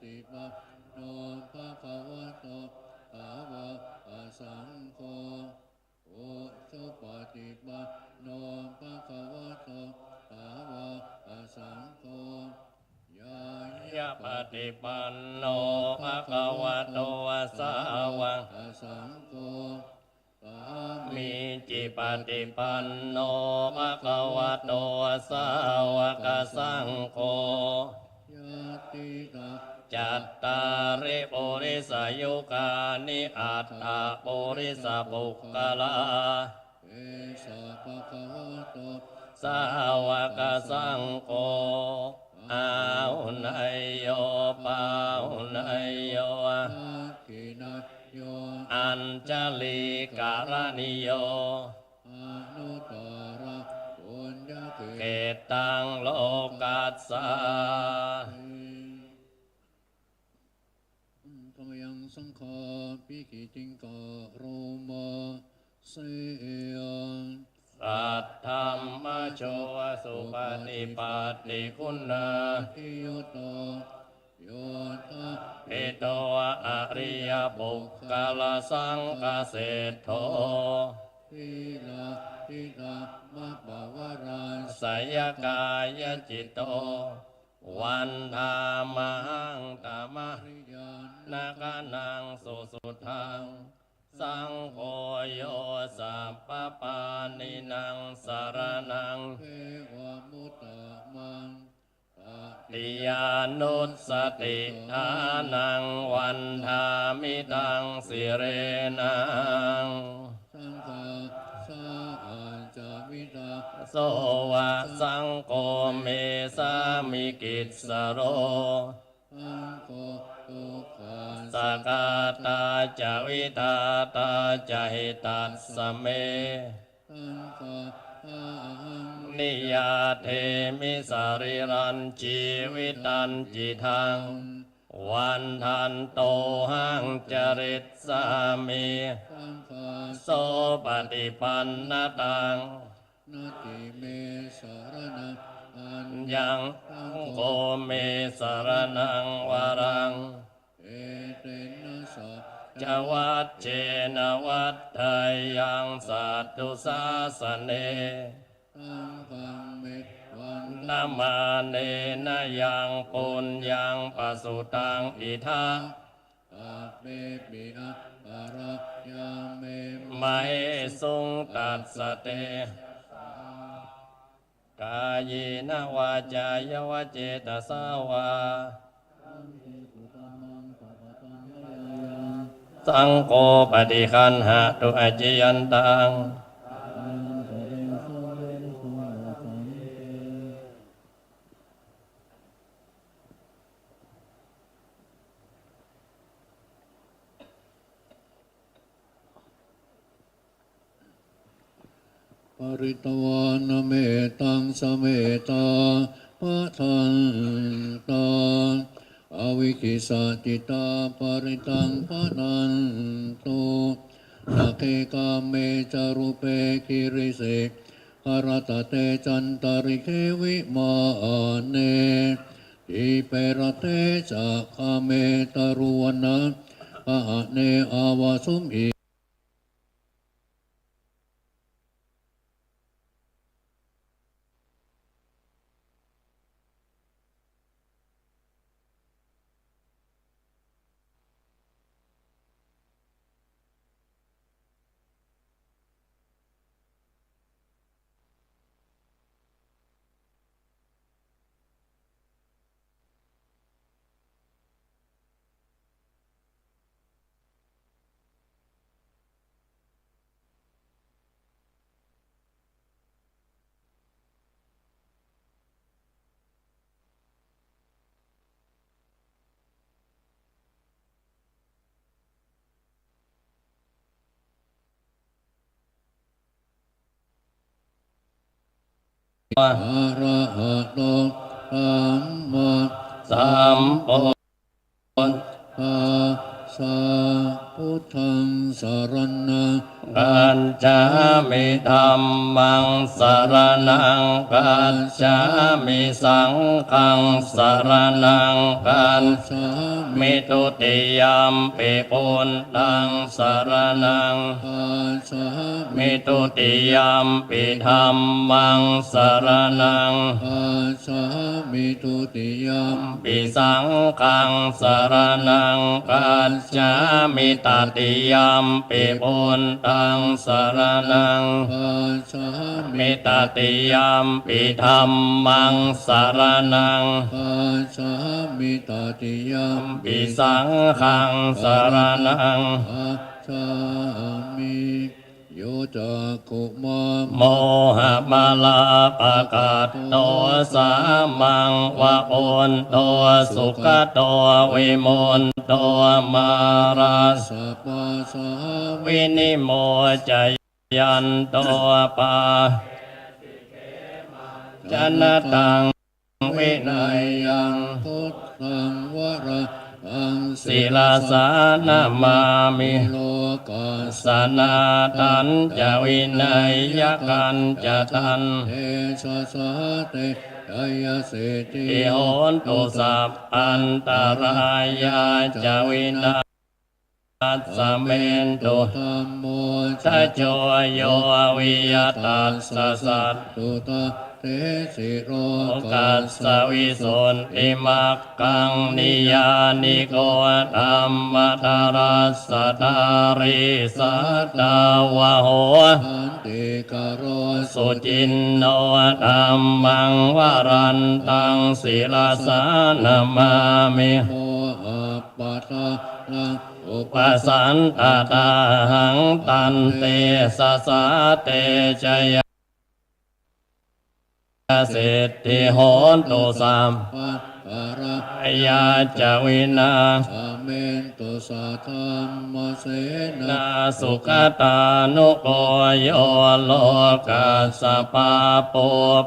ฏิปันโนภะคะวะโตสาวกสังโฆอุชุปฏิปันโนภะคะวะโตสาวกสังโฆยะปฏิปันโนภะคะวะโตสาวกสังโฆมีจิปฏิปันโนภะคะวะโตสาวกสังโฆจัตตาริปุริสยุคานิอัตตาปุริสปุคคลาสาวกสังโฆอาหุนายโยปาหุนายโยอัญจลิการณิโยเกตังโลกัสสะธรรมยังสังฆาปิกิติงกะโรมาเสยสัทธัมมะโชสุปฏิปัตติคุณาทิโยโตโยทะเอโตอริยบุคคลสังฆเสทโธทิลาทิตามะภวราสยกายจิตโตวันธามหังตามะนาคานังสุสุทังสังโฆโยสัพพปานินังสารนังเทวมุตตะมังติยานุสติทานังวันธามิตังสิเรนังสังฆาสาจามิตาโสวะสังโฆเมสามิกิสสโรสังโฆทุกขาสกาตาจาวิตาตาจาหิตัสสเมสังฆานิยาเทมิสาริรันชีวิตันจิทังวันทันโตหังจริตสามีโสปฏิปันนตังนาติเมสารนังอัญญังโกเมสารนังวารังเอเตนะสะจวัจเจนวัฏไทยังสัตตุสาสเนสังฆังเมวันนามาเนนะยังปุญญังปสุตังอิทังอาเปปิอะปะระยาเมไม่สุงตัสสเตกายนวาจายวเจตสาวาสังโฆปฏิคันหะตุอจยันตังปริตวานเมตังสเมตาปะทันตาอวิคิสจิตาปริตังปะนันตุนาเคกาเมจารุเปคิริเสหรตเตจันตริเควิมาเนทิเปรเตจะคาเมตรุวนะอะเนอาวาสุมิอะระหะโตสัมมาสัมพุทธัสสะภ พุทธังสรณัง กัจฉามิธัมมังสรณังกัจฉามิสังฆังสรณังกัจฉามิตุติยมปิปุณตังสรณังมิตุติยมปิธัมมังสรณังมิตุติยม ปิสังฆังสรณังกัจฉามิตติยมปิปุณตังสรณังมิตติยมปิธัมมังสรณังมิตติยม ปิสังฆังสรณัง ชามิโยจักขุมา โมหะมาลาปะกาศโตสามังวะโอนโตสุขโตวิมุนโตมาราส สัพพะสา วินิโมจยันโตปาจนตังวินัยยัง พุทธังวระอัง ศิลาสานามามิ โลกา สนาตันจะวินัยยกันจะทัน เทชะสาเตอายเสติ อิโหนตุสัพพันตรายาจะวินาศสเมนตุ ธัมโม ทะโจโยวิยตัสสะสัต ตุตะเตสิโร โอกาสสวิสุนติมักกังนิยานิโกธัมมทารัสสะทาริสัตตาวะโห อันติกโร สุจินโนธัมมังวรันตังศิลาสานามามิ โมอัปปะทาลังอุป ปัสสันตตาหังตันเตสะสะเตชยเศรษฐิโหนตุสัม ปะอะระ ยาจาวินา อาเมนตุสัทธัมมเสนา นาสุขตานุโกโยโลกัสสะปาโป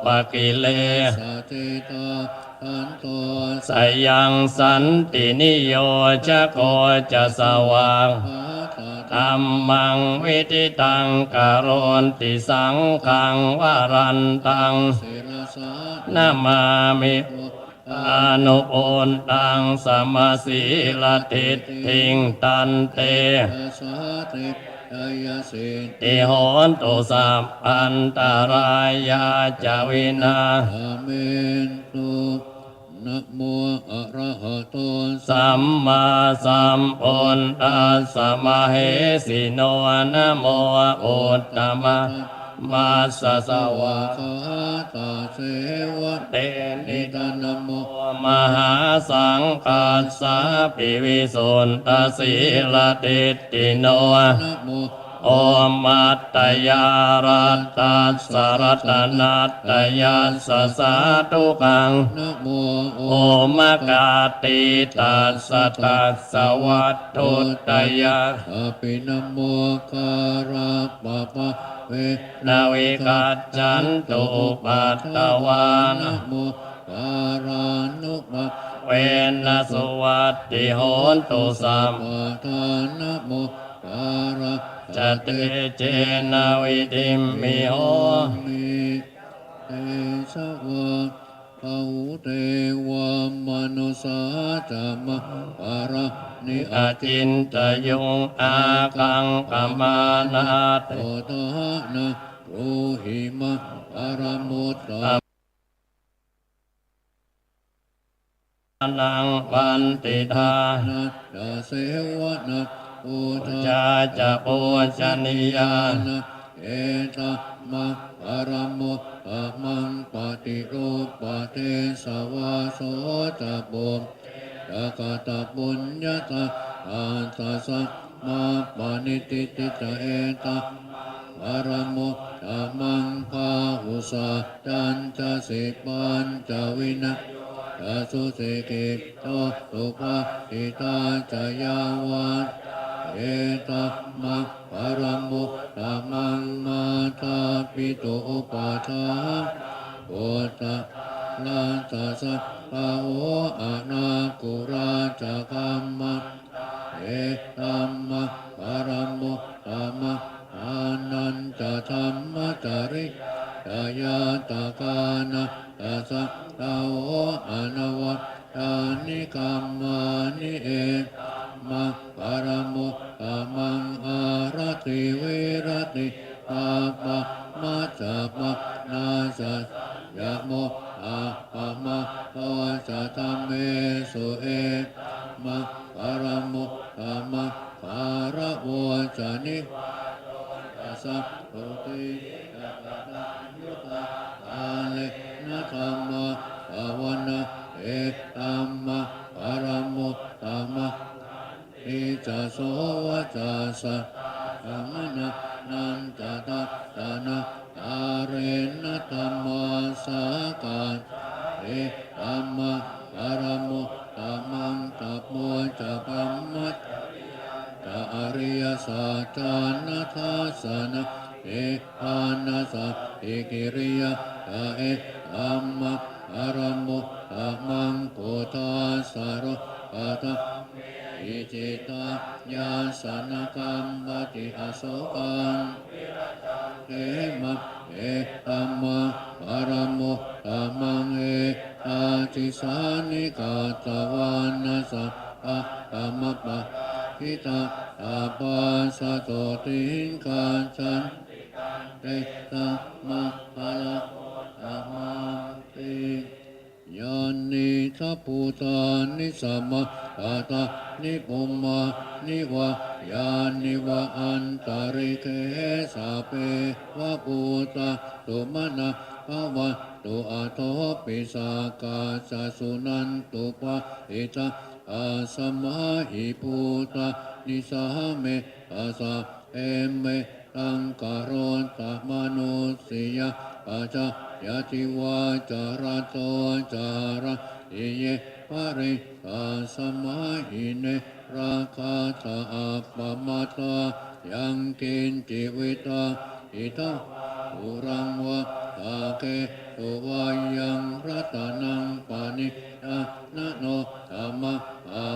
ปะกิเล สติตาอันโต สยังสันตินิโยจะโกจะสว่าง ภาตา ธัมมังวิทิตังกโรนติสังฆังวรันตัง ศิลาสา นามามิอนุโอนตังสมาสีลติทิงตันเต สาติอายเสติ ติโหนตุสัพพันตรายาจาวินา อาเมนตุนะโมอะระหะโต สัมมาสัมพุทธัสสะมะเหสิโนนะโมอุตตมะมาสสะวะ คาตาเสวะ เตนิต นะโม มหาสังกัสสะปิวิสุนตสีลติติโน นะโม โอมัตตยารัตตัสสะรัตนัตตยัสสะสาธุกัง นะโม โอมกาติตัสสะตัสสะวัตถุตยะ อภินะโมคาราปะปะเว นาวิกัจจันตุปัตตวานะ นะโมคารานุปะ เวนะสุวัตติโหนตุสัม ปะทานะโมคารา จเตเจนะวิติมมิโห มิเตชะวะภาวุเตวมนุสาจามะปาระนิ อาจินตยุงอากังกมานาเต โอทหะนะโรหิมะปารมุตตะ นังวันติทา นะดาเสวะนะอุทา จาจะปูชนียา นะเอตมะปารมุตตะมังปฏิรูปะเทสวาโสจะบุมตะกะตะปุญญาตะอันตะสัมมาปานิติติจะเอตะปารมุตตะมังภาหุสะจันจะสิปัญจะวินะยาสุสิกิโตสุภาติตาจะยาวัตเอตัมมะปารมุตตะมังมาตาปิตุอุปาทาโอตะลาตาสัพพะโออานาคุราจะกัมมะเอตัมมะป กัมมานิเอมังปรมุตตมังอารติเวรติปาปะมัจจปะนาสัจยะโมอาปะมะโตจะธรรมเมสุเอมังปรมุตตมังภาระโวจะนิสัพพุติสัพพะยุตตาอาเลนะธรรมะภาวนาเอตัมมะปรมุตตมังอิจะโสวะจะสัพพะมะนะนันตตะตานะอาเรนะธรรมะสาการเอตัมมะปรมุตตมังตัปโมจะปัมมัตตาอริยสัจจานัทธัสสนะเอปานาสัพพิกิริยาเอธัมมะปรมุตตมังพุทธัสสะโรปัตตอิจิตายาสนกรรมปฏิอโศกังเอมะเอตัมมะปรมุตตมังเออาทิสานิกาตวานาสัพพะธรรมปะพิตาตาปัสสะโตติงกาจันเตตมะภะละธรรมติยานิทัพพุตานิสัมมาตาตานิปุมมานิวะยานิวะอันตาริเกสาเปวะปุตตะตุมนะภวะตุอะโตปิสากาสสุนันตุปะอิตาอาสมาหิปุตตะนิสาเมอาสาเอเมตังกโรตมนุสิยาปัจจยติวาจาระโตจาระอิเยปริตาสมาหิเนราคาตาอัปปมาตายังกินจิวิตาอิตาอุรังวะตาเกตุวายังรัตนังปานิยานะโนธรรมะอา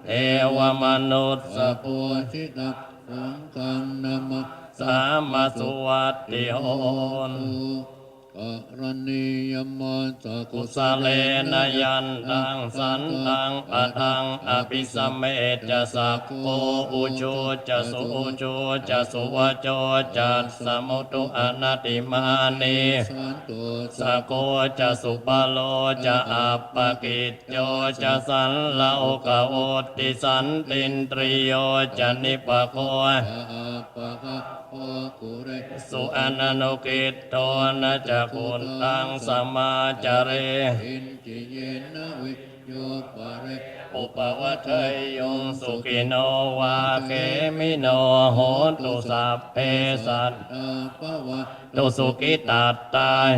เทวมนุษย์ สัพพุชิตาสังฆังนามา สามาสุวัตติโหน กรณียมัสสะกุ กุ ส สะ เล เล น นยันตังสันตังปะทังอภิสัมเมจะสัพโกอุจูจะสุอุจูจะสุวโจจะสมุตุอนัตติมานี สันตุ สะโกจะสุปโลจะอัปปกิจโยจะสันเลากโอติสันตินตริโยจะนิปโค อาปะคะโอกุเร สุอนันตุกิตโตนะจะกุณตังสมาจาเร อินจิเยนะวิโยปะเร อุปวัฏยยงสุขิโนวาเกมิโนโหตุสัพเพสัต อาปะวะ ตุสุกิตัตตาย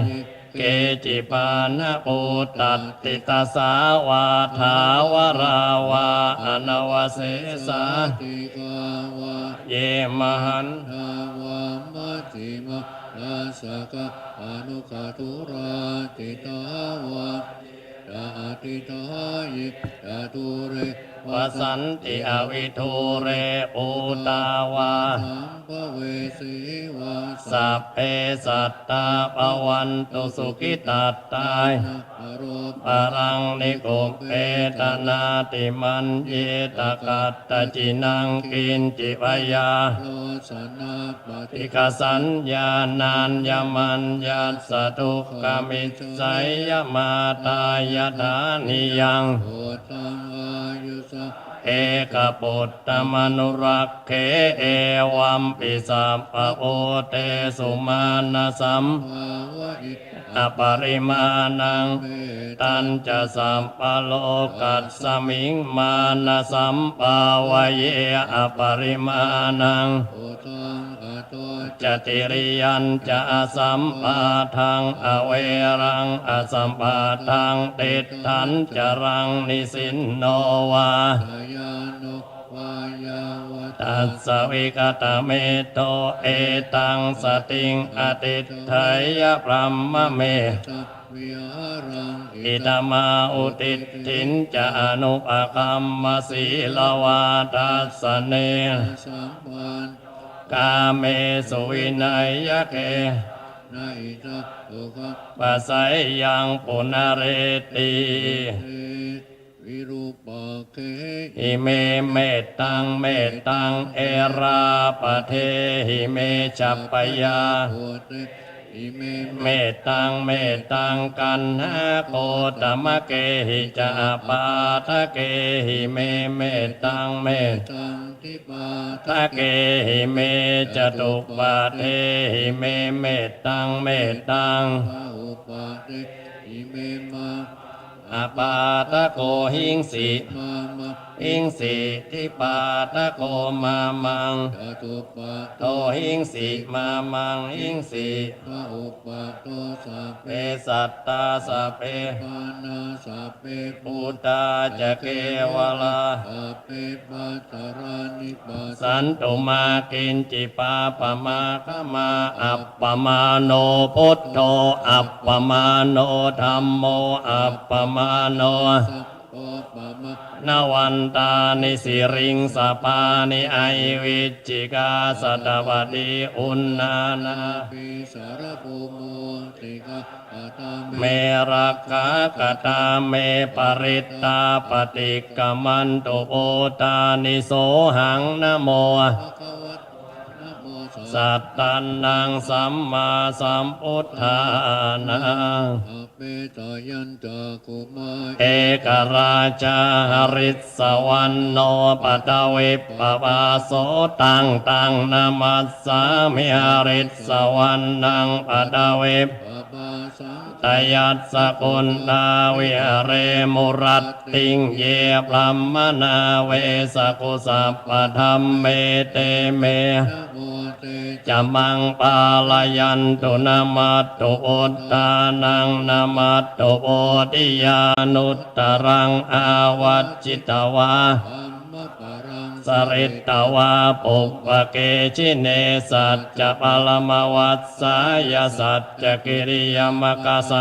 เกจิปานะปูตัตติตาสาวาทาวราวาอนวเสสา ติกาวะ เยมหัน ทาวามัจจิมาราสกะอนุคาทุราติตาวะตาติตายิตาตุเร วสันติอวิทูเรอุตาวา สัมภเวสีวา สัพเพสัตตาปวันตุสุขิตัตตาย อโร ปรังนิโกเปตนาติมันเยตกัตตจินังกินจิวายา โลสนาปฏิ ติกสัญญานานยมันยัสสตุกามิสัยยมาตายธานิยัง โอตังอายุสะ เอกปุตตมนุรักเขเอวัมปิสัพพะโอเตสุมาณสัม ภาวะอิ อปริมาณัง เมต ตัญจะสัมปโลกัสสมิงมานะสัมปาวะเยอปริมาณัง โอตังอาโต จติริยันจะอสัมปาทังอเวรังอสัมปาทังติดทันจรังนิสินโนวา สายานุวายาวะ ตัสสวิกตเมโตเอตังสติงอติไทยพรัมมะเม สัพวิหารัง อิตามาอุติทินจะอนุปคัมมสีลวาทัสสเน สัมปัน กาเมสุวินัยยะเก นาอิทัพโอคะ ปัสสัยยังปุณเรติ เตวิรูปะเก หิเมเมตตังเมตตังเอราปะเทหิเมจัปปยา โอเตอิเม เมตตังเมตตังกันหาโคตมะเกหิจาปาทะเกหิเมเมตตังเมต ตังทิปา ทะเกหิเมจตุปาเทหิเมเมตตังเมตตัง ภาอุปาเตอิเมมา อาปาตะโกหิงสี มามา หิงสีทิปาตะโกมามัง จตุปา โตหิงสีมามังหิงสี ภาอุปาโตสัพ เป เพ สัตตาสะเป ปานาสัพเพ ปุตตาจะเกวลา สัพเพปัตตารานิปา สันตุมากินจิปาปมาคมาอัปปมาโนพุทโธอัปปมาโนธัมโมอัปปมาโน สัพโอปะมะ นวันตานิสิริงสปานิไอวิจิกาสัตวดีอุณนานา ปิสารภูโมติกาอัตตา เมรักขากตาเมปริตตาปฏิกมันตุโอตานิโสหังนะโม ภะคะวะนะโมสั สัตตันนังสัมมาสัมพุทธานัง พะเปตายันตากุมา เอกราชาหริสวรรณโนปตวิปปาโสตังตังนามัสสามิหริสวรรณังปตวิป ปะปาสัง ตยัสสกุลตาวิหเรมุรัตติงเยพรัมมนาเวสกุสัพพธรรมเมเตเม นะโมเต จะมังปาลายันตุนามัตตุอุตตานังนามัตตุโอติยานุตตรังอาวัจจิตวา ธัมมะปะรัง สริตวาปุปปเกชิเนสัจจะปรมวัสสายสัจจะกิริยมกสส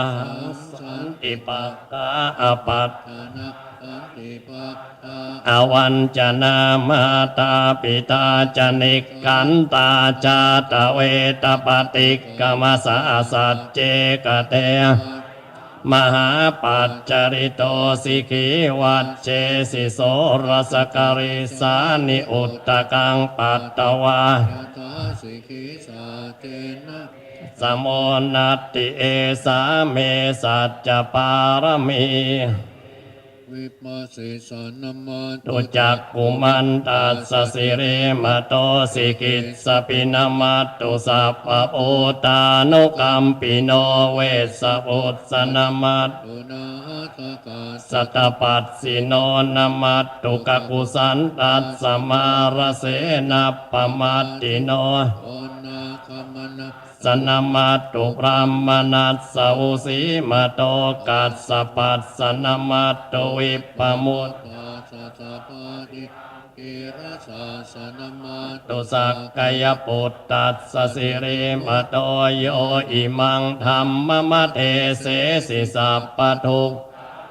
สันติปักกาอปัต ฐานะอ สันติปัฏฐา อวันจนามาตาปิตาจนิขันตาจาตเวตปฏิกรรมสาสัจเจกเตมหาปัจจริโตสิกิวัจเจสิโสรสกริสานิอุตตกังปัตตวาย ถาสิกขิสาเจนะ สมโมนัตติเอสาเมสัจจปารมี วิปัสสิสานามา ตุจักกุมันตัสสะสิเรมโตสิกิตสปินามัตตุสัพพะโอตานุกัมปิโนเวสสะอุสสนามัต ตุนาทกา สัตตปัสสิโนนามัตตุกกุสันตัสสมารเสนะปมัตติโน โอนาคามนะ สนามัตตุพรามนัสสอุสีมโตกัสสะปัสสนามัตตุวิปมุต ตาสัตตาปาติกิรัสสะสนามา ตุสักกายปุตตัสสะสิริมโตโยอิมังธรรมมะเทเสสิสัพพทุก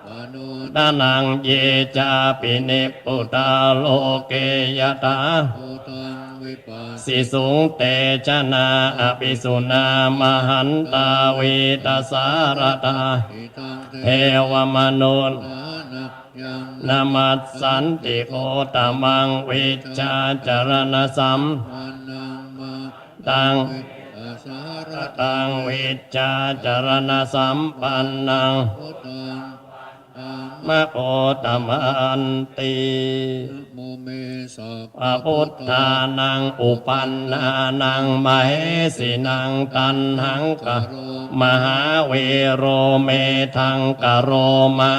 ปานุ นานังเยจาปินิปุตตาโลเกยตา โอตังวิปัสสิ สิสุงเตชนาอภิสุนามหันตาวิตาสารตา อิตังเท เทวมนุษย์ นานะยัง นามัสสันติโอตมังวิจจาจารณสัม มานังมา ตัง อาสาร ตังวิจจาจารณสัมปันนัง โอตังอาม ะโอตมันติ โมเมสัพ พระพุทธานังอุปันนานังมเหสินังตันหังกะมหาเวโรเมทังกะโรมา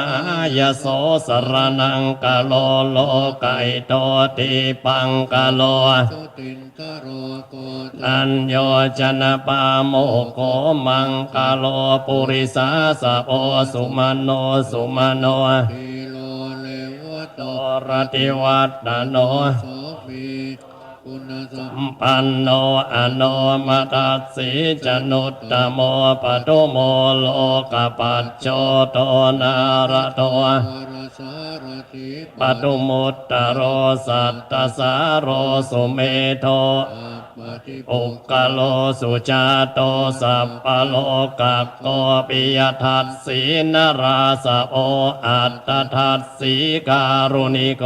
ยโสสรนังกะโลโลไกโตติปังกะโล ตุตินทโรโกต อัญโยจนะปาโมโคมังกะโลปุริสาสะโอสุมาโนสุมาโน ติโลเลวะโต โตรติวัตตโน โสภิคุณสัม ปันโนอโนมัตัสสีจนุตตโมปตุโมโลกปัจโจโตนารโต วรสารติ ปตุมุตตโรสัตตสาโรสุเมโท ปัปปติ อุกกะโลสุจาโตสัพพะโลกักโกปิยทัสสีนราสโออัตตทัสสีการุณิโก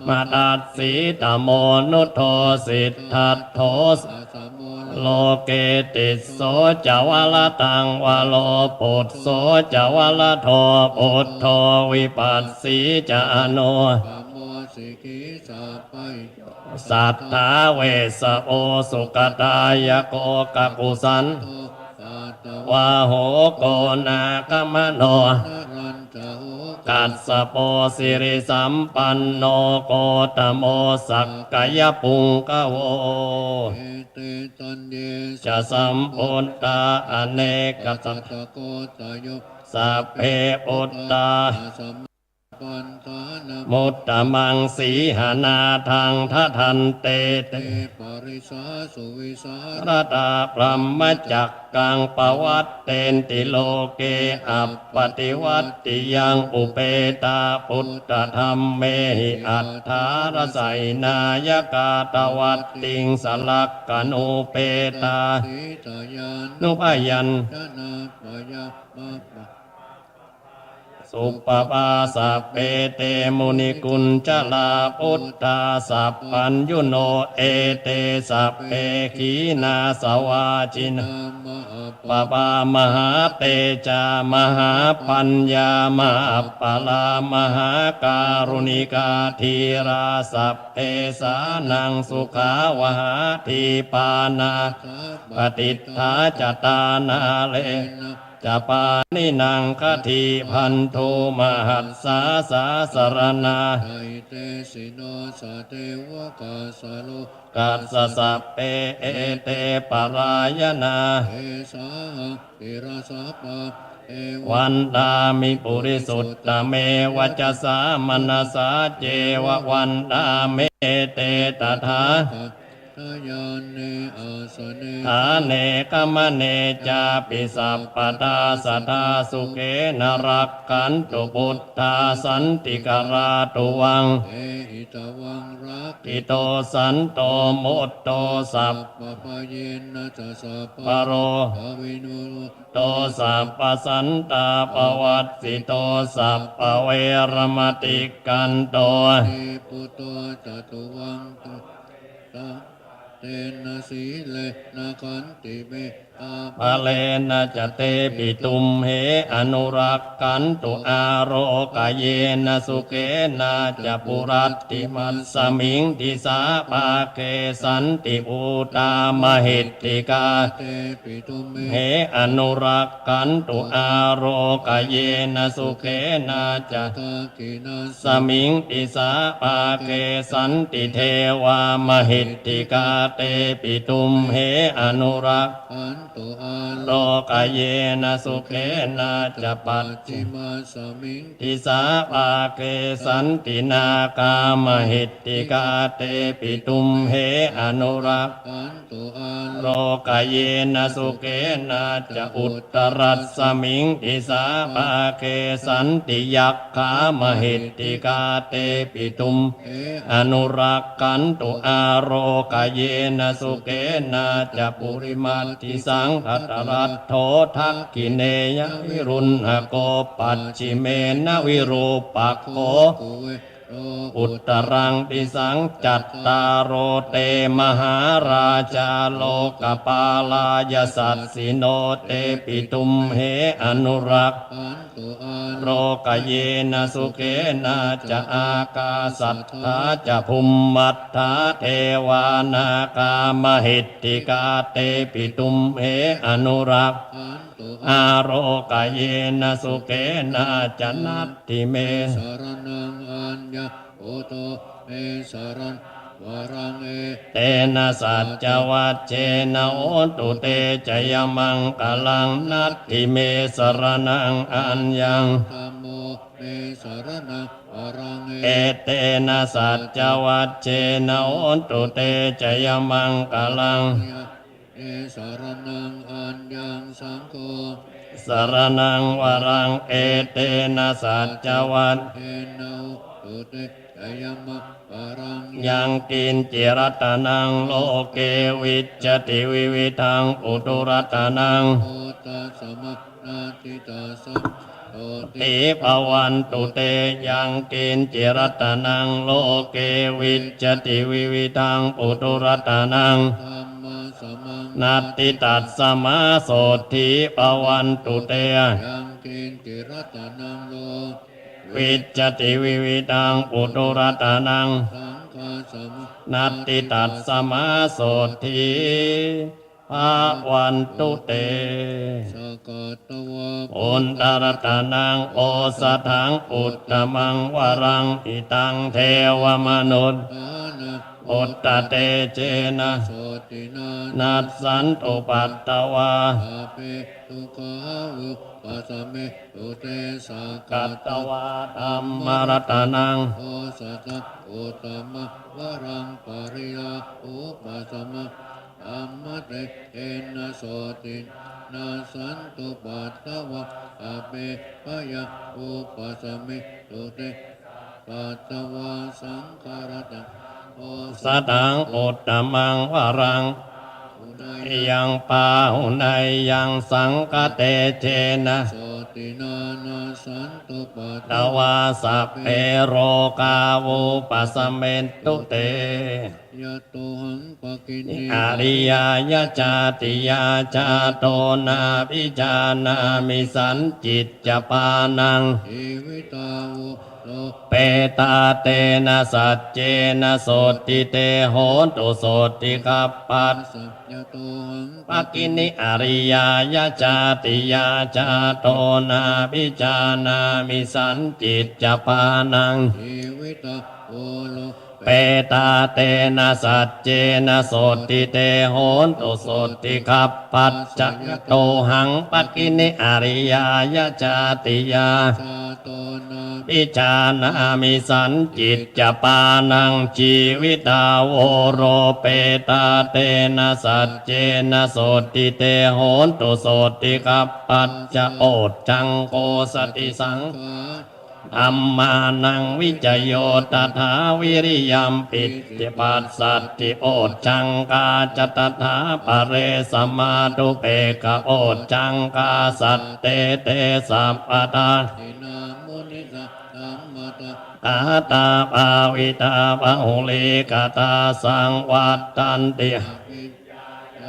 มาตัสสีตโมนุโทสิทธัตโท สัสสะโม โลเกติโสจวลตังวโลปุตโสจวลโทปุตโทวิปัสสีจาโน ปะโมสิกิสัพพย สัทธาเวสโอสุกตายโกกกุสัน โตปัตต วาโหโกนาคมโน นรันตโห กัสสะโปสิริสัมปันโนโกตโมสักกายปุงกโว เอเตตันเย จะสัมปุตตาอเนกสั ต ต ตะโกตโย สัพเพปุตตา สัมปันธานา มุตตมังสีหานาทังทัทันเต เตปริสาสุวิสาร ระตาพรหมจักกังปวัตเตนติโลเกอัปปติวัตติยังอุเปตาพุทธธรรมเมหิอัตถารไสยนายกาตวัตติงสลักกนุเปตา ติตายาน นุพยัญ ชนะปยามาปะ สุปปาสัพเปเตมุนิกุญจลาพุทธาสัพพัญยุโนเอเตสัพเพขีนาสวาจิน นามหา ปปามหาเตจามหาปัญญามหาปลามหาการุณิกาธีราสัพเพสานังสุขาวหาทีปานาปฏิทาจตานาเลจะปานินางคทีพันธุมหัสสาสาสรณา ไตเตสิโนสะเทวกาสโล กัสสะสัพเพเอเตปรายนา เอสาอิราสาปะเอวะ วันดามิปุริสุตตเมวัจจสามนัสสาเจวะวันดาเมเตตถา เ ทยานเนอาสเน อาเนกมเนจาปิสัพปทาสัทธาสุเกนรักขันตุพุทธาสันติกราตุวัง เอหิตวังรัก อิโตสันโตโมตโตสัพ ปะปะเยนะจะสัพ ปโร ภะวินุ โตสัพพสันตาปวัตสิโตสัพพเวรมติกันโต เตปุตโตจตุวังตุตะเตนะสีเลนะขันติเมตา ภะเลนะจะเตปิตุมเหอนุรักขันตุอาโรกายเยนะสุเกนะจะปุรัตติมัสสมิงทิสาภาเกสันติภูตามหิตติกา เตปิตุเม เหอนุรักขันตุอาโรกายเยนะสุเกนะจะ ตากินา สมิงติสาภาเกสันติเทวามหิตติกาเตปิตุมเหอนุรัก ขันตุอา โลกายเยนะสุเขนะจะปัจ จิมาสมิง ทิสาภาเกสันตินากามหิตติกาเตปิตุมเหอนุรัก ขันตุอา โลกายเยนะสุเขนะจะอุตตรัสสมิงทิสาภาเกสันติยักขามหิตติกาเตปิตุม เอ อนุรักขันตุอาโรกายเยนะสุเกนะจะปุริมัตติสังคัตตรัตโถทักกิเนยวิรุณหโกปัจฉิเมนะวิรูปักโข โกเวโร อุตตรังปิสังจัตตารโรเตมหาราชาโลกปาลายสัสสิโนเตปิตุมเหอนุรัก ขันตุอา โรกเยนะสุเกนะจะอากาสัทธาจะภุมมัตถาเทวานากามหิตติกาเตปิตุมเหอนุรัก ขันตุ อาโรกเยนะสุเกนะจะนัตติเม สารนังอัญญาโอโตเมสารังวารังเอ เตนะสัจจวัจเจนะโอตุเตจยมังกลังนัตติเมสรนังอัญญัง ธัมโมเมสารนังวารังเอ เอเตนะสัจจวัจเจนะโอตุเตจยมังกลัง เอสารนังอัญญังสังโฆ สรนังวรังเอเตนะสัจจวัต เอนาตุเตจยมะวารัง ยังกินจิรัตนังโลเกวิจจติวิวิทังอุตุรัตนัง โอตัสสะมะนาทิตาสัมโตติ ติภวันตุเตยังกินจิรัตนังโลเกวิจจติวิวิทังอุตุรัตนัง ธัมมาสมัง นัตติตัสสมาโสทิภวันตุเต ยังกินจิรัตนังโล วิจจติวิวิทังอุตุรัตนัง สังฆาสม นัตติตัสสมาโสทิภาวันตุเต สกัตตวะ อุนตรตานังโอสถังอุตตมังวรังอิตังเทวมนุษย์ ทานะ อุตตเตเจนะ โสตินา นัสสันตุปัตตวา อาเปตุขาวุปัสสะเมตุเตสา กั กั ต ต ต ต วาธัมมรตานัง โอสัตตอุตตมะวรังปริยาอุปัสสมะอัมมะเตเอนะโสตินาสันตุปัตตวะอาเปพยาอุปัสสะเมตุเตปัตตวาสังขารตังโอ สตังอุตตมังวรัง อุไน ยังปาหุนายยังสังกเตเจนะ โสตินานาสันตุปัต ตวาสัพเพโรกาวุปัสสเมนตุเต ยะโตหังปะกินิ อริยายจาติยาจาโตนาพิจานามิสันจิตจปานัง ชีวิตาวุโล เปตาเตนะสัจเจนะโสติเตโหนตุโสติคัปปัส สัพยะโตหัง ปกินิอริยายจาติยาจาโตนาพิจานามิสันจิตจปานัง ชีวิตาโอโล เ เปตาเตนะสัจเจนะโสติเตโหนตุโสติขับปัจจยโตหังปกินิอริยายจาติยา ชาโตนา พิจานามิสันจิตจะปานังชีวิตาโวโรเปตาเตนะสัจเจนะโสติเตโหนตุโสติกัปปัจจะโอดจังโกสติสัง ขา อัมมานังวิจโยตถาวิริยัมปิติปัสสัตติโอดจังกาจตถาปะเรสมาตุเปกะโอดจังกาสัตเตเตสัพพตา ทินามุนิสะธัมมตะ อาตาภาวิตาภาหุลิกตาสังวัตตันติ อภิญ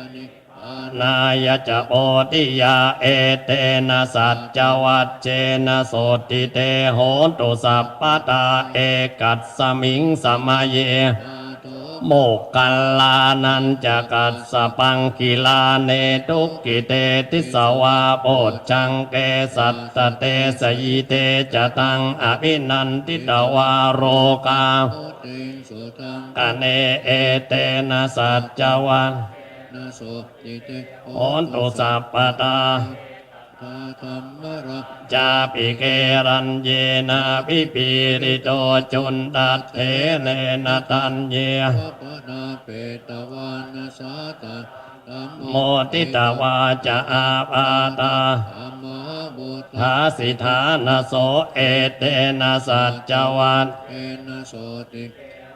าณิปาน ายจะโอติยาเอเตนะสัจจวัจเจนะโสติเตโหนตุสัพพตาเอกัสสมิงสมัยเย ปาโต โมกขัลลานันจะกัสสปังกิลาเนตุกิเตติสวาโปจังเกสัตตเตสยิเตจะตังอภินันติตวาโรกา โอเตงโสตัง กเนเอเตนะสัจจวัง นาโสติเต โหนตุสัพพตา ทาธรรมระ จาปิเกรัญเยนะพิปิริโตจุนตัดเถเนนะตัญเย วะปนาเปตวานาสาตาธัม โมติตาวาจะอาปาตา ธรรมบุต ทาสิทานาโสเอเตนะสัจจวัต เอนะโสติ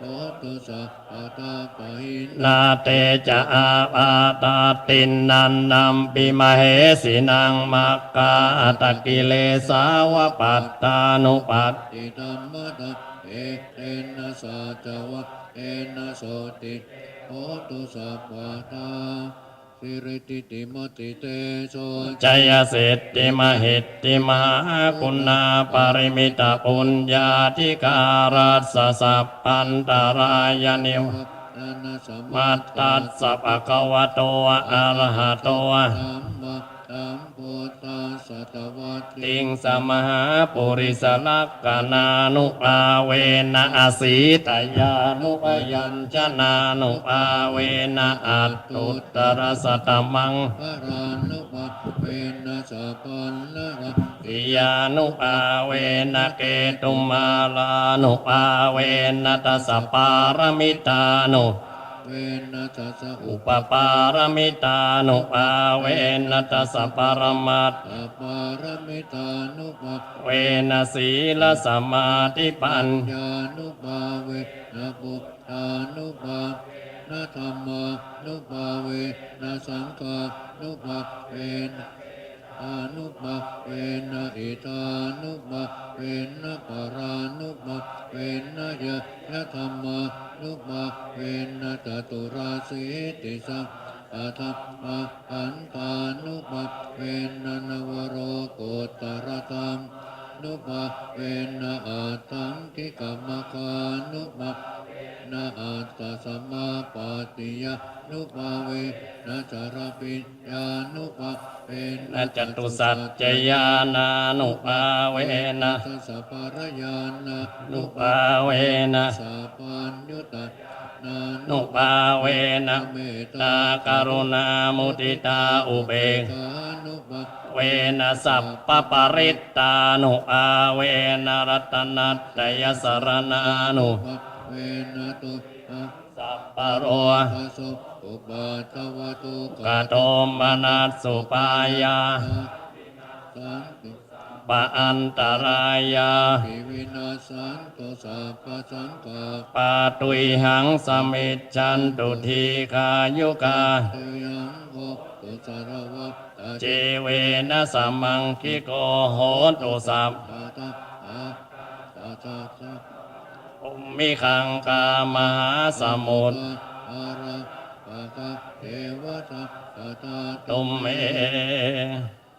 โหตุสัพพตาปะหิน นาเตจะอาปาตาตินนันนัมปิมเหสินังมักกาตะกิเลสาวปัตตานุปัต ติธรรมตะเอเตนะสัจวะเอนะโสติโหตุสัพพตาสิริติติมติเตโช จยสิทธิมหิตติมหาคุณาปริมิตปุญญาธิการัสสะสัพพันตรายนิว นานาส มัตตัสสะภะคะวะโตอะระหะโต ธัมมะธัมพุทธัสสะตวัตติ ติงสมหาปุริสลักกนานุภาเวนะอสีตยานุปยัญชนานุภาเวนะอัตตุตรสตมัง พระรานุภาเวนะสัพพันนระ ติยานุภาเวนะเกตุมาลานุภาเวนะตัสสะปารมิตานุ เวนะทัสสะอุ อุปปารมิตานุภาเวนะตัสสะปรมัตถ์ ปปารมิตานุภา เวนะสีลสมาธิปัญ ญานุภาเวนะบุตธานุภานะธรรมานุภาเวนะสังฆานุภาเวนะอานุภาเวนะอิทานุภาเวนะปารานุภาเวนะยะยะธรรมานุภาเวนะจตุราสีติสังอาทัพพะอันตานุภาเวนะนวโรโกตรธรรมนุภาเวนะอาตังกิกรรมคานุภานะอัตตสัมมาปาติยานุภาเวนะจารปิญญานุภาเว นะจตุสัจจยานานุภาเวนะ สัสสะปารยานา นุภาเวนะ สัพพัญญุตานา นุภาเวนะตากรุณามุติตาอุเบก ขานุภา เวนะสัพพปริตตานุภาเวนะรัตนัตตยสรณานุ เวนะตุภะ สัพพโร ภะโสอุปาทวตุ กโตมนัสสุปายา สันติ ปะอันตรายา ปิวินาสันตุสัพพสังฆา ปาตุยหังสมิจจันตุทีคายุกา เตยังโหตุสารวัตตา เจเวนะสัมมังคิโกโหตุสัพ ตาตาอาตาตาตา อุมมิคังกามหาสมุทร อาระปะกะเทวตาตาตา ตุมเม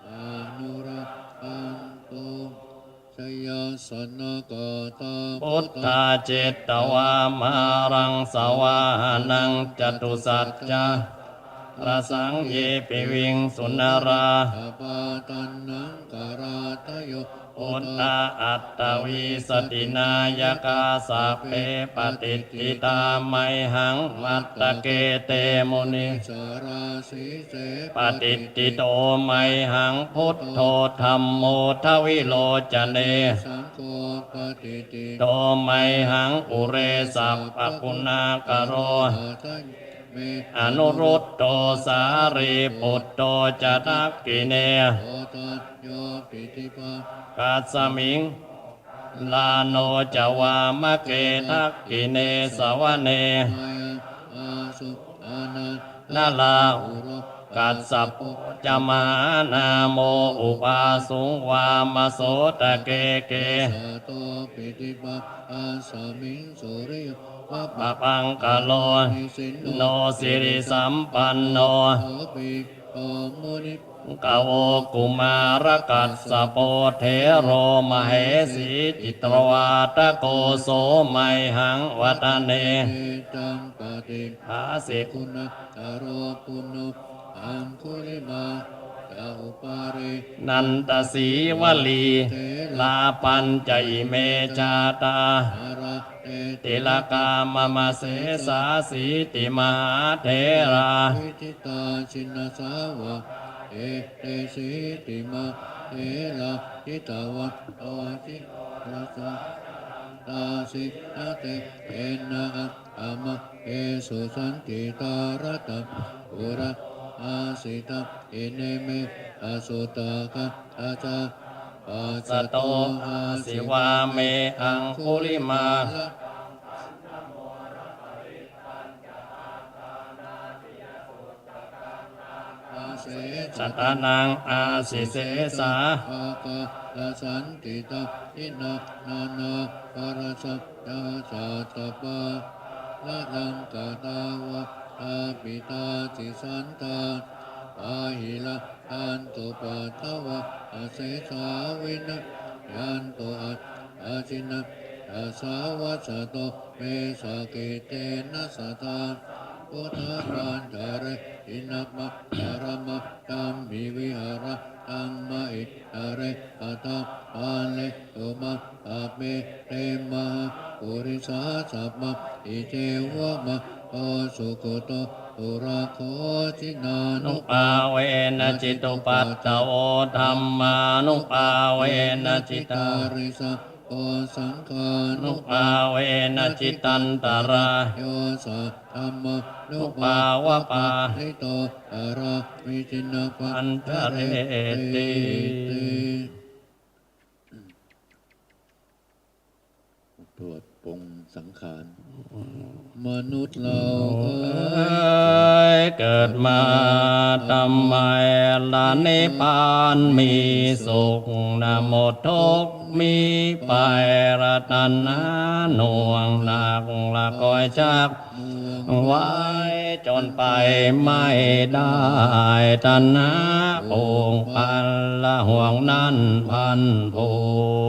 อนุรักขันตุชยสนกตา พุทธาเจตวามารังสวานังจตุสัจจะ ระสังเยปิวิงสุนรา อาปาตันนังการาตโย อุตตาอัตตวิสตินายกาสัพเพปฏิทิตาไมหังมัตตะเกเตมุนิ สาราสีเส ปฏิติโตไมหังพุทโธธัมโมทวิโลจเน สังโฆปฏิติ โตไมหังอุเรสัพปคุณากโร เม อนุรุตโตสารีปุตโตจตักกิเน โอตัสโยปิติปะ กัสสมิงลาโนจวามะเกทักกิเนสวเน มายาอาสุอานัน นาลา อุโร กัสสะปุจมานาโมอุปาสุงวามโสตะเกเก สาโตปิติปะอาสามิงสุริยปะ ปะปังกะโล นิสิน โนสิริสัมปันโน โอปิโอมุนิ กโวกุมารกัสสะโปเทโรมเหสีจิตรวาตโกโสไมหังวัตเน เอตังปฏิ อาสิ คุณอารโปุณุอังคุลิมาตาอุปาเร นันตสีวลี ลาปัญจอิเมจาตา อาระเต ติลกามมาเสสาสีติมหาเทรา วิจิตาชินสาวะเอเตสิติมาเอลาทิตาวะโอจิรัสสะตาสิอาเตเอนะอะมะเอสุสันติตารตัอุระอาสิตาเอเนเมอาสุตากะอาจาปัสส สโต อา สิวาเมอังคุลิมา อาเส สัตานังอาสิเสสา ภาคาลาสันติตาอินานานาปารสัพยาสาตปาละลังกาตาวะอาปิตาติสันตาปาหิละอันตุปัตตวะอาเสสาวินะยันตุอาจินะอาสาวัสโตเมสาเกเตนะสตาพุทธปัญจาเรอินัมะจารมะตัมมิวิหาระตัมมะอิทาเรอัตตาปันเลตุมะอาเมเตมะปุริสาสัพมะอิเจวะมะโอสุโกโตปุราโคจินา นุ นุ ปาเวนะจิตุปัตตโอธรรมานุปาเวนะจิตา ริสะโอสังฆา นุ นุ ปาเวนะจิตันตรา โยสะธรรมะนุ ปาวะปา ลิโตอารามิจินาปั อันทะเรติ ตรวจปรงสังขารมนุษย์เรา เอ้ยเกิดมาทำไมละนิพพานมีสุขนะหมดทุกข์มีไปรัตนาหน่วงหนักละคอยชัก เมือง ไว้จนไปไม่ได้ตัณหาผูกพันละห่วงนั้นพันผู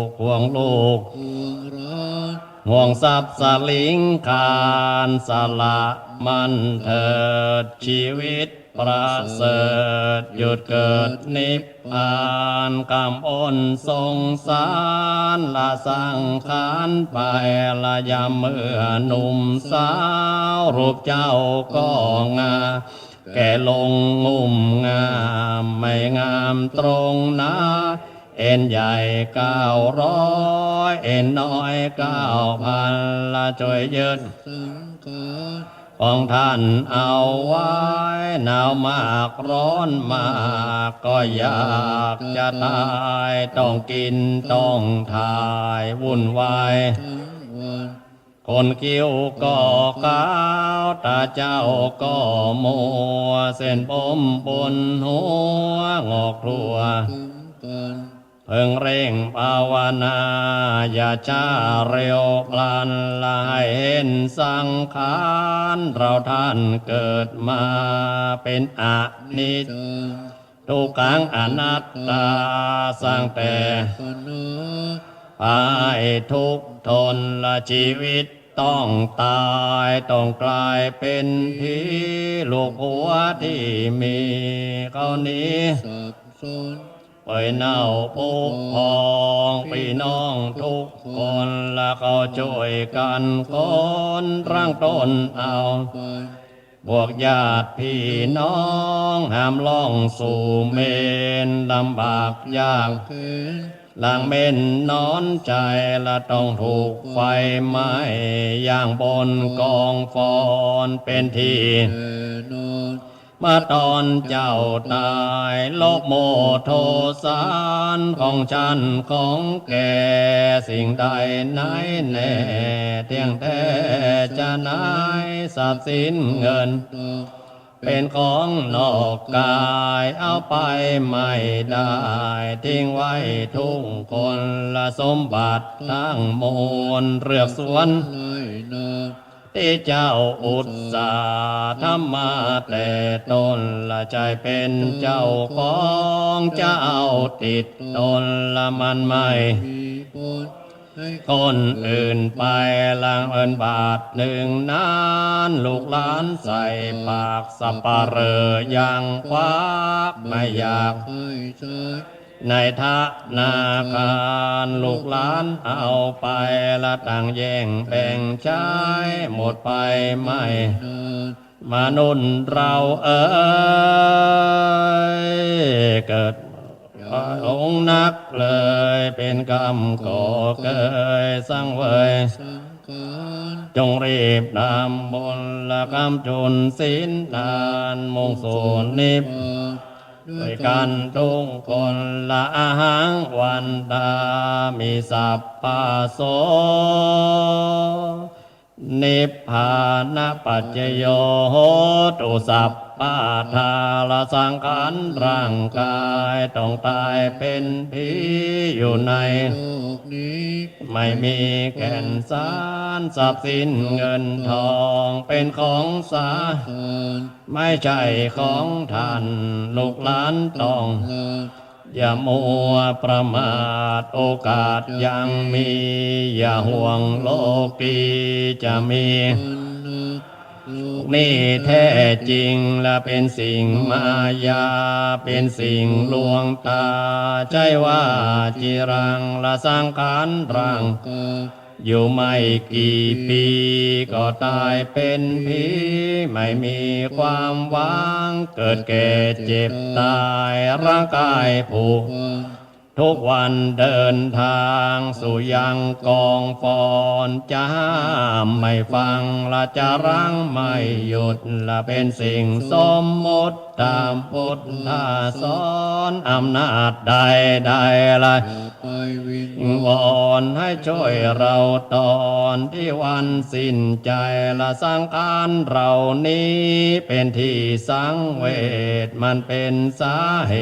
กห่วงลูก เมืองร้อน ห่วงทรัพย์สลิงคารสละมันเถิดชีวิตประเสริฐหยุดเกิดนิพพานกำอ้นสงสารละสังขารไปละยามเมื่อหนุ่มสาวรูปเจ้าก็งาแก่ลงงุ่มงามไม่งามตรงหนาเอ็นใหญ่900เอ็นน้อย9,000ละช่วยยึด สังขาร ของท่านเอาไว้หนาวมากร้อนมากก็อยากจะตายต้องกินต้องถ่ายวุ่นวาย ทั้งวัน คนคิ้วก็ขาวตาเจ้าก็มัวเส้นผมบนหัวงอกทั่ว ถึงกัน เพิ่งเร่งภาวนาอย่าช้าเร็วพลันลายเห็นสังขารเราท่านเกิดมาเป็นอนิจ จัง ทุกขังอนัตตาสร้างแต่ ปน ภายทุกข์ทนละชีวิต ต้องตายต้องกลายเป็นผีลูกผัวที่มีเขานี้ สับสน ไปเน่าปุกพองพี่น้องทุกคนและเขาช่วยกันคนร่างต้นเอา ไป บวกญาติพี่น้องห้ามล่องสู่เมนลำบากยาก เข็น หลังเม่นนอนใจและต้องถูกไฟไหม้ย่างบนกองฟอนเป็นที่ แน่นอน มาตอนเจ้าตายโลกโมโทสารของฉันของแกสิ่งใดไหนแน่เที่ยงแท้จะนายทรัพย์สินเงิน ต่อ เป็นของนอกกายเอาไปไม่ได้ทิ้งไว้ทุกคนละสมบัติทั้งมวลเรือกสวน ไล่นา ที่เจ้าอุตสาห์ทำมาแต่ตนละใจเป็นเจ้าของจะเอาติดตนละมันไม่ มีผลให้ คนอื่นไปลังเอินบาทหนึ่งนานลูกหลานใส่ปากสับปะเรอยังควักไม่อยาก ให้ใช้ ในธนาคารลูกหลานเอาไปละต่างแย่งแบ่งใช้หมดไปไม่ นาน มนุษย์เราเกิดองค์นักเลยเป็นกรรมก่อเกยสร้างเวย สังขาร จงรีบนำบุญละกำจุนศีลทานมุ่งสู่นิพพาน ด้วยกันทุกคนละอาหารวันตามีสัพพะโสนิพพานะปัจจโยโหตุสัพพะทาละสังขารร่างกายต้องตายเป็นผีอยู่ใน โลกนี้ ไม่มีแก่นสารทรัพย์สินเงินทองเป็นของสา ทาน ไม่ใช่ของท่านลูกหลานต้อง ละ อย่ามัวประมาทโอกาสยังมีอย่าห่วงโลกีจะมี อันนะโลก นี่แท้จริงและเป็นสิ่งมายาเป็นสิ่งลวงตาใจว่าจิรังละสังขารร่าง กา อยู่ไม่กี่ปีก็ตายเป็นผีไม่มีความหวังเกิดแก่เจ็บตายร่างกายผุ วัง ทุกวันเดินทางสู่ยังกองฟอนจะห้ามไม่ฟังละจะรั้งไม่หยุดละเป็นสิ่งสมมติตามพุทธาสอนอำนาจใดใดละ อย่าไปวิง วอนให้ช่วยเราตอนที่วันสิ้นใจละสังขารเรานี้เป็นที่สังเวชมันเป็นสาเห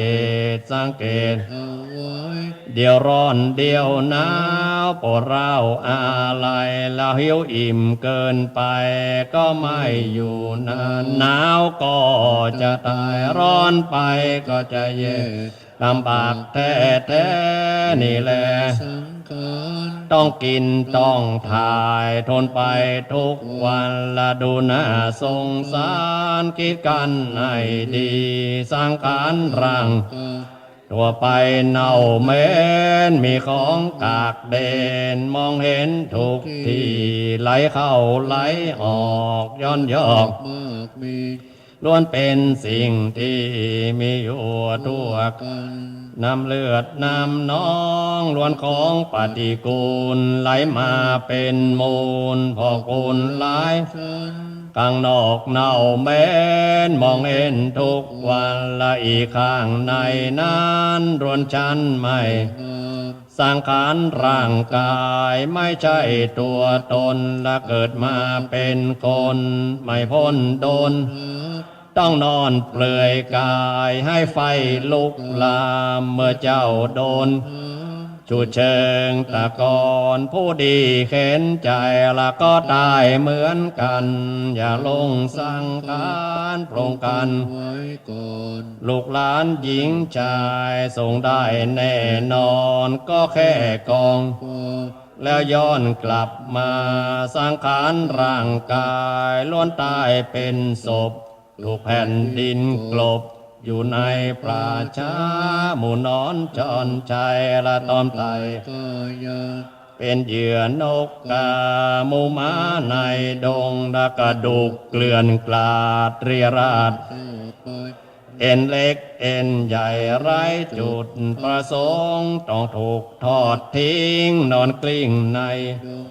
ตุสังเกต เอาไว้ เดี๋ยวร้อนเดี๋ยวหนาวปวดร้าวอะไรแล้วหิวอิ่มเกินไปก็ไม่อยู่นานหนาวก็จะตายร้อนไปก็จะแย่ลำบากแท้แท้ๆนี่แหละ สังขาร ต้องกินต้องถ่ายทนไปทุกวันละดูหน้าสงสารคิดกันให้ดีสังขารร่าง กา ตัวไปเน่าเหม็นมีของกากเด่นมองเห็นทุกที่ไหลเข้าไหลออกย้อนยอก มากมี ล้วนเป็นสิ่งที่มีอยู่ทั่ว กัน น้ำเลือดน้ำน้องล้วนของปฏิกูลไหลมาเป็นมูลพอกูลหลาย ฉัน ข้างนอกเน่าเหม็นมองเห็นทุกวันละอีกข้างในนั้นรวนชันไม่ งาม สังขารร่างกายไม่ใช่ตัวตนและเกิดมาเป็นคนไม่พ้นโดน หา ต้องนอนเปลือยกายให้ไฟลุกลามเมื่อเจ้าโดน หา ชูเชิงตะกอนผู้ดีเข็นใจละก็ตายเหมือนกัน อย่าลงสังขารโปรงกัน ไว้ก่อน ลูกหลานหญิงชายส่งได้แน่นอนก็แค่กอง พอ แล้วย้อนกลับมาสังขารร่างกายล้วนตายเป็นศพถูกแผ่นดินกลบอยู่ในป่าช้าหมู่นอนจอนชัยละตอมไต กายะ เป็นเหยื่อนกกาหมูม้าในดงดากระดูกเกลื่อนกลาดเรียราด ต่อไป เอ็นเล็กเอ็นใหญ่ไร้จุดประสงค์ต้องถูกทอดทิ้งนอนกลิ้งใน ดง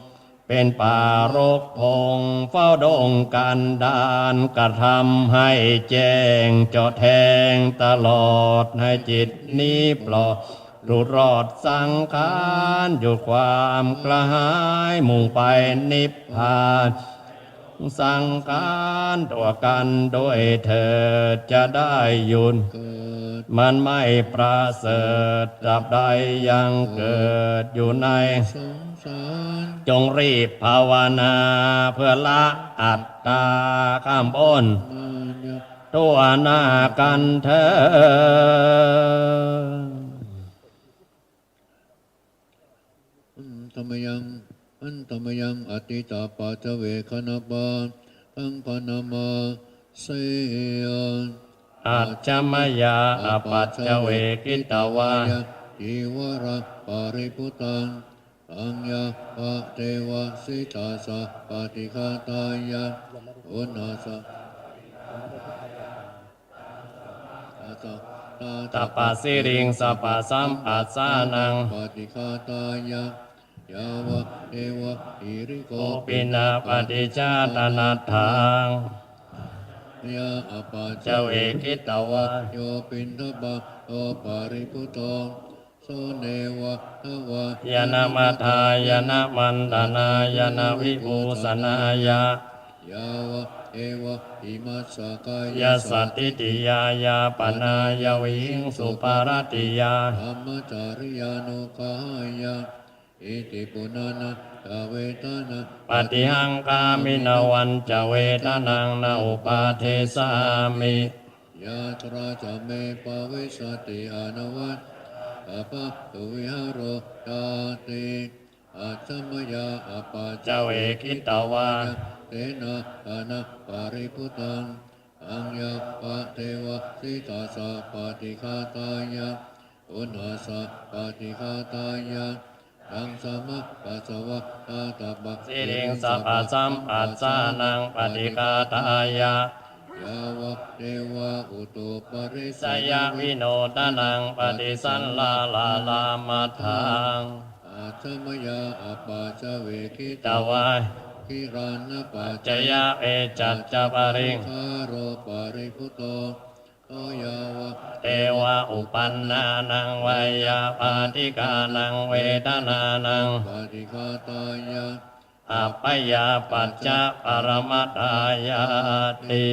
เป็นป่ารกพงเฝ้าดงกันดานกระทำให้แจ้งเจาะแทงตลอดให้จิตนี้ปลอดหลุดรอดสังขารหยุดความกระหายมุ่งไปนิพพานสังขารตัวกันโดยเถิดจะได้หยุด เกิด มันไม่ประเสริฐตราบใดยังเกิดอยู่ใน สงสาร จงรีบภาวนาเพื่อละอัตตาข้ามบน มายะ ตัวหน้ากันเธอ ธรรมยังอันธรรมยังอติตาปัจเวคณบาตังพนามาเสย อัจจมยาอปัจจเวกิตวา จีวระปาริพุตังตังยาปะเทวะสิตาสะปฏิฆาตายะอุณาสะตปาสิริงสัพพะสัมปัสสานัง ปฏิฆาตายะยาวะเอวะอิริโก โอปินาปฏิชาตนาทัง ยาอปา เจเวกิตวา โยปินทบะโอปาริพุโตโสเนวะทวะ ยานามัทายานามันตานายานาวิภูสนายะ ยาวะเอวะอิมัสสะกาย ยาสัตติติยายาปนายวิงสุปารติยา ธรรมจาริยานุกายะอิติปุนานะกเวทนา ปฏิหังกามินวันจะเวทนังนาอุปาเทสามิ ยาตราจะเมปะวิสติอนวัตอะปะตุวิหารโรยาติอัจฉมยาอปา เจเวกิตวา เตนะอานะปาริพุตังอังยาปะเทวะสิตาสะปฏิฆาตายะอุณาสะปฏิฆาตายะทังสมะปัสสวะตาตบะ สิริงสัพพะสัมปัสสานังปฏิฆาตายะ ยาวะเทวะอุตุปริ สยาวิโนทนังปฏิสันลาลาลามัทธัง อาชมยาอปาจเวคิ ตวาย กิรานะปัจ จยาเอจัจจปริง คาโรปาริพุโตโอยาวะ เทวะอุปันนานังวายาปาติกานังเวทนานัง ปฏิฆาตายะ อัปปยาปัจจะปรมัตถายาติ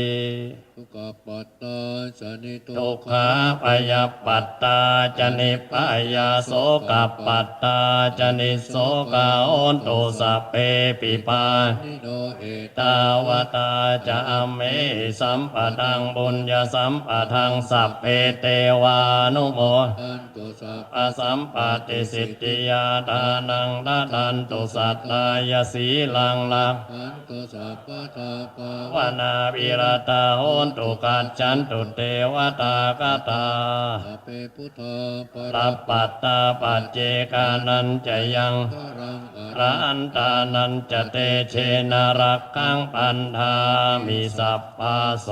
ทุกขปัตตาสนิโต ทุกขาปยปัตตาจนิปยาโสกปัตตาจนิโสกาโอนตุสัพเพปิปา นิโนเอ ตาวตาจะเมสัมปทังบุญญาสัมปทังสัพเพเทวานุโม ทันตุสัพ ปสัมปติสิทธิยาทานังททันตุสัตตายสีลังลัก ทันตุสัพพะทาปาว วนาวิรตาโหนตุกัจจันตุเทวตากตา สัพเพพุทธาป รัปปัตตาปัจเจกานันจะยัง พรังอ รันตานันจะเตเชนารักขังปันธามิสัพพาโส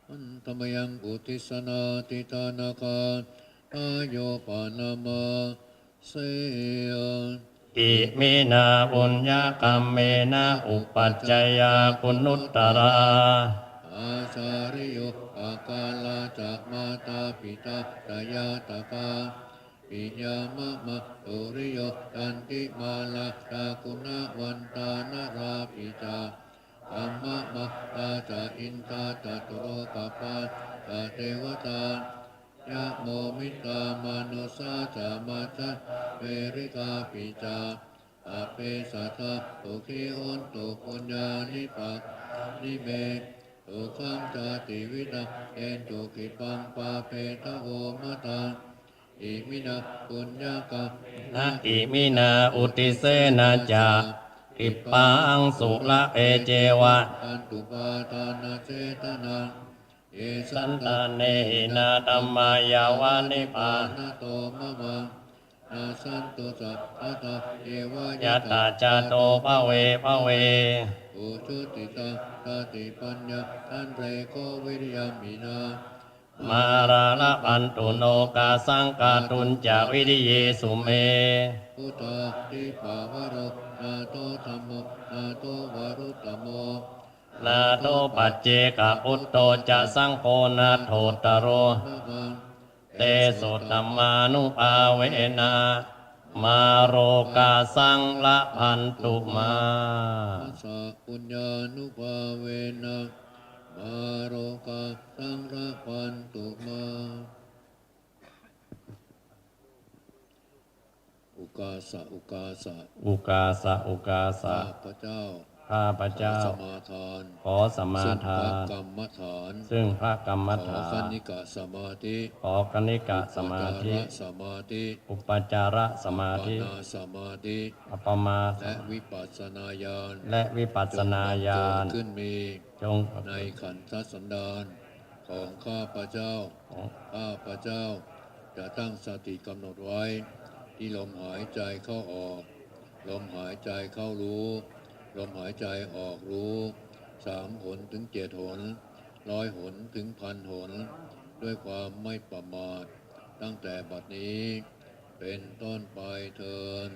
อันธรรมยังอุทิสนาติตานาคาอโยปานามาเสย อิมินาบุญญากรรมเมนะอุปัจจยาคุณุตตรา อาชาริโยอาการลาจากมาตาปิตาตายาตากาปิยามะมะโอริโยตันติมาลาตาคุณวันตานาราปิจาธัมมะมะตาจาอินตาตะตุโรกปาตาเทวตายะโมมิตามนุสาจามาจัเวริกาปิจาอาเปสัทธะตุขีโอนตุปุญญานิปักนิเมตุขังจาติวิตาเอนตุกิปังปาเปตะโวมะตัง อิมินาปุญญากรรม นะอิมินาอุติเสนาจาอิปังสุละเอเจวะ อันตุปาทานาเจตนาเอสั สั น น ต ตาเนหินาธัมมายาวานิพา นาโตมะมังนาสันตุสัพพะทาเอวะ ยะตาจาโตภเวภเว อุชุติตาตาติปัญญาทันเรโกวิริยามินา มาราลปันตุโนกาสังกาตุนจาวิริเยสุเม พุทธาทิภาวโรนาโตธัมโมนาโตวารุตตโม นาโตปัจเจกพุตโตจะสังโฆนาโทตโร มะมัง เตสุตัมมานุภาเวนะมาโรกาสังละพันตุมา ทัสสะปุญญานุภาเวนะมาโรกาสังระพันตุมาอุกาสะอุกาสะ อุกาสะอุกาสะ ข้าพเจ้า ข้าพเจ้า สมาทาน ขอสมาทา ซึ่งพระ น กรรมฐาน ซึ่งพระกรรม ขอ ฐา ค น ณิกะสมาธิ ขอกนิกะสมาธิ อุปจารสมาธิ อุปจาระสมาธิ ปนาสมาธิ อัปปมาส และวิปัสสนาญาณ และวิปัสสนาญาณ จงเกิดขึ้นมี จง ในขันธสันดานของข้าพเจ้า ข้าพเจ้าจะตั้งสติกำหนดไว้ ที่ลมหายใจเข้าออก ลมหายใจเข้ารู้ ลมหายใจออกรู้3 หนถึง 7 หน100 หนถึง 1,000 หน ด้วยความไม่ประมาทตั้งแต่บัดนี้เป็นต้นไปเทิน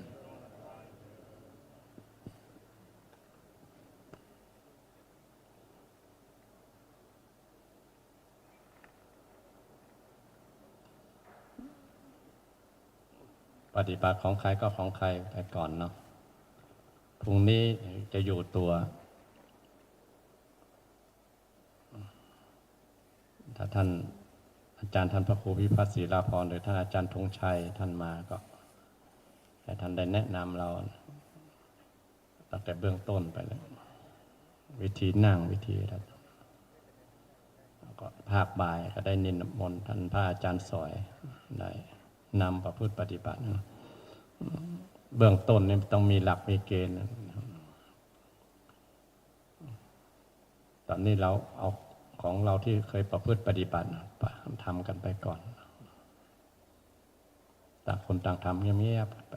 ปฏิบัติของใครก็ของใครไปก่อนเนาะพรุ่งนี้จะอยู่ตัว ถ้าท่านอาจารย์ท่านพระครูพิพัฒน์ศรีลาภรณ์หรือท่านอาจารย์ธงชัยท่านมาก็ให้ท่านได้แนะนำเราตั้งแต่เบื้องต้นไปเลยวิธีนั่งวิธีอะไรแล้วก็ภาคบ่ายก็ได้นิมนต์ท่านพระอาจารย์สอยได้นำประพฤติปฏิบัติเบื้องต้นนี่ต้องมีหลักมีเกณฑ์ตอนนี้เราเอาของเราที่เคยประพฤติปฏิบัติทำกันไปก่อนต่างคนต่างทำเงียบๆไป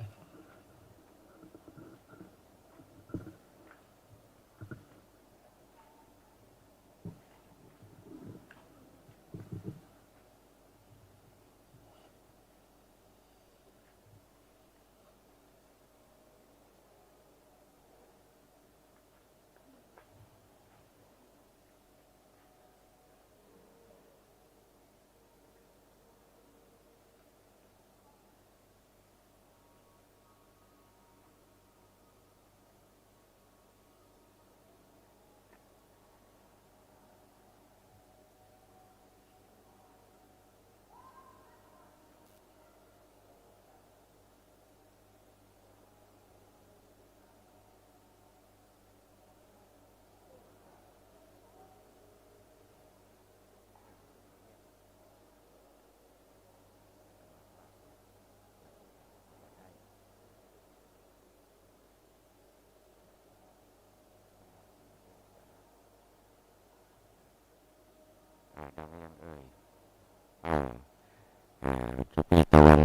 จุดนี้ตะวัน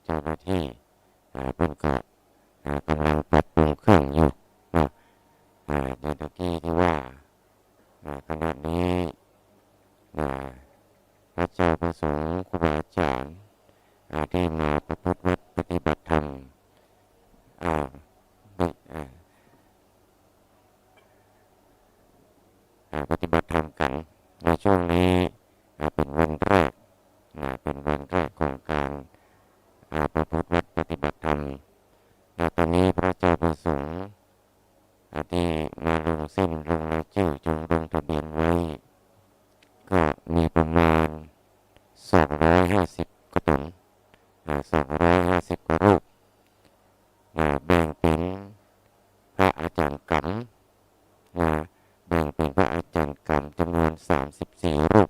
เจ้าหน้าที่เพิ่นก็กำลังปรับปรุงเครื่องอยู่เนาะในตะกี้ที่ว่าขณะนี้พระเจ้าประสงค์ครูบาอาจารย์ที่มาประพฤติวัดปฏิบัติธรรมปฏิบัติธรรมกันในช่วงนี้เป็นวันแรกเป็นวันแรกของการประพฤติวัดปฏิบัติธรรมตอนนี้พระเจ้าประสงค์ที่มาลงเส้นลงรายชื่อจงลงทะเบียนไว้ก็มีประมาณ250 กว่าตน250 กว่ารูปแบ่งเป็นพระอาจารย์กำแบ่งเป็นพระอาจารย์กำจำนวน34 รูป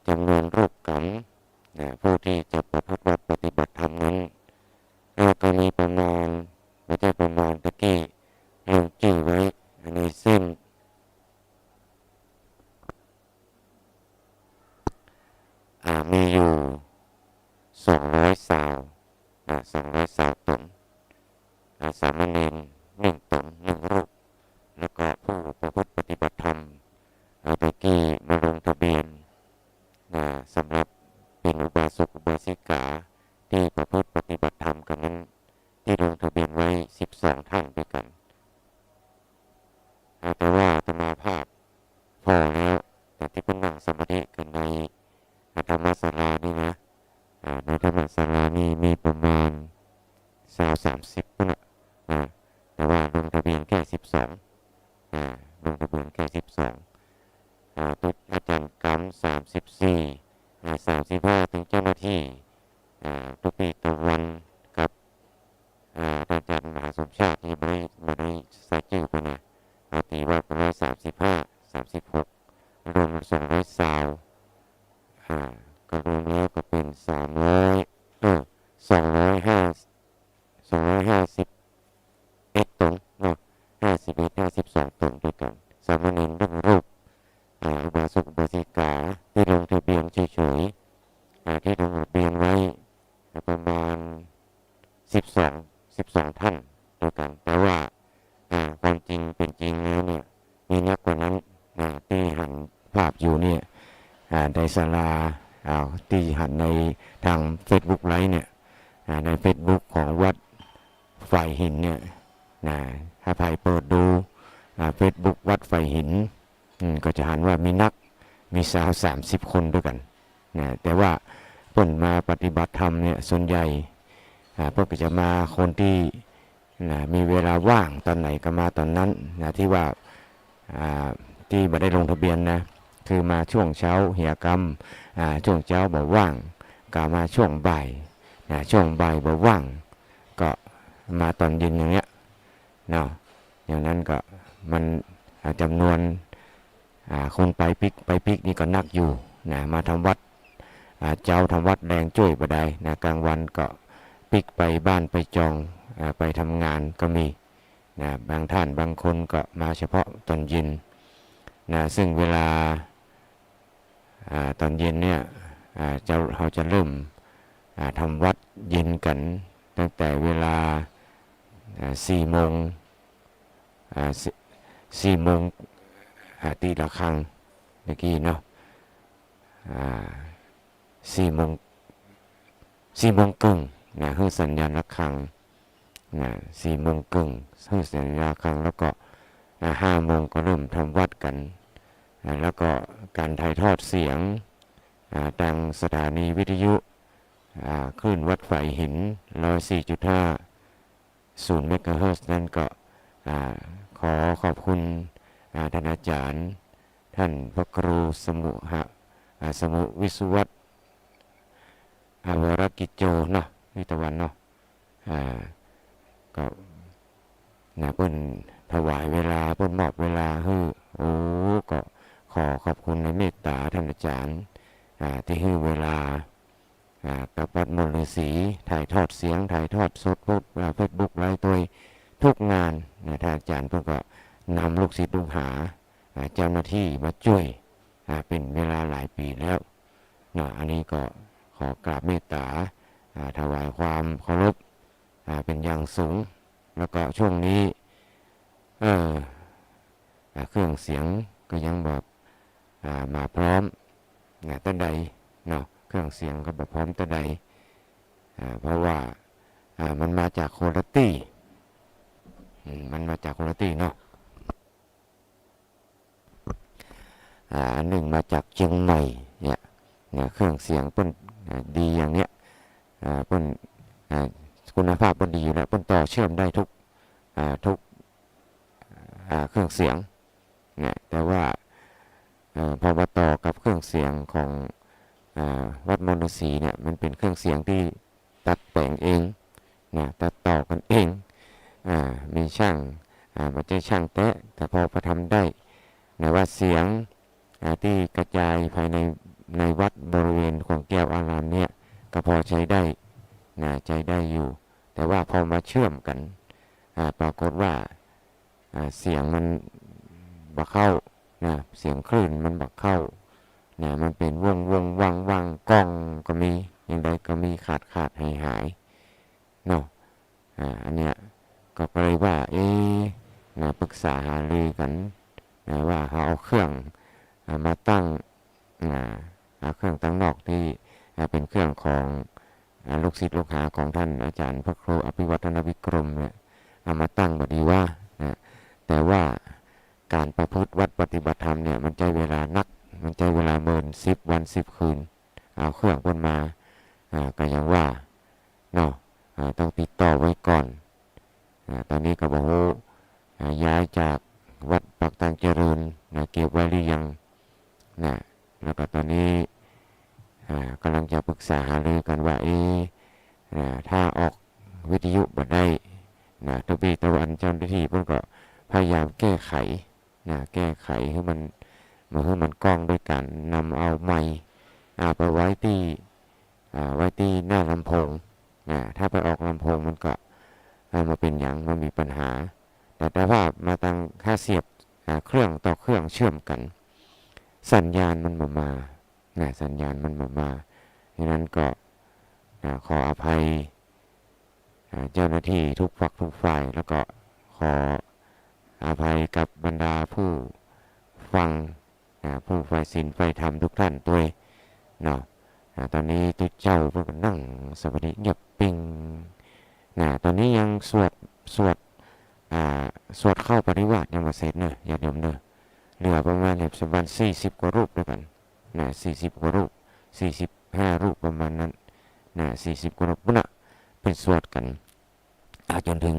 จำนวนรูปกำผู้ที่จะประพฤติ มีอยู่200 สาว200 สาวตนสามเณร1 ตน 1 รูปแล้วก็ผู้ประพฤติปฏิบัติธรรมตะกี้มาลงทะเบียนสำหรับเป็นอุบาสกอุบาสิกาที่ประพฤติปฏิบัติธรรมกันนั้นที่ลงทะเบียนไว้12 ท่านด้วยกันแต่ว่าอาตมาภาพพอแล้วแต่ที่เป็นนั่งสมาธิกันในธรรมศาลานี่นะในธรรมศาลานี่มีประมาณ30คนละแต่ว่าลงทะเบียนแค่12ลงทะเบียนแค่12ตุอาจารย์กำ34 35ถึงเจ้าหน้าที่ตุปีตะวันกับอาจารย์มหาสมชาติที่ไม่ได้ใส่ชื่อไปนะตีว่าประมาณ36 รวม200 สาวก็รวมแล้วก็เป็น251 ตนเนาะ52 ตนด้วยกันสามเณร1 รูปอุบาสกอุบาสิกาที่ลงทะเบียนเฉยๆที่ลงทะเบียนไว้ประมาณ12 ท่านด้วยกันแต่ว่าความจริงเป็นจริงแล้วเนี่ยมีนักกว่านั้นที่หันภาพอยู่เนี่ยในศาลาที่หันในทาง Facebook ไลฟ์เนี่ยใน Facebook ของวัดไฟหินเนี่ยถ้าใครเปิดดูFacebook วัดไฟหินก็จะหันว่ามีสาว30 คนด้วยกันแต่ว่าเพิ่นมาปฏิบัติธรรมเนี่ยส่วนใหญ่เพิ่นก็จะมาคนที่มีเวลาว่างตอนไหนก็มาตอนนั้นที่ว่าที่ไม่ได้ลงทะเบียนนะคือมาช่วงเช้าเหียกรรมช่วงเช้าบ่ว่างก็มาช่วงบ่ายช่วงบ่ายบ่ว่างก็มาตอนเย็นอย่างเงี้ยเนาะอย่างนั้นก็มันจำนวนคนไปปิกนี่ก็นักอยู่มาทำวัดเจ้าทำวัดแรงช่วยบ่ได้กลางวันก็ปิกไปบ้านไปจองไปทำงานก็มีบางท่านบางคนก็มาเฉพาะตอนเย็นซึ่งเวลาตอนเย็นเนี่ยเราจะเริ่มทำวัดเย็นกันตั้งแต่เวลา4 โมงตีละครั้งเมื่อกี้เนาะ4 โมงครึ่งให้สัญญาณระฆัง4 โมงครึ่งให้สัญญาณระฆังแล้วก็5 โมงก็เริ่มทำวัดกันแล้วก็การถ่ายทอดเสียงทางสถานีวิทยุคลื่นวัดไฟหิน 104.5 เมกะเฮิรตซ์นั่นก็ขอขอบคุณท่านอาจารย์ท่านพระครูสมุวิสุวัตวรกิจโจเนาะนิตวันเนาะก็เพิ่นถวายเวลาเพิ่นมอบเวลาให้ก็ขอขอบคุณในเมตตาท่านอาจารย์ที่ให้เวลากับวัดมนต์ฤาษีถ่ายทอดเสียงถ่ายทอดสดเฟซบุ๊กไลฟ์ตัวทุกงานท่านอาจารย์เพิ่นก็นำลูกศิษย์ลูกหาเจ้าหน้าที่มาช่วยเป็นเวลาหลายปีแล้วอันนี้ก็ขอกราบเมตตาถวายความเคารพเป็นอย่างสูงแล้วก็ช่วงนี้เครื่องเสียงก็ยังแบบมาพร้อมตั้งใดเนาะเครื่องเสียงก็แบบพร้อมตั้งใดเพราะว่ามันมาจากโคราตี้เนาะอันหนึ่งมาจากเชียงใหม่เนี่ยเครื่องเสียงเปิ้นดีอย่างเนี้ยเปิ้นคุณภาพเปิ้นดีอยู่แล้วเปิ้นต่อเชื่อมได้ทุกเครื่องเสียงแต่ว่าพอมาต่อกับเครื่องเสียงของวัดมนต์ฤาษีเนี่ยมันเป็นเครื่องเสียงที่ตัดแต่งเองตัดต่อกันเองมีช่างไม่ใช่ช่างแต่พอประทำได้ว่าเสียงที่กระจายภายในวัดบริเวณของแก้วอารามเนี่ยก็พอใช้ได้ใช้ได้อยู่แต่ว่าพอมาเชื่อมกันปรากฏว่าเสียงมันบักเข้าเสียงคลื่นมันบักเข้า นะมันเป็นวงวังกล้องก็มีอย่างใดก็มีขาดหายเนาะอันเนี้ยก็เลยว่านะปรึกษาหารือกันนะว่าเขาเอาเครื่องมาตั้งเครื่องตั้งนอกที่เป็นเครื่องของลูกศิษย์ลูกหาของท่านอาจารย์พระครูอภิวัฒนวิกรมเนี่ยเอามาตั้งบดีว่านะแต่ว่าการประพฤติวัดปฏิบัติธรรมเนี่ยมันใช้เวลานักมันใช้เวลาเมิน10 วัน10 คืนเอาเครื่องคนมาก็ยังว่าเนาะต้องติดต่อไว้ก่อนตอนนี้ก็บอกว่าย้ายจากวัดปักตังเจริญเก็บไว้หรือยังนะแล้วก็ตอนนี้กำลังจะปรึกษาหารือกันว่าถ้าออกวิทยุบ่ได้ตะบีตะวันเจ้าหน้าที่เพิ่นก็พยายามแก้ไขแก้ไขให้มันกล้องด้วยการนำเอาไมค์ไปไว้ที่หน้าลำโพงถ้าไปออกลำโพงมันก็มาเป็นอย่างมันมีปัญหาแต่ว่ามาตั้งค่าเสียบเครื่องต่อเครื่องเชื่อมกันสัญญาณมันมาสัญญาณมันมาดังนั้นก็ขออภัยเจ้าหน้าที่ทุกฝักทุกฝ่ายแล้วก็ขออภัยกับบรรดาผู้ฟังผู้ฝ่ายศีลฝ่ายธรรมทุกท่านด้วยเนาะตอนนี้ทุกเจ้าเพิ่งนั่งสมาธิเงียบปิงตอนนี้ยังสวดเข้าปริวาสยังมาเสร็จเนอะอย่าเดิมเนอะเหลือประมาณประมาณ40 กว่ารูปด้วยกัน40 กว่ารูป45 รูปประมาณนั้น40 กว่ารูปนะเป็นสวดกันจนถึง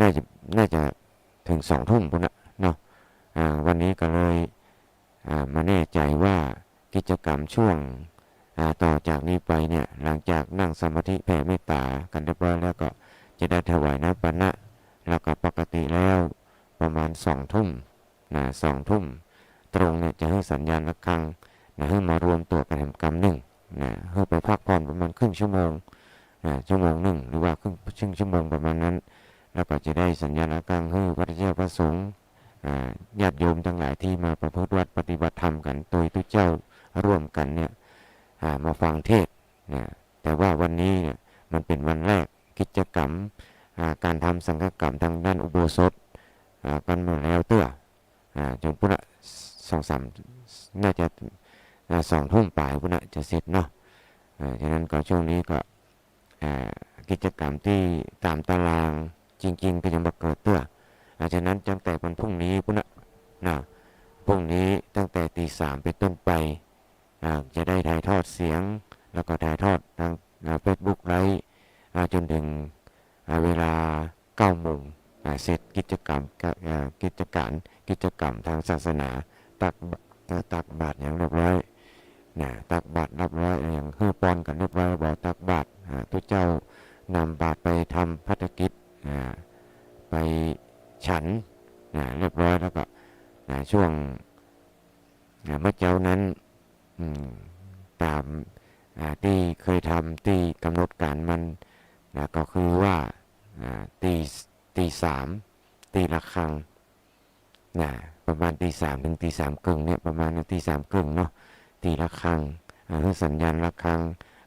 น่าจะถึง2 ทุ่มพุ่นนะเนาะวันนี้ก็เลยมาแน่ใจว่ากิจกรรมช่วงต่อจากนี้ไปเนี่ยหลังจากนั่งสมาธิแผ่เมตตากันเรียบร้อยแล้วก็จะได้ถวายน้ำปานะแล้วก็ปกติแล้วประมาณ2 ทุ่ม2 ทุ่มตรงเนี่ยจะให้สัญญาณระฆังให้มารวมตัวกันทำกรรมหนึ่งให้ไปพักผ่อนประมาณครึ่งชั่วโมงชั่วโมงหนึ่งหรือว่าครึ่งชั่วโมงประมาณนั้นแล้วก็จะได้สัญญาณระฆังให้พระเจ้าพระสงฆ์ญาติโยมทั้งหลายที่มาประพฤติวัดปฏิบัติธรรมกันโดยทุกเจ้าร่วมกันเนี่ยมาฟังเทศแต่ว่าวันนี้เนี่ยมันเป็นวันแรกกิจกรรมการทำสังฆกรรมทางด้านอุโบสถกันหมดแล้วเตื้อจนพุทธ2-3น่าจะ2 ทุ่มปลายพุทธจะเสร็จเนาะฉะนั้นก็ช่วงนี้ก็กิจกรรมที่ตามตารางจริงๆก็ยังมาเกิดเตื้อฉะนั้นตั้งแต่วันพรุ่งนี้พุทธพรุ่งนี้ตั้งแต่ตี 3เป็นต้นไปจะได้ถ่ายทอดเสียงแล้วก็ถ่ายทอดทางFacebook ไลฟ์จนถึงเวลา 9 โมงเสร็จกิจกรรมทางศาสนาตักบาตรอย่างเรียบร้อยตักบาตรเรียบร้อยอย่างฮือปอนกันเรียบร้อยบอกตักบาตรทุกเจ้านำบาตรไปทำภัตกิจไปฉันเรียบร้อยแล้วก็ช่วงเมื่อเจ้านั้นตามที่เคยทำที่กำหนดการมันก็คือว่าตี 3ตีระฆังประมาณตี 3ถึงตี 3 ครึ่งเนี่ยประมาณตี 3 ครึ่งเนาะตีระฆังให้สัญญาณระฆัง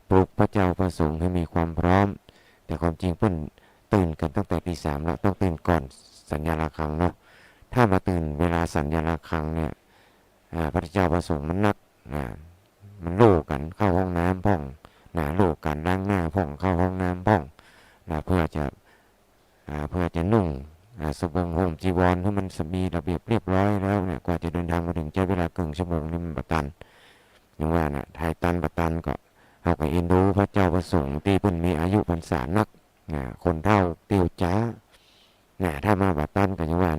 ปลุกพระเจ้าพระสงฆ์ให้มีความพร้อมแต่ความจริงเพิ่นตื่นกันตั้งแต่ตี 3แล้วต้องตื่นก่อนสัญญาณระฆังเนาะถ้ามาตื่นเวลาสัญญาณระฆังเนี่ยพระเจ้าพระสงฆ์มันนักมันโลกันเข้าห้องน้ำพ่องโลกันล้างหน้าพ่องเข้าห้องน้ำพ่องเพื่อจะนุ่งสบงห่มจีวรให้มันมีระเบียบเรียบร้อยแล้วเนี่ยกว่าจะเดินทางมาถึงใช้เวลาครึ่งชั่วโมงนี่มันบัตันอย่างว่าไทยตันบัตันก็เอาไปเอ็นดูพระเจ้าพระสงฆ์ที่เพิ่นมีอายุพรรษานักคนเท่าเตียวจ้าถ้ามาบัตันก็อย่างว่า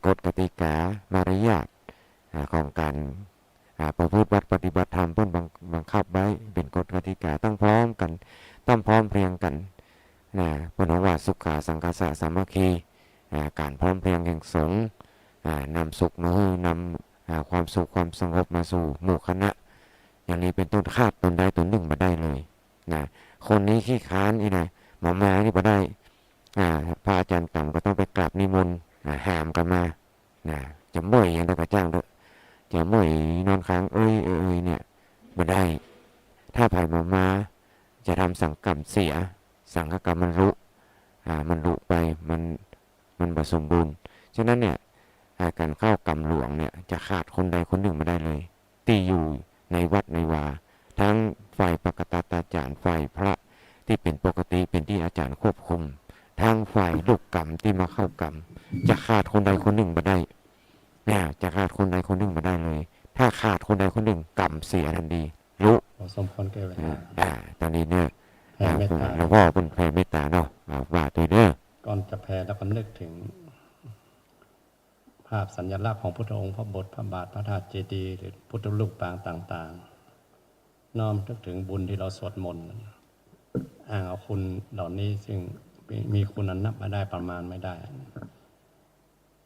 กฎกติกามารยาทของการประพฤติวัดปฏิบัติธรรมเพิ่นบังคับไว้เป็นกฎกติกาต้องพร้อมกันต้องพร้อมเพรียงกันเพิ่นว่าสุขาสังฆสะสามัคคีการพร้อมเพรียงแห่งสงฆ์นำสุขมาให้นำความสุขความสงบมาสู่หมู่คณะอย่างนี้เป็นต้นขาดตนใดตนหนึ่งมาได้เลยคนนี้ขี้ค้านหมอมานี่มาได้พระอาจารย์ต่ำก็ต้องไปกราบนิมนต์หามกันมาจะบ่อยอย่างใดก็จ้างด้วย จะหม่อยนอนค้างเนี่ยมาได้ ถ้าไผ่มาจะทำสังกรรมเสียสังฆกรรมมันรุไปมันบ่สมบูรณ์ฉะนั้นเนี่ยการเข้ากรรมหลวงเนี่ยจะขาดคนใดคนหนึ่งไม่ได้เลยที่อยู่ในวัดในวาทั้งฝ่ายปกตตาจารย์ฝ่ายพระที่เป็นปกติเป็นที่อาจารย์ควบคุมทั้งฝ่ายลูกกรรมที่มาเข้ากรรมจะขาดคนใดคนหนึ่งมาได้เนี่ยจะขาดคนใดคนหนึ่งมาได้เลยถ้าขาดคนใดคนหนึ่งกรรมเสียทันทีรู้ สมควรแก่เวลา ตอนนี้เนี่ย แผ่เมตตา หลวงพ่อเป็นแผ่เมตตาเนาะว่าตัวเนี่ย ก่อนจะแผ่แล้วก็นึกถึง ภาพสัญลักษณ์ของพุทธองค์พระบทพระบาทพระธาตุเจดีย์หรือพุทธรูปปางต่างๆน้อมนึกถึงบุญที่เราสวดมนต์อ้างเอาคุณเหล่านี้ซึ่งมีคุณอันนับไม่ได้ประมาณไม่ได้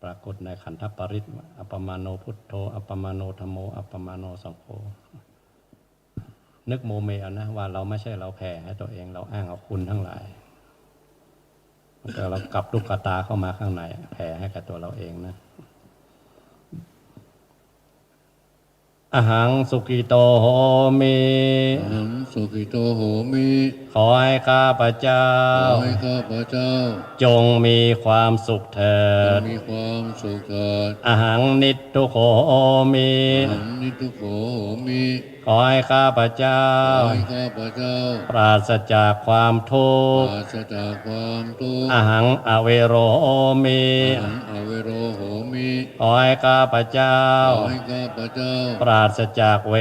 ปรากฏในขันธปริตอัปปมาโนพุทโธอัปปมาโนธัมโมอัปปมาโนสังโฆนึกโมเมเอานะว่าเราไม่ใช่เราแผ่ให้ตัวเองเราอ้างเอาคุณทั้งหลายแต่เรากลับลูกตาเข้ามาข้างในแผ่ให้กับตัวเราเองนะอหังสุกิโตโหมิ อหังสุขิโตโหมิ ขอให้ข้าพเจ้า ขอให้ข้าพเจ้า จงมีความสุขเถิ จ ด งมีความสุขเถิด อหังนิตตุโขมิ อหังนิทุโขโหมิ ขอให้ข้าพเจ้า ขอให้ข้าพเจ้า ปราศจากความทุ ป กข์ ราศจากความทุกข์ อหังอเวโรมิ อหังอเวโรโหมิ ขอให้ข้าพเจ้า ขอให้ข้าพเจ้า ปราศจากเว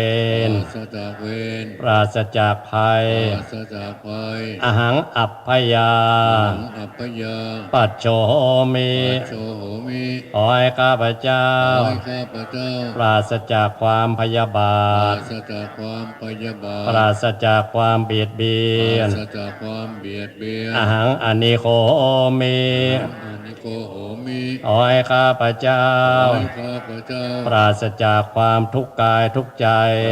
ป ร ราศจากเวร ปราศจากภัย ปราศจากภัย อหังอัปพยา อหังอัปปยา ปัจโชมิ ปัจโชโหมิ ขอให้ข้าพเจ้า ขอให้ข้าพเจ้า ปราศจากความพยาบา ปรา ท ศจากความพยาบาท ปราศจากความเบียดเบีย ปราน ศจากความเบียดเบียน อหังอนิโคมิ อานิโกโหมิ ขอให้ข้าพเจ้า ขอให้ข้าพเจ้า ปราศจากความทุกข์กายทุกข์ใจ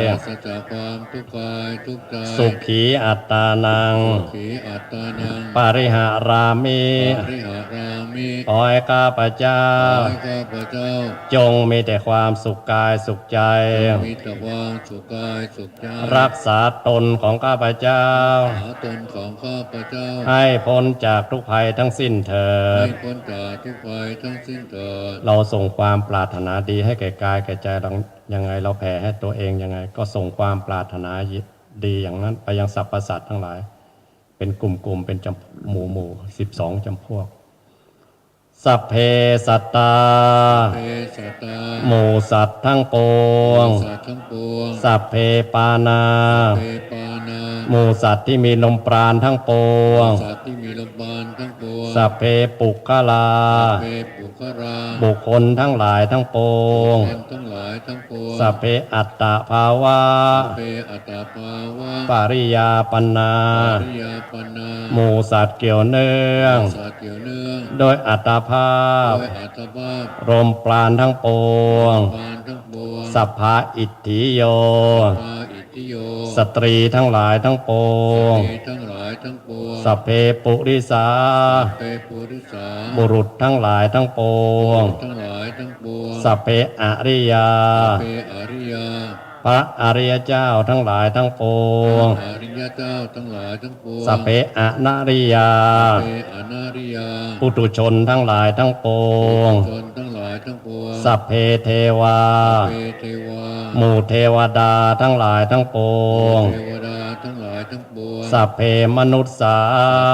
ปราศจากความทุกข์กายทุกข์ใจ สุขีอัตตานัง สุขีอัตตานัง ปาริหารามิ ปริหารามิ ขอให้ข้าพเจ้า ขอให้ข้าพเจ้า จงมีแต่ความสุขกายสุขใจ มีแต่ความสุขกายสุขใจ รักษาตนของข้าพเจ้า หาตนของข้าพเจ้า ให้พ้นจากทุกภัยทั้งสิ้นเถิ ให้ ด พ้นจากทุกภัยทั้งสิ้นเถิด เราส่งความปรารถนาดีให้แก่กายแก่ใจเรายังไงเราแผ่ให้ตัวเองยังไง ก็ส่งความปรารถนาดีอย่างนั้นไปยังสรรพสัตว์ทั้งหลาย เป็นกลุ่มๆเป็นจำหมู่12 จำพวก สัพเพสัตตา เปสัตตา หมู่สัตว์ทั้งปวง สัตว์ทั้งปวง สัพเพปานา เปปานา หมู่สัตว์ที่มีลมปราณทั้งปวง สัตว์ที่มีลมบานทั้งปวง สัพเพปุคลา เปปุครา บุคคลทั้งหลายทั้งปวง คนทั้งหลายทั้งปวง สัพเพอัตตภาวะ เปอัตตาภาวะ ปริยาปันนา ปริยาปนา หมู่สัตว์เกี่ยวเนื่อง สัตว์เกี่ยวเนื่อง โดยอัตภาพ โดยอัตภาพ รมปราณทั้งปวง บานทั้งปวง สัพพะอิทธิโย ปาอิติโย สตรีทั้งหลายทั้งปวง สตรีทั้งหลายทั้งปวง สัพเพปุริสา เปปุริสา บุรุษทั้งหลายทั้งปวง ทั้งหลายทั้งปวง สัพเพอริยา เปอริยา พระอริยเจ้าทั้งหลายทั้งปวง อริยเจ้าทั้งหลายทั้งปวง สัพเพอนาริยา เปอนาริยา ปุถุชนทั้งหลายทั้งปวง ชนทั้งหลายทั้งปวง สัพเพเทวา เปเทวา หมู่เทวดาทั้งหลายทั้งปวง เทวดาทั้งหลายทั้งปวง สัพเพมนุษสา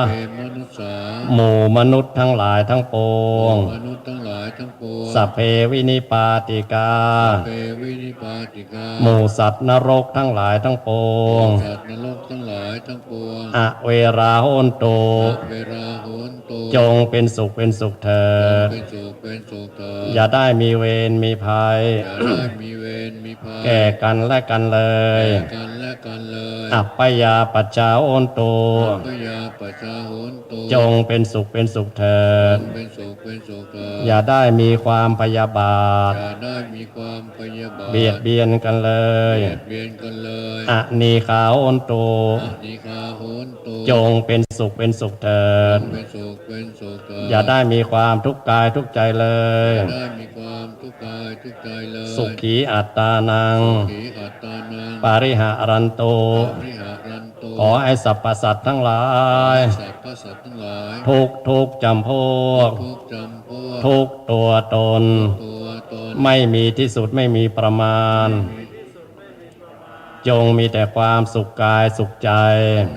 เปมนุษย์สา หมู่มนุษย์ทั้งหลายทั้งปวง มนุษย์ทั้งหลายทั้งปวง สัพเพวินิปาติกา เปวินิปาติกา หมู่สัตว์นรกทั้งหลายทั้งปวง สัตว์นรกทั้งหลายทั้งปวง อเวราโหนตุ เวลาโหนตุ จงเป็นสุขเป็นสุขเถิด เป็นสุขเป็นสุขเถิด อย่าได้มีเวรมีภัย อย่าได้มีเวรมีภัย แก่กันและกันเลย แก่กันและกันเลย อัปปยาปัจจาโอนตุ พยาปัจจาโหนตุ จงเป็นสุขเป็นสุขเถิด เป็นสุขเป็นสุขเถิด อย่าได้มีความพยาบาท อย่าได้มีความพยาบาท เบียดเบียนกันเลย เบียดเบียนกันเลย อนีคาโอนตุ นิคาโหนตุ จงเป็นสุขเป็นสุขเถิด เป็นสุขเป็นสุขเถิด อย่าได้มีความทุกข์กายทุกข์ใจเลย อย่าได้มีความทุกข์กายทุกข์ใจเลย สุขีอัตต ตานัง ขีอัตตานัง ปาริหารันโต ปริหารันโต ขอให้สรรพสัตว์ทั้งหลาย สรรพสัตว์ทั้งหลาย ทุกจำพวก ทุกจำพวก ทุกตัวตน ตัวตน ไม่มีที่สุดไม่มีประมาณ จงมีแต่ความสุขกายสุขใจ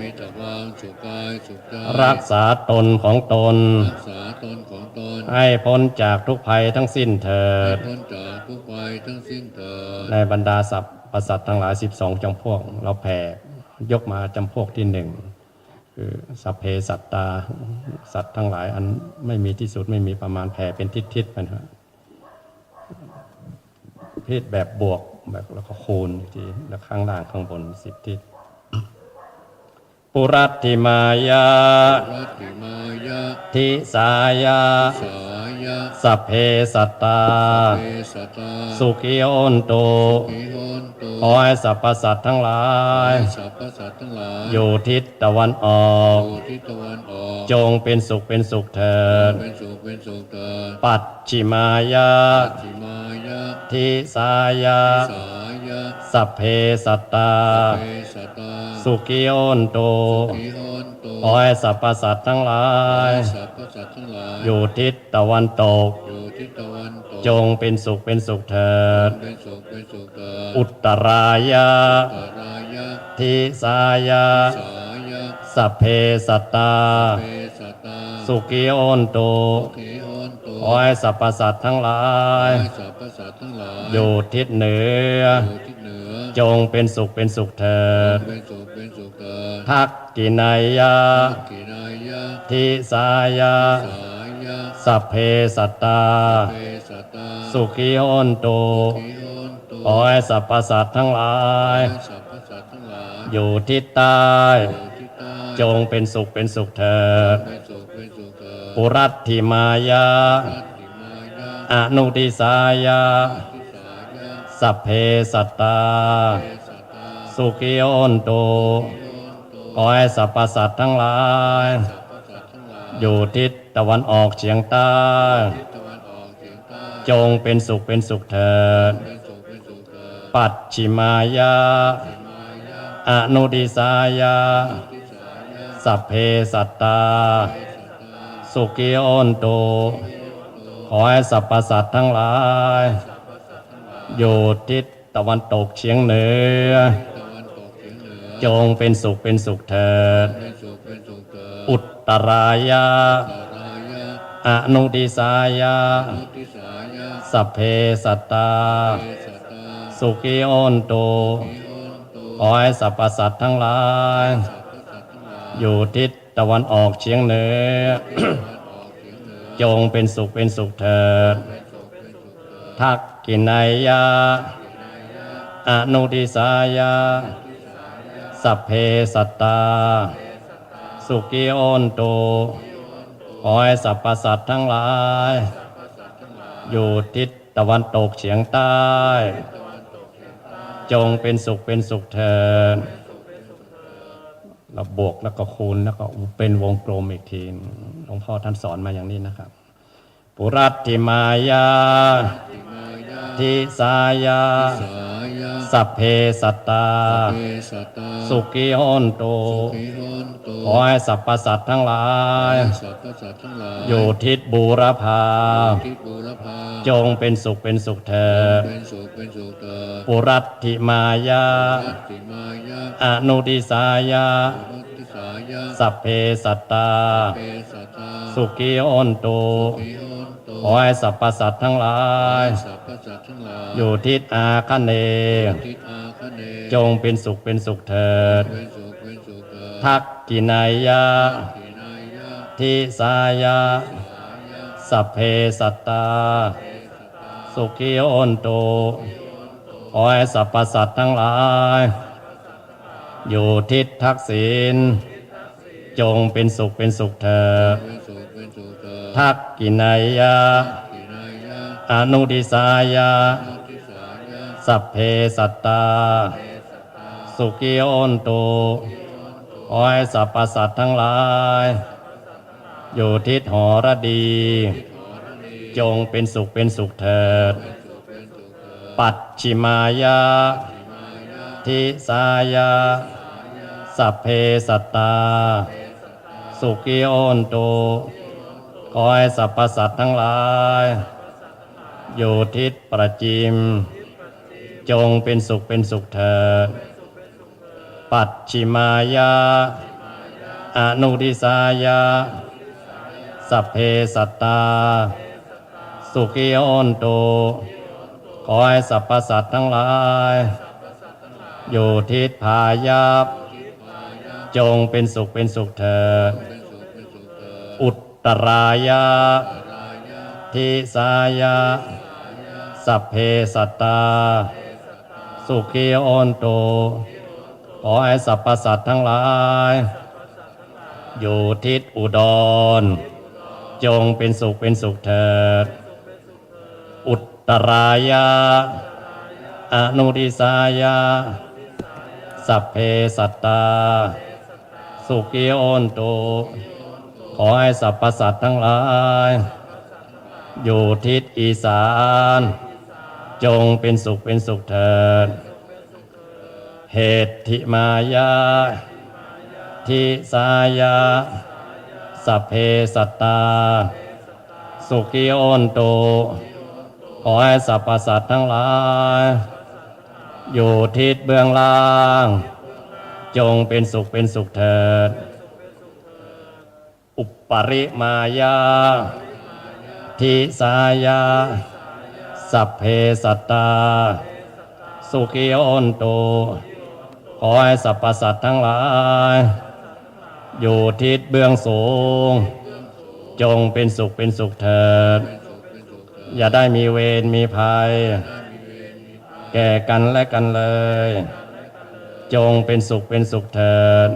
มีแต่ความสุขกายสุขใจ รักษาตนของตน รักษาตนของตน ให้พ้นจากทุกภัยทั้งสิ้นเถิ ให้ ด พ้นจากทุกภัยทั้งสิ้นเถิด ในบรรดาสรรพสัตว์ทั้งหลาย12จำพวก เราแผ่ยกมาจำพวกที่หนึ่งคือสัพเพสัตตาสัตว์ทั้งหลายอันไม่มีที่สุดไม่มีประมาณแผ่เป็นทิศๆไปนะทิศแบบบวกแบบแล้วก็คูณอีกทีแล้วข้างล่างข้างบน10 ทิศปุรัตติมายา รัตติมายะ ทิสายา สายะ สัพเพสัตตา เปสตา สุขิโอนโต มิโหนโต ขอให้สรรพสัตว์ทั้งหลาย สรรพสัตว์ทั้งหลาย อยู่ทิศตะวันออก อยู่ทิศตะวันออก จงเป็นสุขเป็นสุขเถิด เป็นสุขเป็นสุขเถิด ปัจฉิมายา ทิมายะ ทิสายา สายะ สัพเพสัตตา เปสตา สุขิโอนโต มิโหนโต ขอให้สรรพสัตว์ทั้งหลาย สรรพสัตว์ทั้งหลาย อยู่ทิศตะวันตก อยู่ทิศตะวันตก จงเป็นสุขเป็นสุขเถิด เป็นสุขเป็นสุขเถิด อุตตรายา ตรายะ ทิสายา สายะ สัพเพสัตตา เปสตา สุขิโอนโต ขีโหนโต ขอให้สรรพสัตว์ทั้งหลาย ให้สรรพสัตว์ทั้งหลาย อยู่ทิศเหนือ อยู่ทิศเหนือ จงเป็นสุขเป็นสุขเถิด เป็นสุขเป็นสุขเถิด ทักกินายา กินายะ ทิสายา สายะ สัพเพสัตตา เปสตา สุขิโอนโต ขีโหนโต ขอให้สรรพสัตว์ทั้งหลาย ให้สรรพสัตว์ทั้งหลาย อยู่ทิศใต้ อยู่ทิศใต้ จงเป็นสุขเป็นสุขเถิด เป็นสุขเป็นสุขเถิด ปุรัตถิมายา รัตติมายะ อนุติสายา ทิสายะ สัพเพสัตตา เปสตา สุขิโอนโต ขอให้สรรพสัตว์ทั้งหลาย สรรพสัตว์ทั้งหลาย อยู่ทิศตะวันออกเฉียงใต้ ทิศตะวันออกเฉียงใต้ จงเป็นสุขเป็นสุขเถิด เป็นสุขเป็นสุขเถิด ปัจฉิมายา ติมายะ อนุติสายา ทิสายะ สัพเพสัตตา เปสตา สุขิโอนโต ขอให้สรรพสัตว์ทั้งหลาย อยู่ทิศตะวันตกเฉียงเหนือ ตะวันตกเฉียงเหนือ จงเป็นสุขเป็นสุขเถิด เป็นสุขเป็นสุขเถิด อุตตรายา ตารายะ อนุติสายา นุติสายะ สัพเพสัตตา เปสตา สุขิโอนโต มิโหนโต ขอให้สรรพสัตว์ทั้งหลาย สรรพสัตว์ทั้งหลาย อยู่ทิศตะวันออกเฉียงเหนือ ตะวันออกเฉียงเหนือ จงเป็นสุขเป็นสุขเถิด เป็นสุขเป็นสุขเถิด ทักกินายยา อนุติสายา สัพเพสัตตา สุขิโอนโต ขอให้สรรพสัตว์ทั้งหลาย อยู่ทิศตะวันตกเฉียงใต้ จงเป็นสุขเป็นสุขเถิดเราบวกแล้วก็คูณแล้วก็เป็นวงกลมอีกทีหลวงพ่อท่านสอนมาอย่างนี้นะครับ ปุรัตถิมายา ติมายะ ทิสายา สายะ สัพเพสัตตา เปสตา สุขิโอนโต มิโหนโต ขอให้สรรพสัตว์ทั้งหลาย สรรพสัตว์ทั้งหลาย อยู่ทิศบูรพา ทิศบูรพา จงเป็นสุขเป็นสุขเถิด เป็นสุขเป็นสุขเถิด ปุรัตถิมายา รัตติมายะ อนุติสายา นุติสายะ สัพเพสัตตา เปสตา สุขิโอนโต มิโหนโต ขอให้สรรพสัตว์ทั้งหลาย สรรพสัตว์ทั้งหลาย อยู่ทิศอาคเนย์ ทิศอาคเนย์ จงเป็นสุขเป็นสุขเถิด เป็นสุขเป็นสุขเถิด ทักกินายยา ทินายะ ทิสายา สายะ สัพเพสัตตา สุขิโอนโต ขอให้สรรพสัตว์ทั้งหลาย อยู่ทิศทักษิณจงเป็นสุขเป็นสุขเถิด เป็นสุขเป็นสุขเถิด ทักกินายยา ทินายะ อนุติสายา นุติสายะ สัพเพสัตตา สุขิโอนโต ขอให้สรรพสัตว์ทั้งหลาย อยู่ทิศหรดี จงเป็นสุขเป็นสุขเถิด เป็นสุขเป็นสุขเถิด ป ปัจฉิมายาทิสายาสัพเพสัตตาสุขีโอนตุขอให้สรรพสัตว์ทั้งหลายอยู่ทิศประจิมจงเป็นสุขเป็นสุขเถิดปัจฉิมายาอนุทิสายาสัพเพสัตตาสุขีโอนตุขอให้สรรพสัตว์ทั้งหลายอยู่ทิศพายัพจงเป็นสุขเป็นสุขเถิดอุตตรายาทิสายาสัพเพสัตตาสุขีโอนตุขอให้สรรพสัตว์ทั้งหลายอยู่ทิศอุดรจงเป็นสุขเป็นสุขเถิดอุตตรายาอนุทิสายาสัพเพสัตตาสุขีโอนตุขอให้สรรพสัตว์ทั้งหลายอยู่ทิศอีสานจงเป็นสุขเป็นสุขเถิดเหติมายาทิสายาสัพเพสัตตาสุขีโอนตุขอให้สรรพสัตว์ทั้งหลายอยู่ทิศเบื้องล่างจงเป็นสุขเป็นสุขเถิดอุปริมายาทิสายาสัพเพสัตตาสุขีโอนตุขอให้สรรพสัตว์ทั้งหลายอยู่ทิศเบื้องสูงจงเป็นสุขเป็นสุขเถิดอย่าได้มีเวรมีภัยแก่กันและกันเลยจงเป็นสุขเป็นสุขเถิด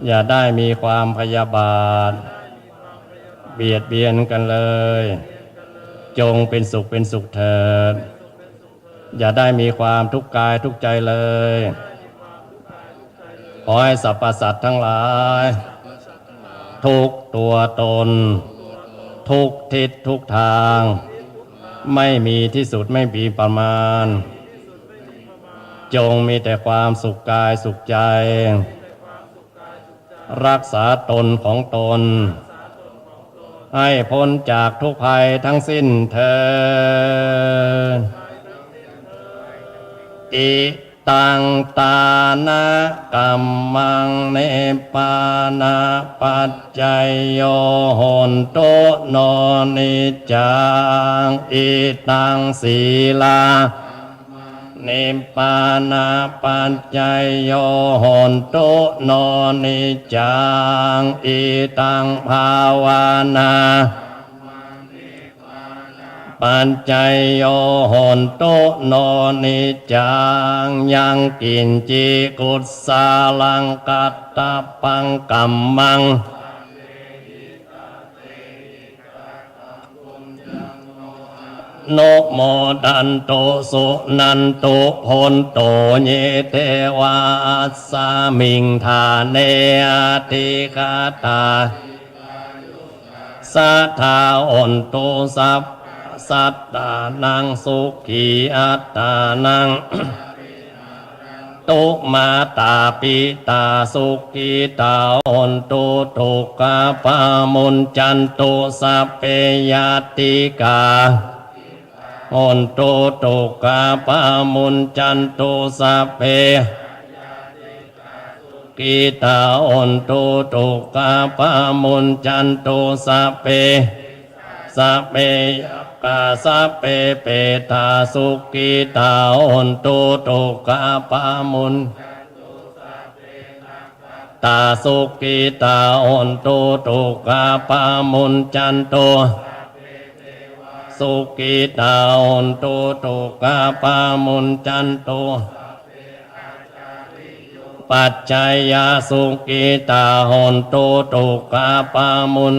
อย่าได้มีความพยาบาทเบียดเบียนกันเลยจงเป็นสุขเป็นสุขเถิดอย่าได้มีความทุกข์กายทุกข์ใจเลยขอให้สรรพสัตว์ทั้งหลายทุกตัวตนทุกทิศทุกทางไม่มีที่สุดไม่มีประมาณจงมีแต่ความสุขกายสุขใจรักษาตนของตนให้พ้นจากทุกภัยทั้งสิ้นเถิดอิตังตานะกัมมังเนปานะปัจจัยโยโหนโตโนนิจังอิตังศีลานิพพานาปัจจัยโยโหนตุโนนิจังอิตังภาวนาปัจจัยโยโหนตุโนนิจังยังกินจิกุศสาลังกัตตปังกัมมังโนโมดันโตสุนันโตโหนโตเยเทวาสามิงธาเนอติคาตาสัทธาโอนโตสัพสัตตานังสุขีอัตตานังตุมาตาปิตาสุขีตาโอนตุทุกขปามุนจันตุสัพเพยติกาโอนตุทุกขปามุนจันตุสัพเพกิตาโอนตุทุกขปามุนจันตุสัพเพสัพเพกาสัพเพเปตาสุกิตาโอนตุทุกขปามุนตาสุกิตาโอนตุทุกขปามุนจันตุสุกิตาโอนตุทุกขปามุนจันตุปัจจัยยาสุกิตาโอนตุทุกขปามุน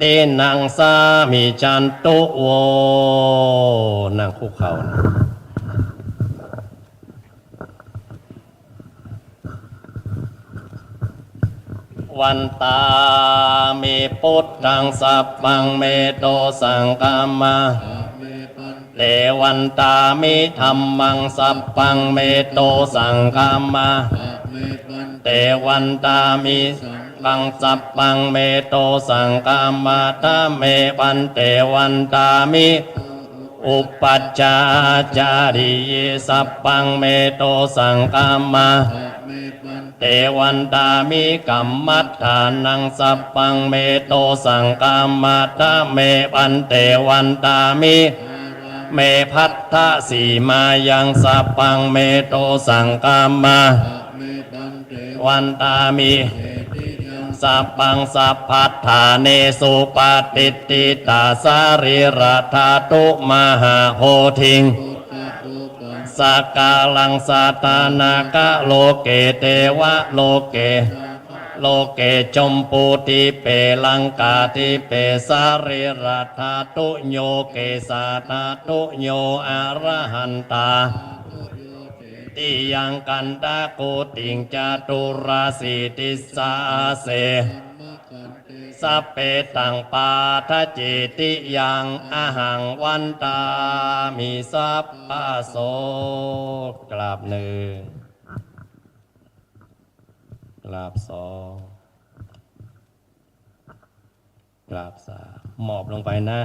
ตินังสามิจันตุโวนั่งคุกเข่านะวันตามิพุทธังสัพพังเมโตสังฆัมมา เม ปันเต เตวันตามิธัมมังสัพพังเมโตสังฆามา ปะเมปันเต เตวันตามิบังสัพพังเมโตสังฆามาตาเมปันเตวันตามิอุปัจจาจาริเยสัพพังเมโตสังฆามา ปะเมปัน เตวันตามิกัมมัฏฐานังสัพพังเมโตสังฆามาตาเมปันเตวันตามิเมพัทธสีมายังสัพพังเมโตสังฆามา ปะเมปันเต วันตามิ เตติยัง สัพพังสัพพัทธาเนสุปฏิติตาสาริรัธาตุมหาโพธิง พุทธรูปัง สักกาลังสัตานากะโลเกเตวะโลเก โลเกจมปูติเปลังกาติเปสาริรัธาตุโยเกสาธาตุโยอะระหันตา ติยังกันตะโกติงจตุราสีติสาเส สัพเพตังปาทะเจติยังอาหังวันตามิสัพพะโสกราบหนึ่งกราบสองกราบสามหมอบลงไปนะ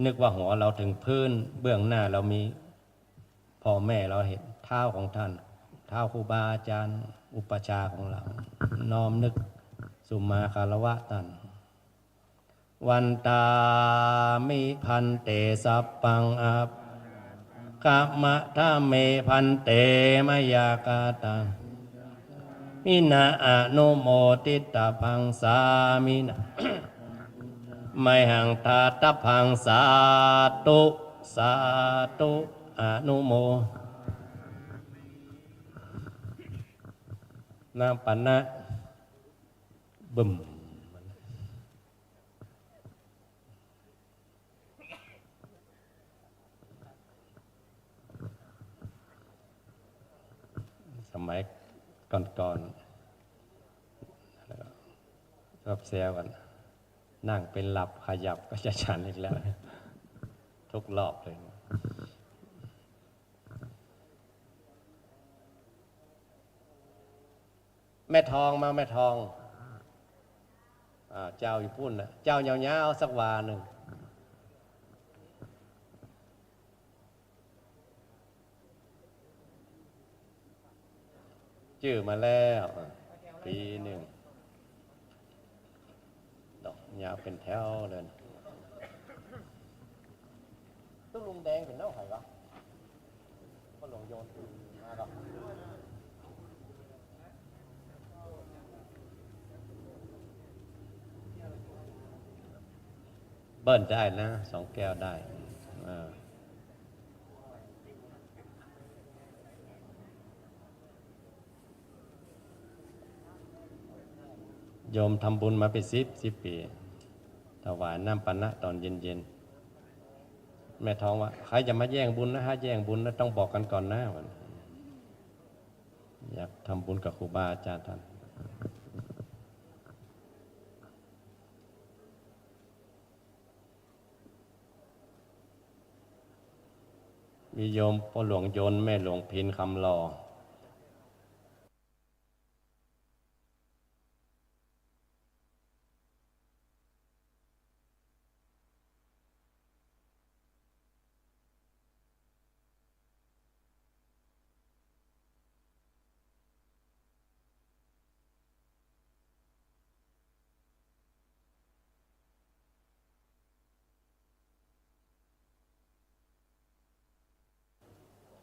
นึกว่าหัวเราถึงพื้นเบื้องหน้าเรามีพ่อแม่เราเห็นเท้าของท่านเท้าครูบาอาจารย์อุปชาของเราน้อมนึกสุมาคารวะท่านวันตามิพันเตสัพพังอัปกะมะทะเมพันเตมยากาตังมินาอนุโมติตาพังสามินะ ไมหังทาตพังสาตุสาตุอนุโมน้ำปันนะบึมสมัยก่อนๆชอบแซวกันนั่งเป็นหลับขยับก็จะฉันอีกแล้วทุกรอบเลยแม่ทองมาแม่ทองเจ้าอยู่พุ่นนะเจ้าเงาๆสักวาหนึ่งชื่อมาแล้วปีหนึ่งดอกยาวเป็นแถวเลยต้องลุงแดงเป็นเน่าไข่วะก็หลงโยนมาหรอกเบิ้ลได้นะ2 แก้วได้โยมทำบุญมาเป็น10 ปีถวายน้ำปันนะตอนเย็นๆแม่ท้องว่าใครจะมาแย่งบุญนะฮะแย่งบุญนะต้องบอกกันก่อนนะอยากทำบุญกับครูบาอาจารย์ท่านมีโยมพ่อหลวงโยนแม่หลวงพินคำรอ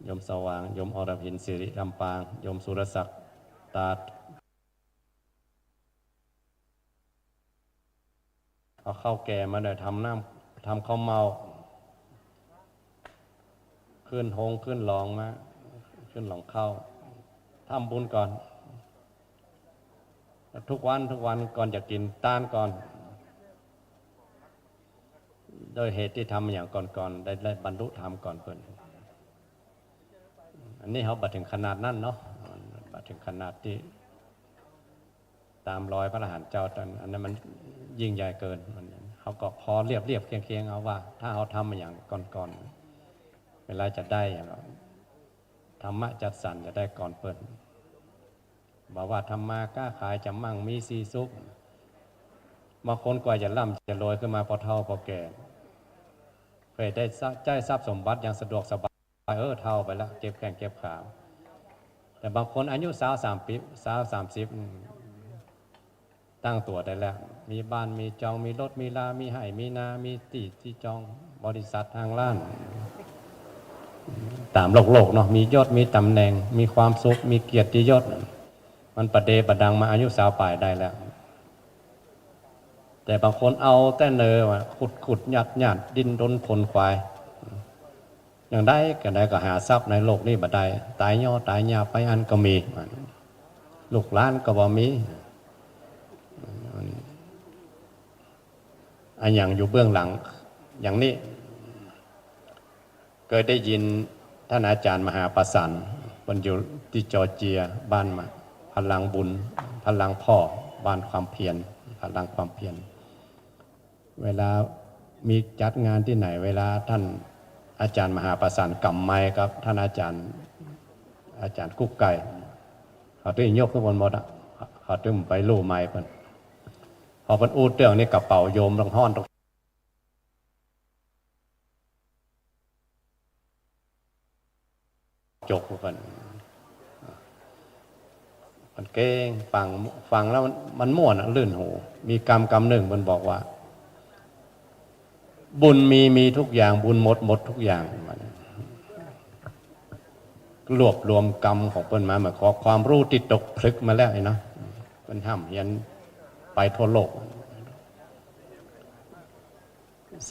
โยมสว่างโยมอรพินสิริลำปางโยมสุรศักดิ์ตาเอาข้าวแก่มาหน่อยทำข้าวเมาขึ้นหงขึ้นหลองมาขึ้นหลองข้าวทำบุญก่อนทุกวันก่อนจะกินต้านก่อนโดยเหตุที่ทำอย่างก่อนได้บรรลุธรรมก่อนเพิ่นอันนี้เขาบัดถึงขนาดนั้นเนาะบัดถึงขนาดที่ตามรอยพระอรหันต์เจ้าอันนั้นมันยิ่งใหญ่เกินเฮ เขาก็พอเรียบเคียงเอาว่า ถ้าเขาทำอย่างก่อนเวลาจะได้อย่างธรรมะจัดสรรจะได้ก่อนเปิดบอกว่าธรรมะกล้าขายจะมั่งมีสีสุขบางคนกว่าจะร่ำจะรวยขึ้นมาพอเฒ่าพอแก่เคยได้ใจทรัพย์สมบัติอย่างสะดวกสบายเท่าไปแล้วเก็บแข้งเก็บขาแต่บางคนอายุ30 ปี30ตั้งตัวได้แล้วมีบ้านมีจองมีรถมีลามีไห่มีนามีที่จองบริษัททางล้านตามโลกเนาะมียศมีตำแหน่งมีความสุขมีเกียรติยศมันประเดประดังมาอายุปลายได้แล้วแต่บางคนเอาแต่เนอว่าขุดหยัดดินรนผลควายอย่างได้ก็หาทรัพย์ในโลกนี้บ่ได้ตายย่อตายยาไปอันก็มีลูกหลานก็บ่มีอันอย่างอยู่เบื้องหลังอย่างนี้เคยได้ยินท่านอาจารย์มหาประสันคนอยู่ที่จอร์เจียบ้านมาพลังบุญพลังพ่อบ้านความเพียรพลังความเพียรเวลามีจัดงานที่ไหนเวลาท่านอาจารย์มหาประสันกำไม้ครับท่านอาจารย์กุ๊กไก่เขาตึงยกขึ้นบนหมดอ่ะเขาตึงไปลู่ไม้เพิ่นพอเพิ่นอูดเรื่องนี้กระเป๋าโยมลงห้อนตรงจกเพิ่นมันเก่งฟังแล้วมันม่วนลื่นหูมีกรรมหนึ่งมันบอกว่าบุญมีทุกอย่างบุญหมดทุกอย่างมันรวบรวมกรรมของเพิ่นมาเหมือนขอความรู้ติดตกพลึกมาแล้วไอ้เนาะเพิ่นห้ามเฮียนไปทั่วโลก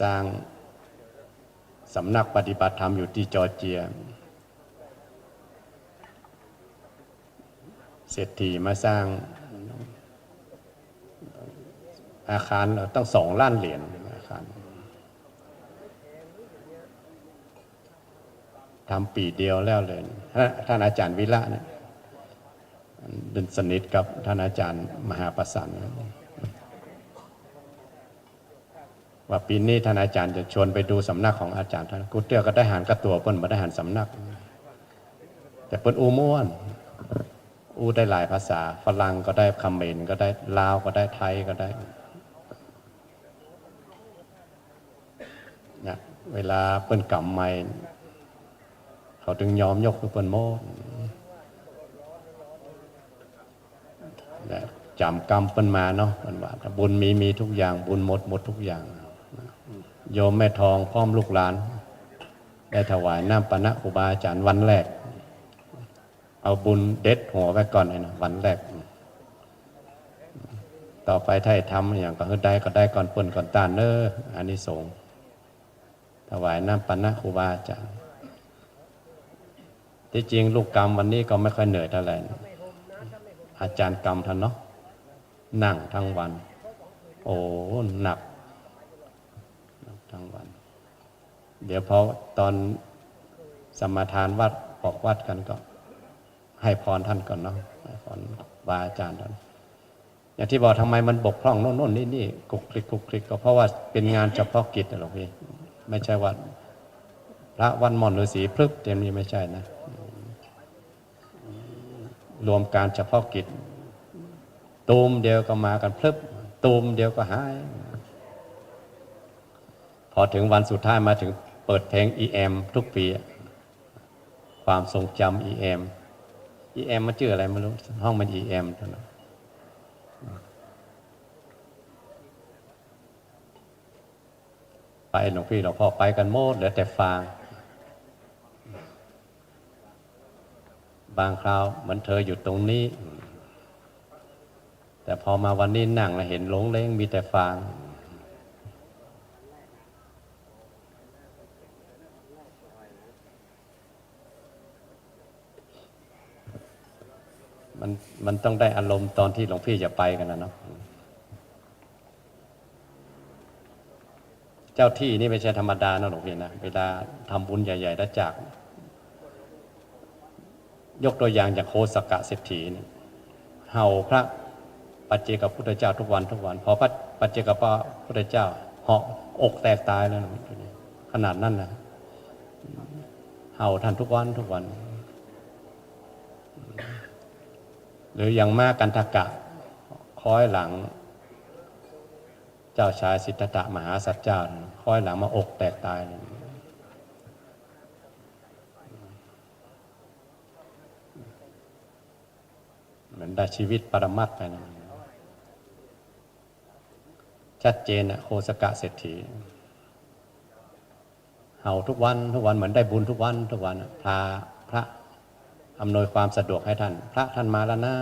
สร้างสำนักปฏิบัติธรรมอยู่ที่จอร์เจียเศรษฐีมาสร้างอาคารตั้ง2 ล้านเหรียญอาคารทำปีเดียวแล้วเลยท่านอาจารย์วิระเนี่ยเป็นสนิทกับท่านอาจารย์มหาประสันว่าปีนี้ท่านอาจารย์จะชวนไปดูสำนักของอาจารย์ท่านกูเตื้อก็ได้หารกระตัวเปิ้นบ่ได้หารสำนักแต่เปิ้นอูม่วนอูได้หลายภาษาฝรั่งก็ได้เขมรก็ได้ลาวก็ได้ไทยก็ได้นะเวลาเปิ้นกำไม้เขาถึงยอมยกคือเปิ้นโมดนะจำกรรมเปิ้นมาเนาะเปิ้นว่าบุญมีทุกอย่างบุญหมดทุกอย่างโยมแม่ทองพร้อมลูกหลานได้ถวายน้ำปนะครูบาอาจารย์วันแรกเอาบุญเด็ดหัวไว้ก่อนเลยนะวันแรกต่อไปถ้าทำอย่างก็ได้ก่อนเปิ้นก่อนตานเน้ออานิสงส์ถวายน้ำปนะครูบาอาจารย์ที่จริงลูกกรรมวันนี้ก็ไม่ค่อยเหนื่อยเท่าไหร่อาจารย์กรรมท่านเนาะนั่งทั้งวันโอ้หนักทั้งวันเดี๋ยวพอตอนสมาทานวัดออกวัดกันก็ให้พรท่านก่อนเนาะให้พรบาอาจารย์ท่านอย่างที่บอกทำไมมันบกพร่องโน่นนี่กุกคลิกก็เพราะว่าเป็นงานเฉพาะกิจหรอกพี่ไม่ใช่ว่าพระวันหม่อนฤาษีพลึกเต็มนี้ไม่ใช่นะรวมการเฉพาะกิจตูมเดียวก็มากันพลึบตูมเดียวก็หายพอถึงวันสุดท้ายมาถึงเปิดเพลง EM ทุกปีความทรงจำ EM มันชื่ออะไรไม่รู้ห้องมัน EM เท่านั้นไปหลวงพี่หลวงพ่อไปกันโมดเหลือแต่ฟางบางคราวเหมือนเธออยู่ตรงนี้แต่พอมาวันนี้นั่งแล้วเห็นหลงเล้งมีแต่ฟางมันต้องได้อารมณ์ตอนที่หลวงพี่จะไปกันนะเนาะเจ้าที่นี่ไม่ใช่ธรรมดานะหลวงพี่นะเวลาทำบุญใหญ่ๆแล้วจากยกตัวอย่างจากโคสกะเศรษฐีเนี่ยเห่าพระปัจเจกพุทธเจ้าทุกวันพอพระปัจเจกพุทธเจ้าโค เหาะอกแตกตายแล้วนะขนาดนั้นนะเห่าท่านทุกวันทุกวัน หรืออย่างมากกันทกะคอยหลังเจ้าชายสิทธัตถะมหาสัจเจ้าคอยหลังมาอกแตกตายเลยเหมือนได้ชีวิตปรมัตถ์ไปนะชัดเจนนะโคสกะเศรษฐีเห่าทุกวันทุกวันเหมือนได้บุญทุกวันทุกวันพระอำนวยความสะดวกให้ท่านพระท่านมาแล้วนะ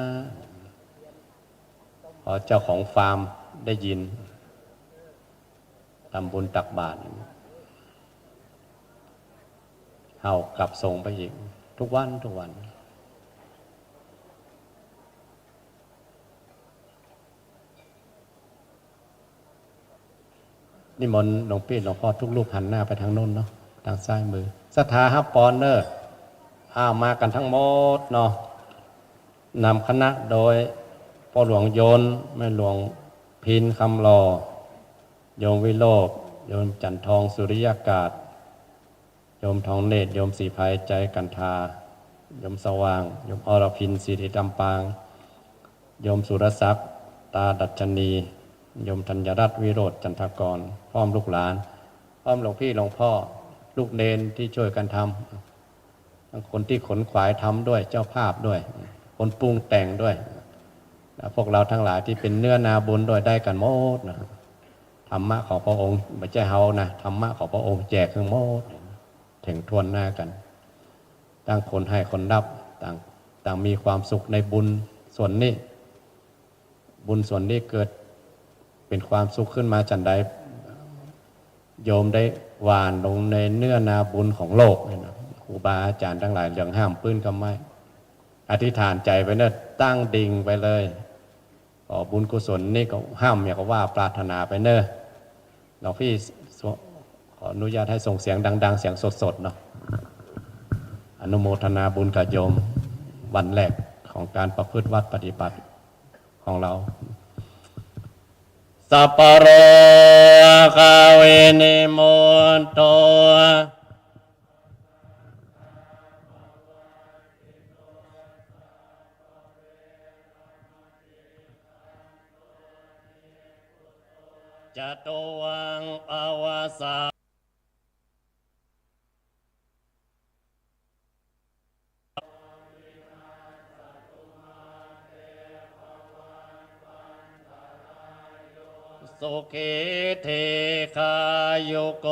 พอเจ้าของฟาร์มได้ยินทำบุญตักบาตรเห่ากลับส่งไปอีกทุกวันทุกวันนิมนต์หลวงพี่หลวงพ่อทุกรูปหันหน้าไปทางโน้นเนาะทางซ้ายมือศรัทธาฮับปอนเนอร์มากันทั้งหมดเนาะนำคณะโดยพ่อหลวงโยนแม่หลวงพินคำรอโยมวิโรจน์โยมจันทองสุริยากาศโยมทองเนตรโยมสีภัยใจกันทาโยมสว่างโยมอรพินสิริดำปางโยมสุรศักดิ์ตาดัชนีโยมธัญรัตน์วิโรจน์จันทกรพร้อมลูกหลานพร้อมหลวงพี่หลวงพ่อลูกเนนที่ช่วยกันทำทั้งคนที่ขนขวายทำด้วยเจ้าภาพด้วยคนปรุงแต่งด้วยพวกเราทั้งหลายที่เป็นเนื้อนาบุญด้วยได้กันหมดนะธรรมะของพระองค์ไม่ใช่เฮานะธรรมะของพระองค์แจกทั้งหมดถึงทวนหน้ากันต่างคนให้คนรับต่างมีความสุขในบุญส่วนนี้บุญส่วนนี้เกิดเป็นความสุขขึ้นมาจันใดโยมได้หวานลงในเนื้อนาบุญของโลกเนี่ยนะครูบาอาจารย์ทั้งหลายอย่างห้ามปื้นก็ไม่อธิษฐานใจไปเนอะตั้งดิ่งไปเลยบุญกุศลนี่ก็ห้ามอย่าก็ว่าปรารถนาไปเนอะหลวงพี่ขออนุญาตให้ส่งเสียงดังๆเสียงสดๆเนาะอนุโมทนาบุญกับโยมวันแรกของการประพฤติวัดปฏิบัติของเราสัพพะโรคาเวนิโมนโตจตุวังอวสาสุขิเทคายุโก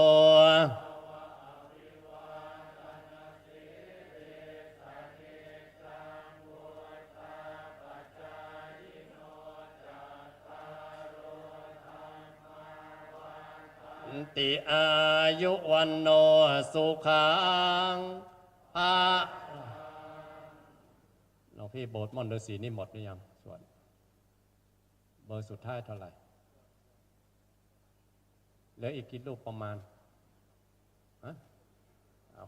ติอายุวันโนสุขังภะหลวงพี่โบสถ์มอนเดอร์สีนี่หมดหรือยังสวดเบอร์สุดท้ายเท่าไหร่เหลืออีกกี่รูปประมาณ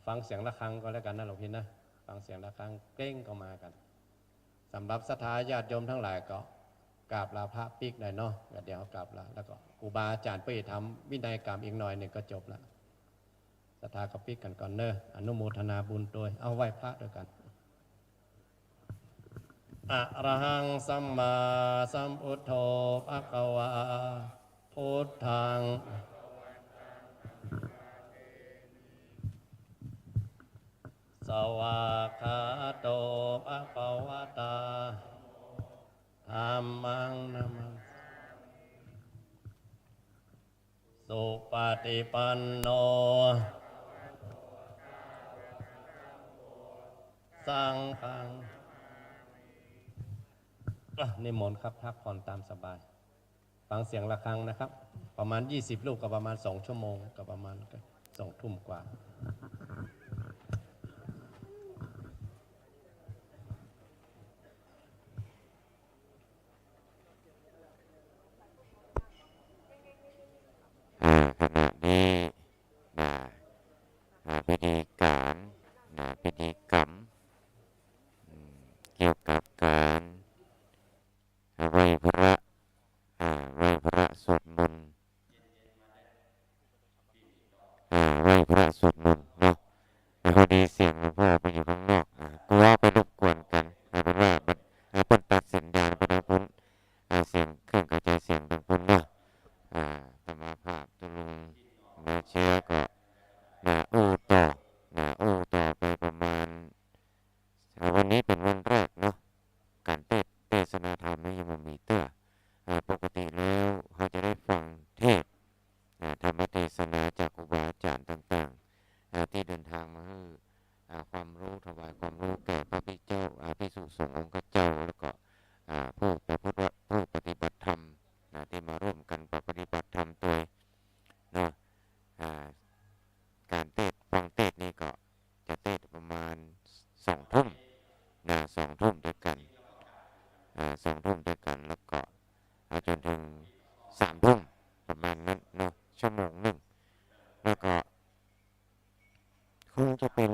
ฟังเสียงะระฆังก็แล้วกันนะหลวงพี่นะฟังเสียงะระฆังเก้งก็มากันสำหรับศรัทธาญาติโยมทั้งหลายก็กราบลาพระปิกหน่อยเนาะเดี๋ยวกราบลาแล้วก็ครูบาอาจารย์ไปทำวินัยกรรมอีกหน่อยหนึ่งก็จบละศรัทธากับปิกกันก่อนเนอะอนุโมทนาบุญโดยเอาไหว้พระด้วยกันอะระหังสัมมาสัมพุทโธภะคะวาพุทธังสวากขาโตภะคะวะตาธัมมังนะมังสุปฏิปันโนสังฆังนิมนต์ครับพักผ่อนตามสบายฟังเสียงะระฆังนะครับประมาณ20ลูกกับประมาณ2ชั่วโมงกับประมาณ2 ทุ่มกว่าขณะนี้พิธีการพิธีกรรมเกี่ยวกับการไหว้พระสวดมนต์ พอดีเสียงหลวงพ่อไปอยู่ข้างนอกกลัวไปรบกวนกันเป็นว่าเปิ้นตัดสัญญาณไปทางพ้นเสียงเครื่องกระจายเสียงทางพ้นเนาะสมาภาพจะลงมาเชื้อก็อู้ต่อไปประมาณวันนี้เป็นวันแรกเนาะการเทศนาธรรมนี่ยังไม่มีเตื้อปกติแล้วเขาจะได้ฟังเทศธรรมเทศนาจากครูบาอาจารย์ต่างๆที่เดินทางมาให้ความรู้ถวายความรู้แก่พระภิกษุภิกษุสงฆ์องค์เจ้าแล้วก็ผู้ประพฤติผู้ปฏิบัติธรรมที่มาร่วมกันปฏิบัติธรรมโดยเนาะการฟังเทศนี่ก็จะเทศประมาณ2 ทุ่ม2 ทุ่มด้วยกัน2 ทุ่มด้วยกันแล้วก็จนถึง3 ทุ่มประมาณนั้นเนาะชั่วโมงหนึ่งแล้วก็คงจะเป็น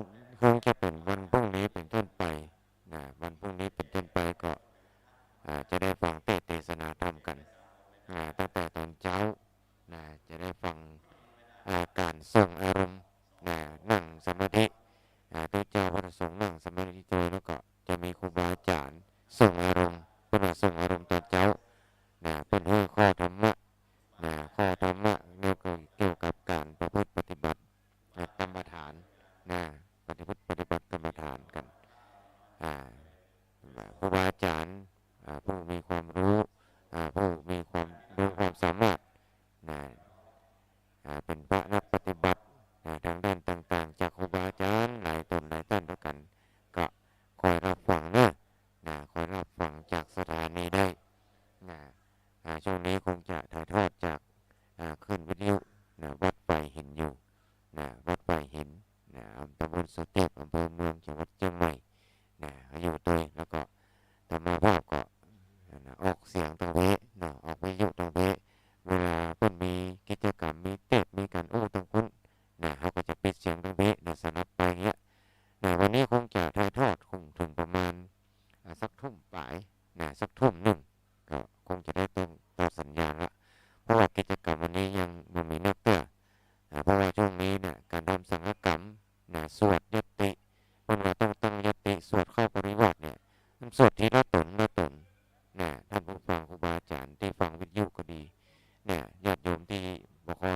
วันพรุ่งนี้เป็นต้นไปวันพรุ่งนี้เป็นต้นไปก็จะได้ฟังเทศนาธรรมกันตั้งแต่ตอนเช้าจะได้ฟังการส่งอารมณ์นั่งสมาธิตัวเจ้าพระสงฆ์นั่งสมาธิโดยแล้วก็จะมีครูบาอาจารย์ส่งอารมณ์เป็นส่งอารมณ์ตอนเช้าเป็นข้อธรรมะเกี่ยวกับการประพฤติปฏิบัติกรรมฐานปฏิบัติกรรมฐานกันครูบาอาจารย์ผู้มีความรู้ผู้มีความสามารถเป็นพระนักปฏิบัติทางด้านต่างๆจากครูบาอาจารย์หลายท่านด้วยกันก็คอยรับฟังคอยรับฟังจากสถานีได้ช่วงนี้คงจะถ่ายทอดจากขึ้นวิทยุวัดไฟหินอยู่วัดไฟหินตำบลสุเทพอำเภอเมืองจังหวัดเชียงใหม่อยู่ด้วยแล้วก็ธรรมาภาพก็ออกเสียงตรงนี้ออกวิทยุตรงนี้เวลาเพิ่นมีกิจกรรมมีเทศมีการตรงคุ้นเขาก็จะปิดเสียงตรงนี้สนับไปเงี้ยวันนี้คงจะถ่ายทอดคงถึงประมาณสักทุ่มปลายสักทุ่มหนึ่งก็คงจะได้ต่อสัญญาณละเพราะว่ากิจกรรมวันนี้ยังไม่มีนักเตื้อเพราะว่าช่วงนี้การทำสังฆกรรมสวดยติเพิ่นว่าต้องตั้งยติสวดเข้าปริวาสสวดทีละตนท่านผู้ฟังครูบาอาจารย์ที่ฟังวิทยุก็ดีญาติโยมที่บอกว่า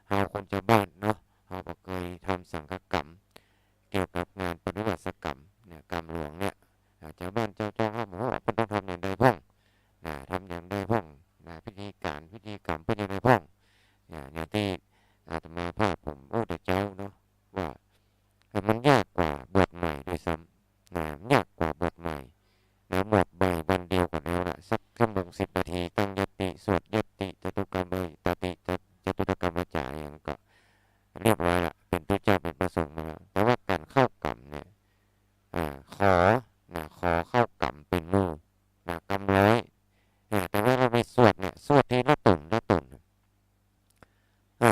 เฮาคนชาวบ้านเนาะเฮาก็เคยทำสังฆกรรมเกี่ยวกับงานปฏิวัติกรรมกรรมหลวงชาวบ้านเจ้าห้ามว่าเพิ่นต้องทำอย่างใดพ้องทำอย่างใดพ้องพิธีกรรมเป็นอย่างใดพ้องอย่างที่อาตมาภาพผมแต่เจ้าเนาะว่ามันยากกว่าบวชใหม่ด้วยซ้ำยากกว่าบวชใหม่บวชใหม่วันเดียวกันแล้วสักชั่วโมง10 นาทีตั้งยติสวดยติจตุกรรมจตุตกรรมจารอย่างก็เรียบร้อยละเป็นพระเจ้าเป็นประสงค์มาแต่ว่าการเข้ากรรมขอเข้ากรรมเป็นหมู่กรรมร้อยแต่ว่าเราไปสวดสวดทีละตน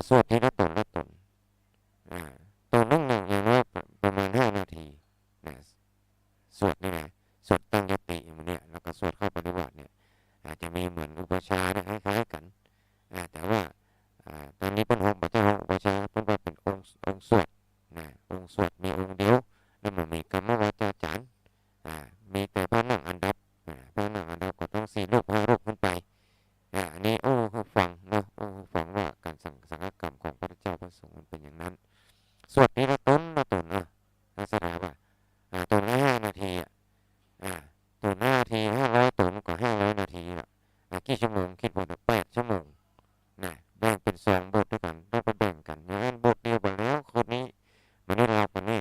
สวดทีละตนตัวนึงอย่างน้อยประมาณ5 นาทีสวดสวดตั้งยติอย่างนี้แล้วก็สวดเข้าปฏิบัติอาจจะมีเหมือนอุปชาคล้ายๆกันแต่ว่าตอนนี้เป็นห้องปัจจัยห้องอุปชาเป็นว่าเป็นองค์สวดองค์สวดมีองค์เดียวแล้วมันมีกรรมวาจาจารย์มีแต่พระนั่งอันดับก็ต้อง4 รูป 5 รูปขึ้นไปอันนี้ฟังเนาะฟังว่าการสังฆกรรมของพระเจ้าพระสงฆ์มันเป็นอย่างนั้นสวดนี้ละตนลักษณะว่าตนละ5 นาทีตน5 นาที500 ตนก็500 นาทีกี่ชั่วโมงคิดว่า8 ชั่วโมงแบ่งเป็น2 บทด้วยกันต้องไปแบ่งกันอย่างนั้นบทเดียวไปแล้วคนนี้มันได้รับกันแน่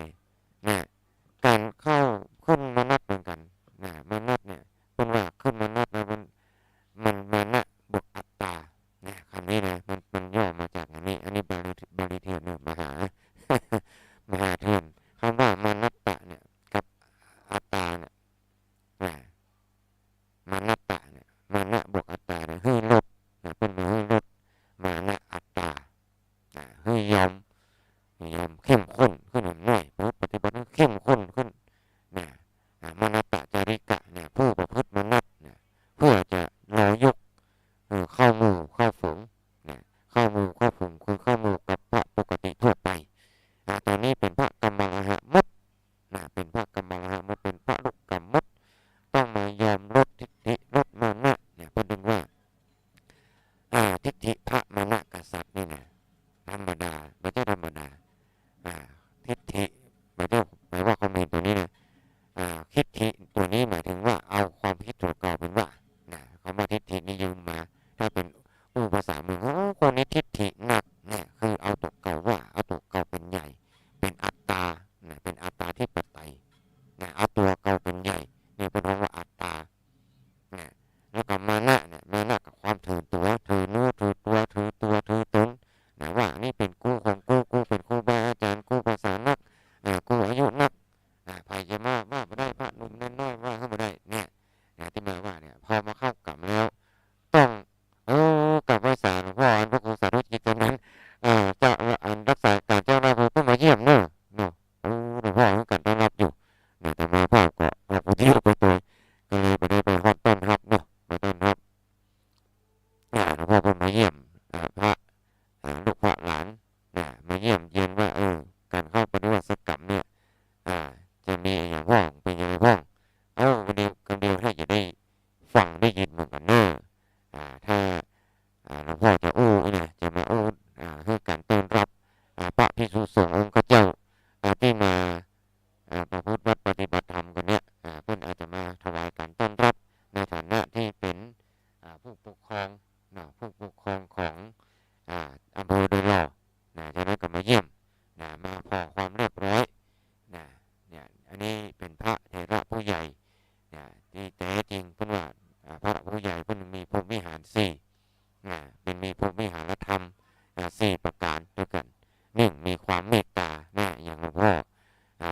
หลวงพ่อ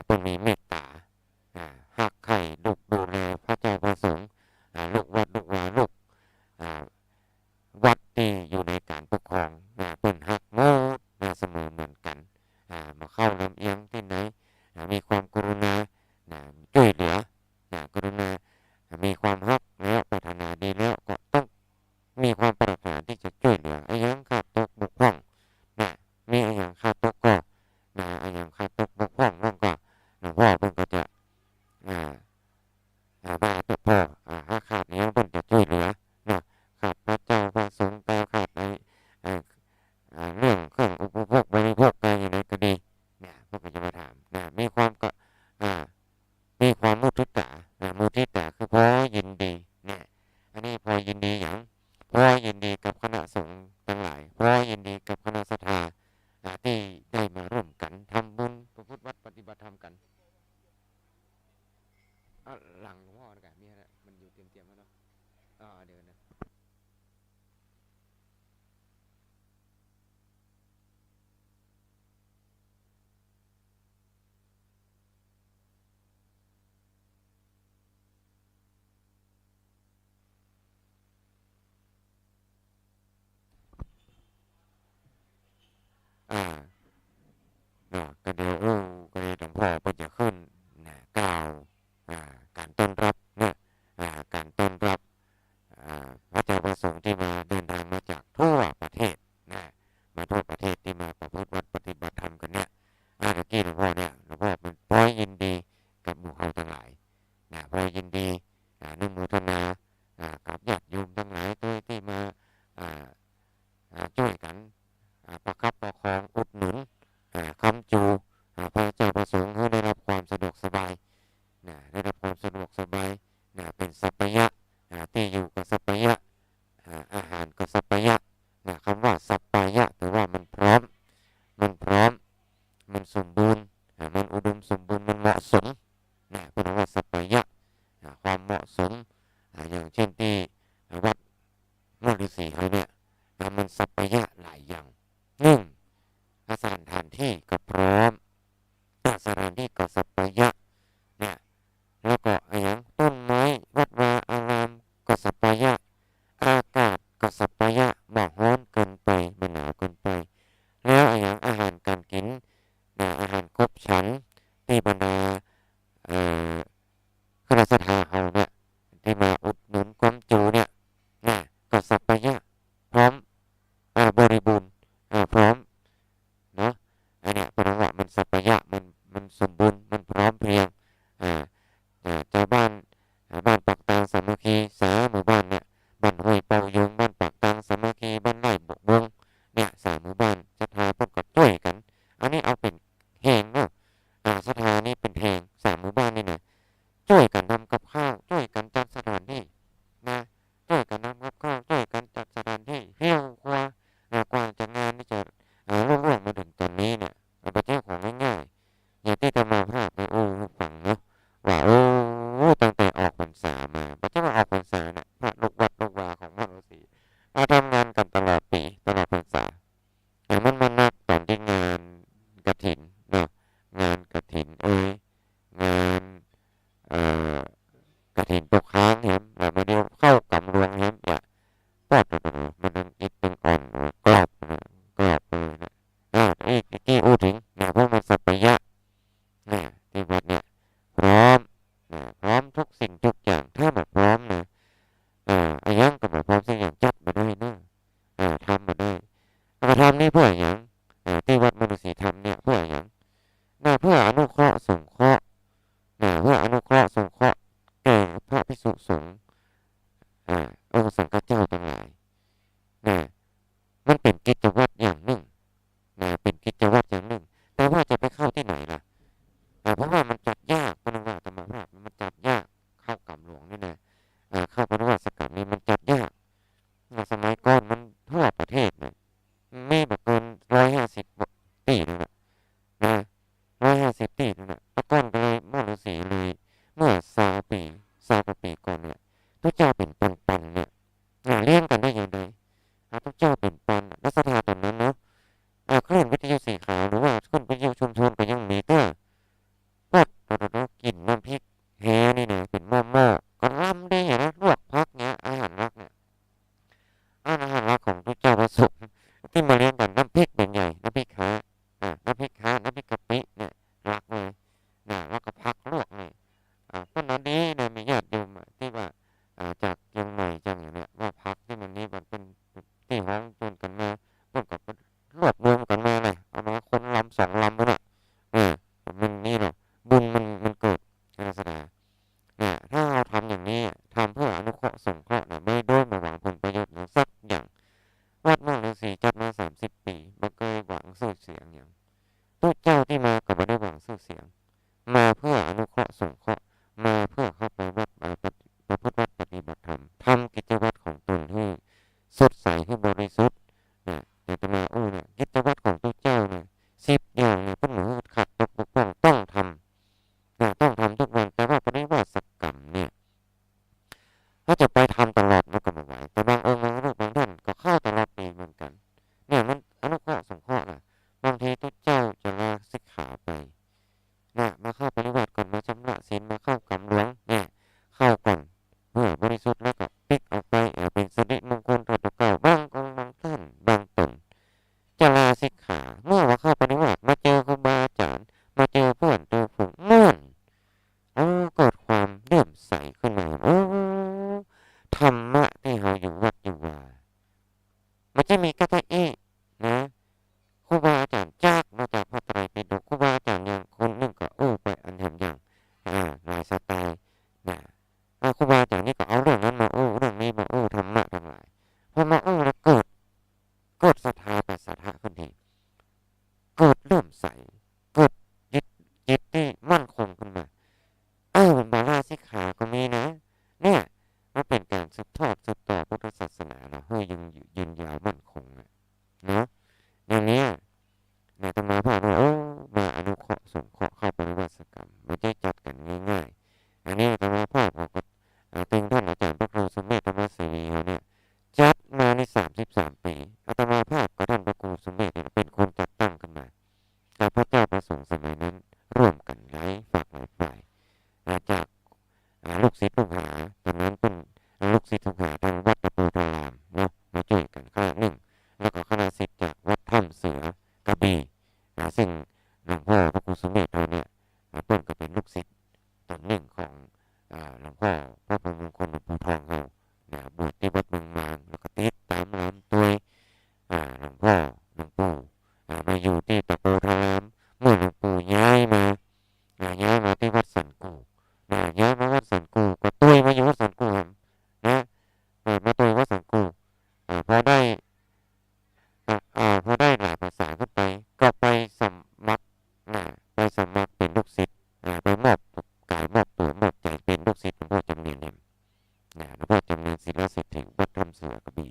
เป็นมีเมตตาหักไข่ลูกดูแลพระเจ้าประสงค์ลูกวัดลูกวาลูกวัดที่อยู่ในการปกครองเป็นหักโมดเสมอเหมือนกันมาเข้าลำเอียงที่ไหนมีความกรุณาช่วยเหลือกรุณามีความฮักแล้วปรารถนาดีแล้วก็ต้องมีความปรารถนาที่จะช่วยเหลือไอ้ยังขาดตกบกพร่องมีไอ้ยังขาดตกก็ไอ้ยังขาดตกบกพร่องนั่นก็หลวงพ่อเพิ่นก็จะมาตัวพ่อถ้าขาดเนี้ยเพิ่นจะช่วยเหลือขาดพระเจ้าพระสงฆ์แต่ขาดไอ้เรื่องเครื่องอุปโภคบริโภคอะไรอย่างไรก็ดีเพิ่นก็จะมาถามมีความก็มีความมุทิตามุทิตาคือพอยินดีอันนี้พอยินดีอย่างพอยินดีกับคณะสงฆ์ทั้งหลายพอยินดีกับคณะศรัทธาที่ได้มาร่วมกันทำบุญประพฤติวัดปฏิบัติธรรมกันหลังพ่อนะมีอะไรมันอยู่เตรียมๆแล้วเนาะเดี๋ยวนะก็เดี๋ยวก็เดี๋ยวหลวงพ่อเพิ่นจะขึ้นกล่าวการต้อนรับการต้อนรับพระเจ้าประสงค์ที่มาเดินทางมาจากทั่วประเทศมาทั่วประเทศที่มาประพฤติวัดปฏิบัติธรรมกันเนี่ยเมื่อกี้หลวงพ่อเป็นพร้อยยินดีกับหมู่เขาทั้งหลายพร้อยยินดีอนุโมทนากับญาติโยมทั้งหลายที่มาช่วยกันประคับประคองอุดหนุนค้ำจูพระเจ้าประสงค์ให้ได้รับความสะดวกสบายได้รับความสะดวกสบายเป็นสัพพยะที่อยู่กับสัพพยะอาหารกับสัพพยะคำว่าสัพพยะแต่ว่ามันพร้อมมันสมบูรณ์มันอุดมสมบูรณ์มันเหมาะสมเป็นว่าสัพพยะความเหมาะสมอย่างเช่นที่วัดมฤษีเขาเนี่ยมันสัพพยะหลายอย่างสถานที่ก็พร้อมสถานที่ก็สัพพยะแล้วก็อย่างต้นไม้วัดวาอารามก็สัพพยะอากาศก็สัพพยะบ่ร้อนเกินไปไม่หนาวเกินไปแล้วอย่างอาหารการกินอาหารครบฉันที่บรรดาคณะศรัทธาเขาเนี่ยที่มาอุดหนุนความจูเนี่ยก็สัพพยะพร้อมบริบูรณ์พร้อมอันนี้แปลว่ามันสัพพยะมันสมบูรณ์มันพร้อมเพรียงเจ้าบ้านปากตางสามัคคีหมู่บ้านเนี่ยบ้านห้วยเป่ายงบ้านปากตางสามัคคีบ้านไร่บกวงหมู่บ้านศรัทธาเพิ่นก็ช่วยกันอันนี้เอาเป็นแห่งศรัทธานี่เป็นแห่งหมู่บ้านนี่ช่วยกันทำกับข้าวช่วยกันจัดสถานที่ช่วยกันทำกับข้าวช่วยกันจัดสถานที่เฮี้ยวกว่ากว่าจะงานนี่จะรุ่งเรืองมาถึงตอนนี้เนี่ยประเทศของง่ายๆอย่างที่จะมาภาพในฟังเนาะว่าตั้งแต่ออกพรรษามาประเทศออกพรรษาเนี่ยพระลูกวัดลูกวาของพระฤาษีมาทำงานกันตลอดปีตลอดพรรษามันมานับตอนที่งานกฐินเนาะงานกฐินงานกฐินตกค้างเห็นแล้วมาเดียวเข้ากำรวงเห็นปอดมันต้องอิดต้องอ่อนกรอบเลยที่ถึงพวกมันสัพพยะที่วัดเนี่ยพร้อมทุกสิ่งทุกอย่างถ้าแบบพร้อมไอ้ยังกับแบบพร้อมสิ่งอย่างจัดมาได้ทำมาได้มาทำนี่เพื่ออย่างที่วัดมฤษีทำเนี่ยเพื่ออย่างเพื่ออนุเคราะห์สงเคราะห์เพื่ออนุเคราะห์สงเคราะห์แก่พระภิกษุสงฆ์องค์สังฆเจ้าทั้งหลายมันเป็นกิจวัตรอย่างหนึ่งเป็นกิจวัตรอย่างหนึ่งแต่ว่าจะไปเข้าที่ไหนล่ะเพราะว่ามันจัดยากพระนว่าธรรมภาพมันจัดยากเข้ากำหลวงนี่เข้าพระนว่าสกัดนี่มันจัดยากสมัยก่อนมันทั่วประเทศมีแบบเกิน150 ปีนั่นแหละ150 ปีนั่นแหละตะก้อนก็เลยมฤษีเลยเมื่อ20 กว่าปีก่อนเนี่ยทุกเจ้าเป็นปันเนี่ยเลี้ยงกันได้อย่างไรทุกเจ้าเป็นปันและศรัทธาตอนนั้นเนาะคลื่นวิทยุสีขาวหรือว่าคลื่นวิทยุชุมชนก็ยังมีแต่ มาเพื่ออนุเคราะห์สงเคราะห์มาเพื่อเข้าไปวัดประพฤติวัดปฏิบัติธรรมทำกิจวัตรของตนให้สดใสให้บริสุทธิ์นะอาตมาเนี่ยกิจวัตรของตัวเจ้าเนี่ย10 อย่างเนี่ยเป็นหนูขัดตกบกพร่องต้องทำนะต้องทำทุกวันแต่ว่าปฏิบัติกรรมเนี่ยถ้าจะไปทำตลอดมันก็ไม่ไหวแต่บางองค์บางรูปบางท่านก็เข้าตลอดปีเหมือนกันเนี่ยมันอนุเคราะห์สงเคราะห์นะบางทีตัวเจ้าจะลาสิกขาไปนะมาเข้าปฏิบัติก่อนมาชำระศีลมาเข้ากรรมหลวงเนี่ยเข้าก่อนเมื่อบริสุทธิ์แล้วก็ปิกออกไปเป็นสิริมงคลต่อตัวเก่าบางองค์บางท่านบางตนจะลาสิกขาเมื่อว่าเข้าปฏิบัติมาเจอครูบาอาจารย์มาเจอเพื่อนตัวฝูงม่วนเกิดความเลื่อมใสขึ้นมาธรรมะที่เราอยู่วัดอยู่ว่ามันจะมีกระทะเอะนะครูบาอาจารย์จากมาจากพระไตรปิฎกครูบาอาจารย์อย่างคนหนึ่งก็ไปอันแห่งอย่างหลายสไตล์นะครูบาอาจารย์นี่ก็เอาเรื่องนั้นมาเรื่องนี้มาธรรมะทั้งหลายพอมาแล้วเกิดศรัทธาปัสสทะขึ้นทีเกิดเลื่อมใสเกิดจิตที่มั่นคงขึ้นมามาลาสิกขาก็มีนะเนี่ยมันเป็นการสืบทอดสืบต่อพุทธศาสนาเราให้ยืนยาวมั่นคงเนาะอย่างนี้อาตมาพาว่ามาอนุเคราะห์สงเคราะห์เข้าปฏิบัติกรรมไม่ใช่จัดกันง่ายๆอันนี้อาตมาพาก็ตึงท่านอาจารย์พระครูสมเด็จธรรมศรีเขาเนี่ยจัดมาใน33 ปีอาตมาภาพกับท่านพระครูสมเด็จเป็นคนจัดตั้งขึ้นมาแต่พระเจ้าประสงค์สมัยนั้นร่วมกันหลายฝักหลายฝ่ายจากลูกศิษย์ลูกหาตอนนั้นเป็นลูกศิษย์ลูกหาทางวัดตะปูทารามเนาะมาช่วยกันคณะหนึ่งแล้วก็คณะศิษย์จากวัดถ้ำเสือกระบี่ซึ่งหลวงพ่อพระครูสมเด็จเราเนี่ยเพิ่นก็เป็นลูกศิษย์ตนหนึ่งของหลวงพ่อพระพรหมมงคลหลวงปู่ทองเราบวชที่วัดเมืองมางแล้วก็ติดตามลำตัวหลวงพ่อหลวงปู่มาอยู่ที่ตะปูทารามเมื่อหลวงปู่ย้ายมาที่วัดสันกูย้ายมาวัดสันกูก็ตุ้ยมาอยู่วัดสันกูนะมาตุ้ยวัดสันกูพอได้หลายภาษาขึ้นไปก็ไปสมัครเป็นลูกศิษย์ไปมอบกายมอบตัวมอบใจเป็นลูกศิษย์หลวงพ่อจำเนียนเนี่ยหลวงพ่อจำเนียนศิลสิทธิ์ถึงวัดถ้ำเสือกระบี่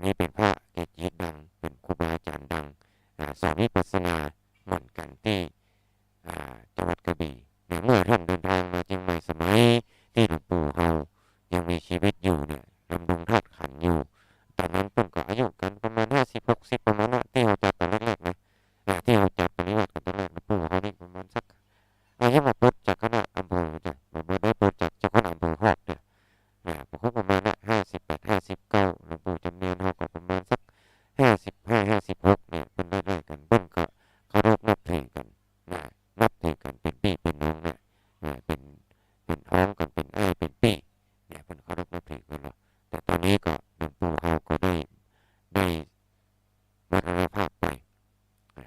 นี่เป็นพระเกจิดังเป็นครูบาอาจารย์ดังสอนวิปัสสนาเหมือนกันที่จังหวัดกระบี่เมื่อท่านเดินทางมาเชียงใหม่สมัยที่หลวงปู่เฮายังมีชีวิตอยู่เนี่ยดำรงธาตุขันธ์อยู่ตอนนั้นเพิ่นก็อายุกันประมาณ50-60ประมาณนั้นที่เราจัดตอนแรกๆนะที่เราจัดปฏิบัติกันตอนแรกหลวงปู่เฮานี่ประมาณสักยังมาปลดจากคณะอำเภอจ้ะมาได้ปลดจากเจ้าคณะอำเภอฮอดเนี่ยผมประมาณ58-59หลวงปู่จำเนียนเฮาก็ประมาณสัก55-56เนี่ยเป็นได้กันเพิ่นก็เคารพนับถือกันนับถือกันเป็นพี่เป็นน้องเป็นพ้องกันเป็นอ้ายเป็นพี่เพิ่นเคารพนับถือกันเนาะแต่ตอนนี้ก็หลวงปู่เฮาก็ได้มรณภาพไป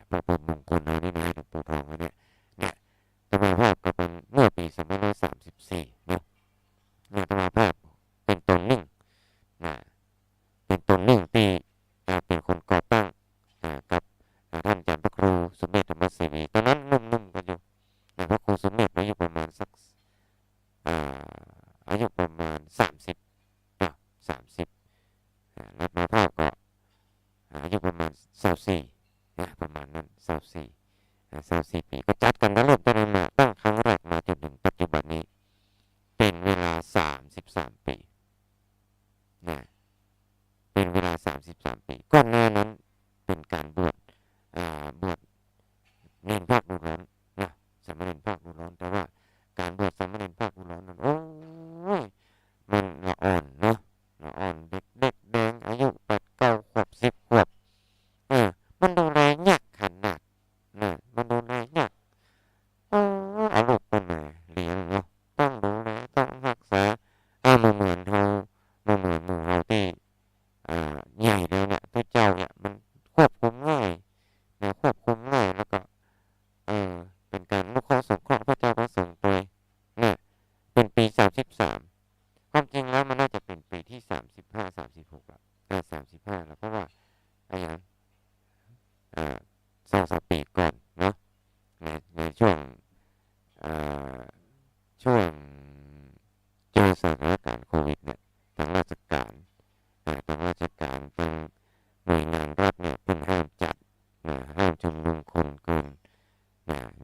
พระพรหมมงคลเฮานี่นะหลวงปู่ทองเนี่ยธรรมภาพก็เป็นเมื่อปี2534เนาะธรรมภาพเป็นตนหนึ่งที่เป็นคนก่อตั้งกับท่านอาจารย์พระครูสมเด็จธรรมศรีตอนนั้นนุ่มๆกันอยู่พระครูสมเด็จอายุประมาณสักอายุประมาณ30แล้วมาภาพก็อายุประมาณ24ประมาณนั้น24ปีก็จัดกันแล้วเริ่มต้นมาตั้งครั้งแรกมาจนถึงปัจจุบันนี้เป็นเวลา33 ปีเป็นเวลา33 ปีก่อนหน้านั้นเป็นการบวชเนรภาคฤดูร้อนสามเณรภาคฤดูร้อนแต่ว่าการบวชสามเณรภาคฤดูร้อนนั้นมันละอ่อนเนาะละอ่อนเด็กแดงอายุ8-9 ขวบ10 ขวบมันดูแลยากขนาดมันดูแลยากเอาลูกไปมาเลี้ยงเนาะต้องดูแลต้องรักษามันเหมือนหมู่เราที่ใหญ่เลยเนี่ยพระเจ้าเนี่ยมันควบคุมง่ายแล้วก็เป็นการอนุเคราะห์สงเคราะห์พระเจ้าประสงค์ตัวเป็นปี33ความจริงแล้วมันน่าจะเป็นปีที่35-36แล้ว35แล้วเพราะว่าอย่าง2-3 ปีก่อนเนาะในช่วง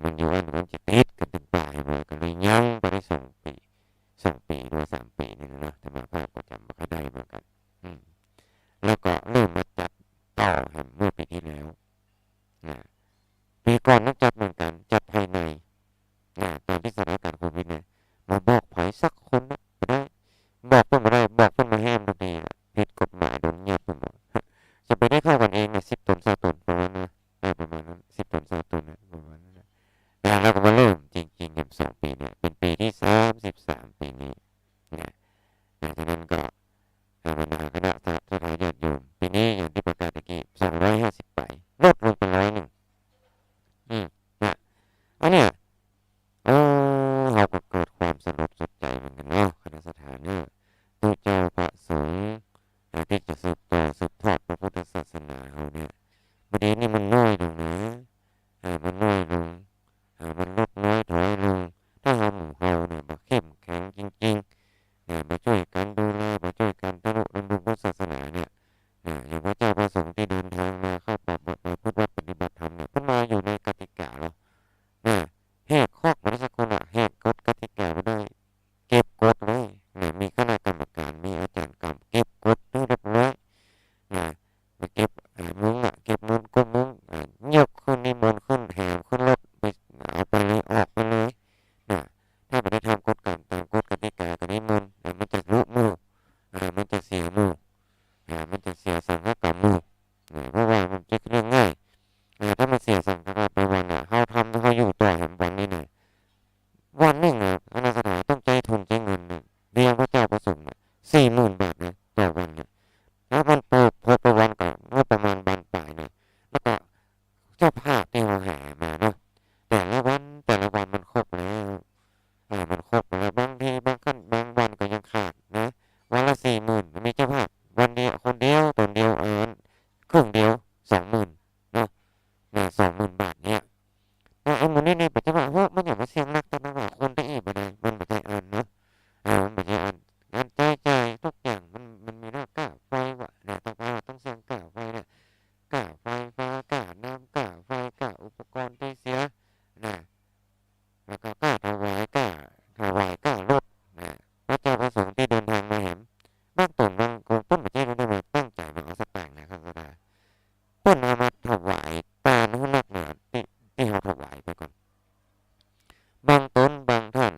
มันอยู่อันมันจะติดกันถึงปลายมาก็เลยยั้งไปได้2 ปีหรือ3 ปีนี่นะแต่มาภาพก็จำไม่ค่อยได้เหมือนกันแล้วก็เริ่มมาจัดต่อเมื่อปีที่แล้วนะปีก่อนนั้นจัดเหมือนกันจัดภายในตอนที่สถานการณ์โควิดเนี่ยมาบอกไผสักคนนะไม่ได้บอกเพิ่นไม่ได้บอกเพิ่นมาแห้มทันทีผิดกฎหมายโดนเงียบเพิ่นบอกจะไปได้เข้ากันเองเนี่ย10 ตน20 ตนประมาณนั้นประมาณนั้น10 ตน20 ตนนะประมาณนั้นแล้วก็มาเริ่มจริงๆกับ2 ปีเนี่ยเป็นปีที่33ปีนี้นะฉะนั้นก็บรรดาคณะสัตยาญาติโยมปีนี้อย่างที่ประกาศตะกี้250 ไปลดลงไป100นะอันเนี้ยเราก็เกิดความสลดสดใจเหมือนกันเนาะคณะสถานเนี่ยตัวเจ้าพระสงฆ์ที่จะสืบทอดพระพุทธศาสนาเราเนี่ยประเด็นนี้มันน้อยลงนะมันน้อยลงมันลดน้อยถอยลงถ้าเราหมู่เราเนี่ยมาเข้มแข็งจริงๆมาช่วยกันดูแลมาช่วยกันทนุบำรุงพุทธศาสนาเนี่ยอย่างพระเจ้าประสงค์ที่เดินทางมาเข้าปปฏิบัติธรรมเนี่ยเพิ่นมาอยู่ในกติกาเราแหกข้อกมาได้สักคนแหกกฎกติกาไม่ได้เก็บกฎเลยมีคณะกรรมการมีอาจารย์กรรมเก็บกฎให้เรียบร้อยมาเก็บมุ้งเก็บมุ้งก้มมุ้งยกขึ้นนิมนต์ขึ้นแห่ขึ้นรถไปเอาไปเลยออกไปเลยถ้าไม่ได้ทำกฎการตามกฎกติกากันนิมนต์มันจะลุมู่มันจะเสียมู่มันจะเสียสังฆกรรมมู่เพราะว่ามันจะเรื่องง่ายถ้ามันเสียสังฆกรรมไปวันเขาทำเขาอยู่ต่อวันนี้เนี่ยวันหนึ่งคณะสถานต้องใจทุนใจเงินเรียนพระเจ้าประสงค์40,000 บาทนะต่อวันเนี่ยแล้วมันเปิดพอประวันก่อนว่าประมาณบานปลายเนี่ยแล้วก็เจ้าภาพที่เราหามาเนาะแต่ละวันมันครบแล้วมันครบแล้วบางทีบางวันก็ยังขาดนะวันละ40,000มีเจ้าภาพวันเดียวคนเดียวตนเดียวครึ่งเดียว20,000เนาะ20,000 บาทเนี่ยไอ้หมูนี่ปัจจุบันมันอย่ามาเสียงนักแต่ละว่าคนได้อีกบ่ได้มันไม่ใช่เนาะมันไม่ใช่งานใจทุกอย่างมันมีหน้ากล้าไฟว่ะต้องเสียงกล้าไฟเนี่ยกล้าไฟฟ้ากล้าน้ำกล้าไฟกล้าอุปกรณ์ที่เสียแล้วก็กล้าถวายกล้ารถพระเจ้าประสงค์ที่เดินทางมาเห็นบางตนบางคนต้นประเทศก็ได้มาตั้งใจมาเอาสตางค์นะครับก็ได้ต้นเอามาถวายตาหุ้นนักหนาที่เขาถวายไปก่อนบางต้นบางท่าน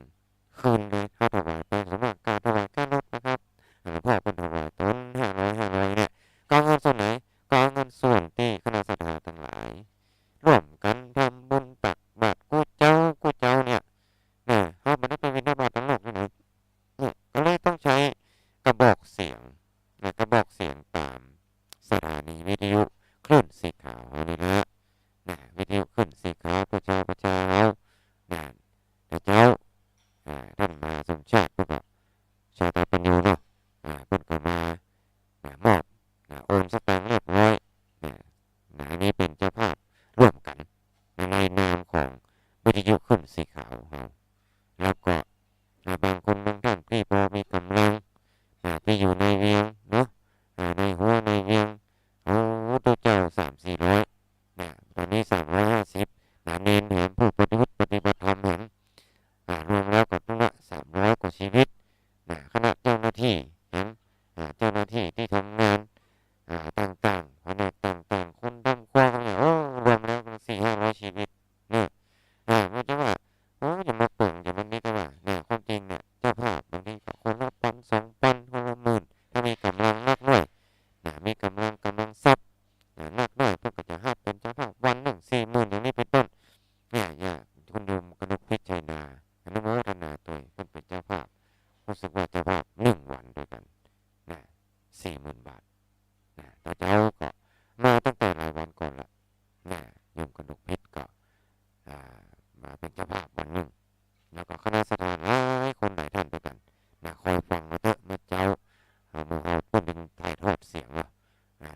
คืนเลยเขาถวายไปสำหรับการถวายการลดนะครับหลวงพ่อเป็นถวายต้น500เนี่ยก็เอาเงินส่วนไหนก็เอาเงินส่วนที่คณะสถานทั้งหลายร่วมกันทำบุญตักบาตรกู้เจ้าเนี่ยเขาไม่ได้ไปวินาบาตตลกเลยก็เลยต้องใช้กระบอกเสียงตามสถานีวิทยุคลื่นสีขาวนี่นะวิทยุคลื่นสีขาวพระเจ้าแต่เจ้าท่านมาสมชาติก็ชาตาปัญโยเนาะเพิ่นก็มามอบโอนสตางค์เรียบร้อยอันนี้เป็นเจ้าภาพร่วมกันในนามของวิทยุคลื่นสีขาวแล้วก็บางคนบางท่านที่พอมีกำลังที่อยู่ในเวียงเนาะในหัวในเวียงตัวเจ้า300-400ตอนนี้350เน้นแถมผู้ปฏิบัติธรรมเห็นรวมแล้วก็ต้องละ300 กว่าชีวิตคณะเจ้าหน้าที่เห็นเจ้าหน้าที่ที่ทำงานต่างๆแผนกต่างๆคนทำครัวเนี่ยรวมแล้วก็400-500 ชีวิตเนี่ยไม่ใช่ว่าอย่ามาเปิ่งอย่ามานี้ก็ว่าความจริงเนี่ยเจ้าภาพบางทีก็คนละ1,000 2,000คนละ10,000ถ้ามีกำลังมากหน่อยมีกำลังทรัพย์มากหน่อยเพื่อก็จะให้เป็นเจ้าภาพวันหนึ่ง40,000อย่างนี้เป็นต้นคุณโยมกนกเพชรชัยนาอนุโมทนาตัวเป็นเจ้าภาพรู้สึกว่าเจ้าภาพ1 วันด้วยกัน40,000 บาทต่อเจ้าก็มาตั้งแต่หลายวันก่อนละโยมกนกเพชรก็มาเป็นเจ้าภาพวันหนึ่งแล้วก็คณะสถานหลายคนหลายท่านด้วยกันคอยฟังมาเถอะมาเจ้าหมู่เฮาเพิ่นเป็นถ่ายทอดเสียง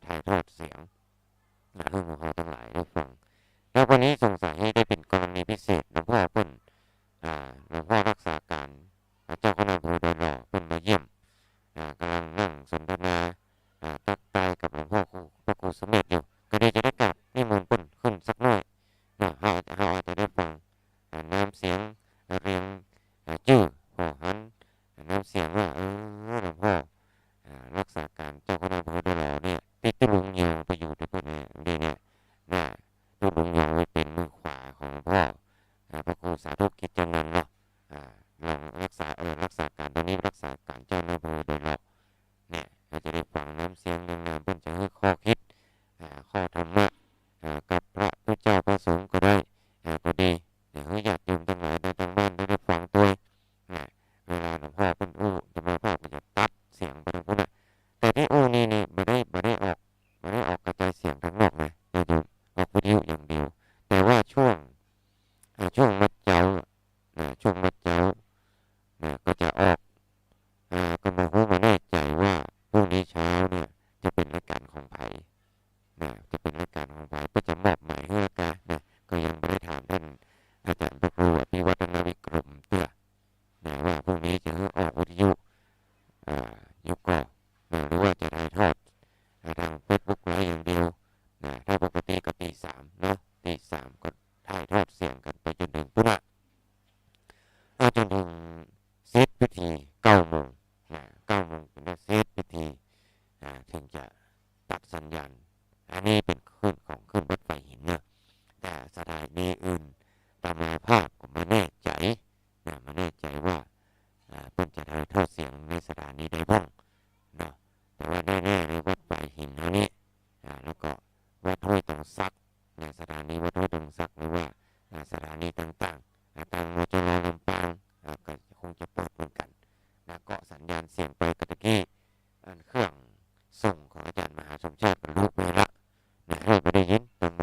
ถ่ายทอดเสียงให้หมู่เฮาทั้งหลายได้ฟังแล้ววันนี้สงสัยให้ได้เป็นกรณีพิเศษหลวงพ่อเพิ่นหลวงพ่อรักษาการเจ้าคณะอำเภอดอนหล่อเพิ่นมาเยี่ยมกำลังนั่งสนทนาทักทายกับหลวงพ่อพระครูสมเด็จอยู่ก็ได้จะได้กราบนิมนต์เพิ่นขึ้นสักหน่อยเฮาอาจจะได้ฟัง เสียงเรียงจื้อพ่อหันน้ำเสียงว่าหลวงพ่อรักษาการเจ้าคณะอำเภอดลเนี่ยติดตุลุงยาวไปอยู่ที่พวกนี้เนี่ยน่ะตุลุงยาวไว้เป็นมือขวาของหลวงพ่อพระครูสาธุกิจจนันท์เนาะลองรักษาการตอนนี้รักษาการเจ้าคณะอำเภอโดยเราเนี่ยเราจะได้ฟังน้ำเสียงเรื่องงามเพิ่นจะให้ข้อคิดข้อธรรมะกับพระพุทธเจ้าพระสงฆ์ก็ได้ก็ดีเดี๋ยวญาติโยมทั้งหลายในทางบ้านได้ฟังตัวเวลาหลวงพ่อเพิ่นจะมาภาพมันจะตัดเสียงไปทางพุทธแต่ที่นี่ไม่ได้ออกกระจายเสียงทั้งนอกนะญาติโยมออกวิทยุอย่างเดียวแต่ว่าช่วงมัดเจ้าช่วงมัดเจ้าก็จะออกก็มาแน่ใจว่าพรุ่งนี้เช้าเนี่ยจะเป็นรายการของไผ่จะเป็นรายการของไผ่ก็จะมอบหมายให้รายการก็ยังไม่ได้ถามท่านอาจารย์พระครูอภิวัฒนวิกรมเตื้อว่าพรุ่งนี้จะออกวิทยุยุก่อหรือว่าจะถ่ายทอดทางเฟซบุ๊กไลฟ์อย่างเดียวถ้าปกติก็ตี 3เนาะตี 3ก็ถ่ายทอดเสียงกันไปจนถึงปุ๊บจนถึงเซตพิธี9 โมง9 โมงเป็นเซตพิธีถึงจะตัดสัญญาณอันนี้เป็นขึ้นวัดไฟหินเนี่ยแต่สถานีอื่นตามมาภาพก็ไม่แน่ใจว่าเป็นจะถ่ายทอดเสียงในสถานีใดบ้างเนาะแต่ว่าแน่ๆในวัดไฟหินอันนี้แล้วก็วัดห้วยตองซักสถานีวัดห้วยตองซักหรือว่าสถานีต่างๆทางมจรลำปางก็คงจะเปิดเหมือนกันเกาะสัญญาณเสียงไปกระตะกี้เครื่องส่งของอาจารย์มหาสมชาติกับลูกไปละให้ไปได้ยินตรง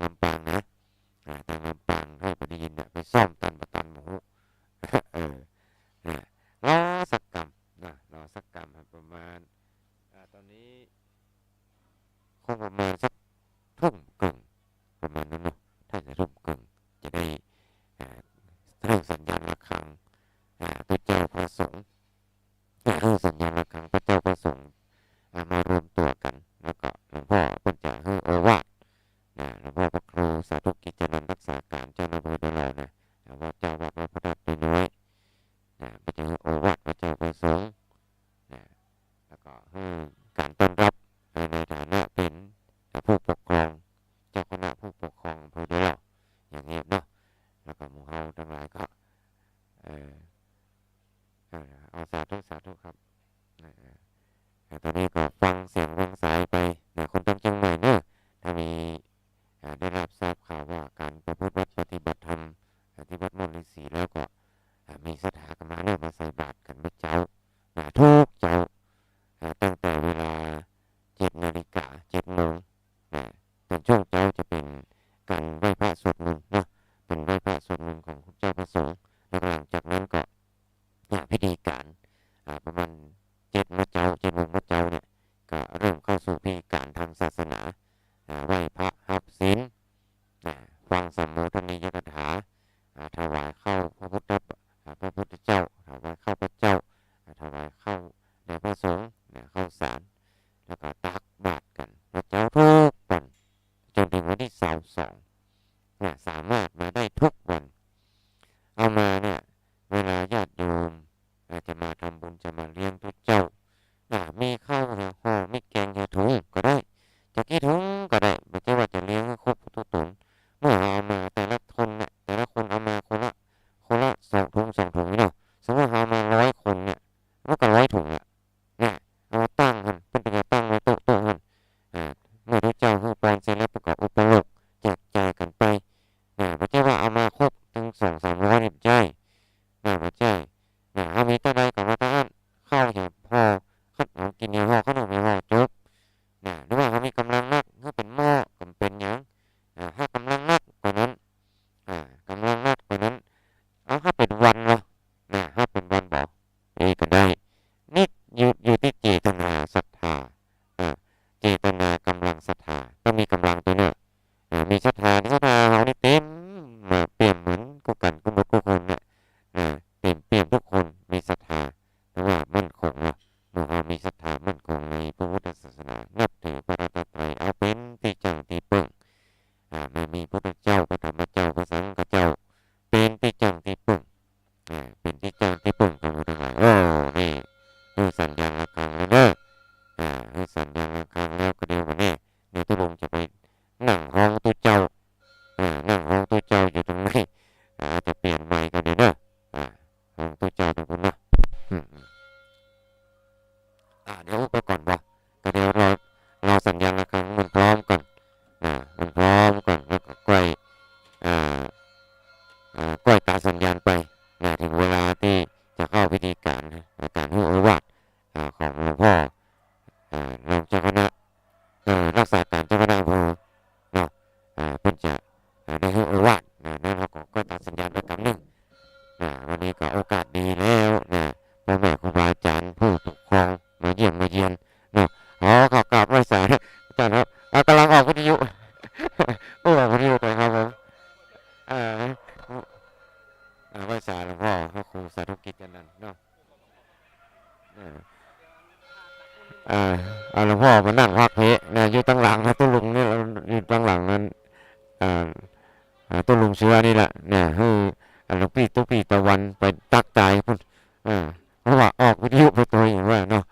ลำปางนะตรงลำปางให้ไปได้ยินไปซ่อมตันหมูรอสักกรรมประมาณตอนนี้คงประมาณสักทุ่มกึ่งประมาณนั้นเนาะถ้าจะทุ่มกึ่งจะได้เรื่องสัญญาณระฆังพระเจ้าพระสงฆ์เรื่องสัญญาณระฆังพระเจ้าพระสงฆ์มารวมตัวกันแล้วก็หลวงพ่อเพิ่นจะให้โอวาทหลวงพ่อพระครูสาธุกิจจนันท์รักษาการเจ้าอำเภอดลว่าเจ้าวัดพระธาตุน้อยไปเจอโอวาทพระเจ้าพระสงฆ์แล้วก็ให้การต้อนรับในฐานะเป็นผู้ปกครองเจ้าคณะผู้ปกครองอำเภอดลอย่างนี้เนาะแล้วก็หมู่เฮาทั้งหลายก็เอาสาธุครับตอนนี้ก็ฟังเสียงวงสายไปคนต้องจังใหม่เนอะถ้ามีได้รับทราบข่าวว่าการประพฤติวัดปฏิบัติธรรมที่วัดม่วงฤาษีแล้วก็มีสถากันมาเนี่ยมาใส่บาตรกันเมื่อเช้าทุกเช้าตั้งแต่เวลา 7 นาฬิกา 7 โมงตอนช่วงเช้าจะเป็นการไหว้พระสวดมนต์เนาะเป็นไหว้พระสวดมนต์ของเจ้าพระสงฆ์แล้วหลังจากนั้นก็พิธีการประมาณ7 โมงเช้าเนี่ยก็เริ่มเข้าสู่พิธีการทางศาสนาไหว้พระหับศีลฟังสัมโมทนียกถาถวายข้าวพระพุทธเจ้าถวายข้าวพระเจ้าถวายข้าวแด่พระสงฆ์ข้าวสารแล้วก็ตักบาตรกันพระเจ้าทุกวันจนถึงวันที่22สามารถมาได้ทุกวันเอามาเนี่ยเวลาญาติโยมจะมาทำบุญจะมาเลี้ยงพระเจ้ามีข้าวห่อมีแกงถุงก็ได้จะกี่ถุงก็ได้ไม่ใช่ว่าจะเลี้ยงให้ครบทุกตนเมื่อเอามาแต่ละคนเอามาคนละ2 ถุงนี่เนาะสมมติเอามา100 คนเนี่ยมันก็100 ถุงเอาตั้งกันเป็นจะตั้งไว้โต๊ะกันเมื่อพระเจ้าให้ปอนเสร็จแล้วประกอบอุปโลกแจกจ่ายกันไปไม่ใช่ว่าเอามาครบถึง200-300เนี่ยใช่ไม่ใช่เอามีตัวใดกับว่าตั้งข้าวเห็ดพอข้าวกินเยอะห่อขนมเยอะห่อจบหรือว่าเขามีกำลังนักถ้าเป็นหม้อก็เป็นอย่างถ้ากำลังนักกว่านั้นเอาถ้าเป็นวันวะถ้าเป็นวันบอกก็ได้นี่อยู่ที่เจตนาศรัทธาเจตนากำลังศรัทธาต้องมีกำลังตัวเนี่ยมีศรัทธาเขานี่เต็มเปี่ยมเหมือนกูกันกู วันนี้ก็โอกาสดีแล้วพ่อแม่ครูบาอาจารย์ผู้ปกครองมาเยี่ยมมาเยียนขอกราบไหว้สารอาจารย์ครับกำลังออกวิทยุออกวิทยุไปครับผมไหว้สารหลวงพ่อพระครูสาธุกิจกันนั่นเนาะหลวงพ่อมานั่งพักเพะอยู่ตั้งหลังนะตุ้ลุงนี่อยู่ตั้งหลังนั้นตุ้ลุงเชื้อนี่แหละเนี่ยคือหลวงพี่ตุ๊ปีตะวันไปตักตายพุ่นเพราะว่าออกวิทยุไปตัวอย่างว่าเนาะ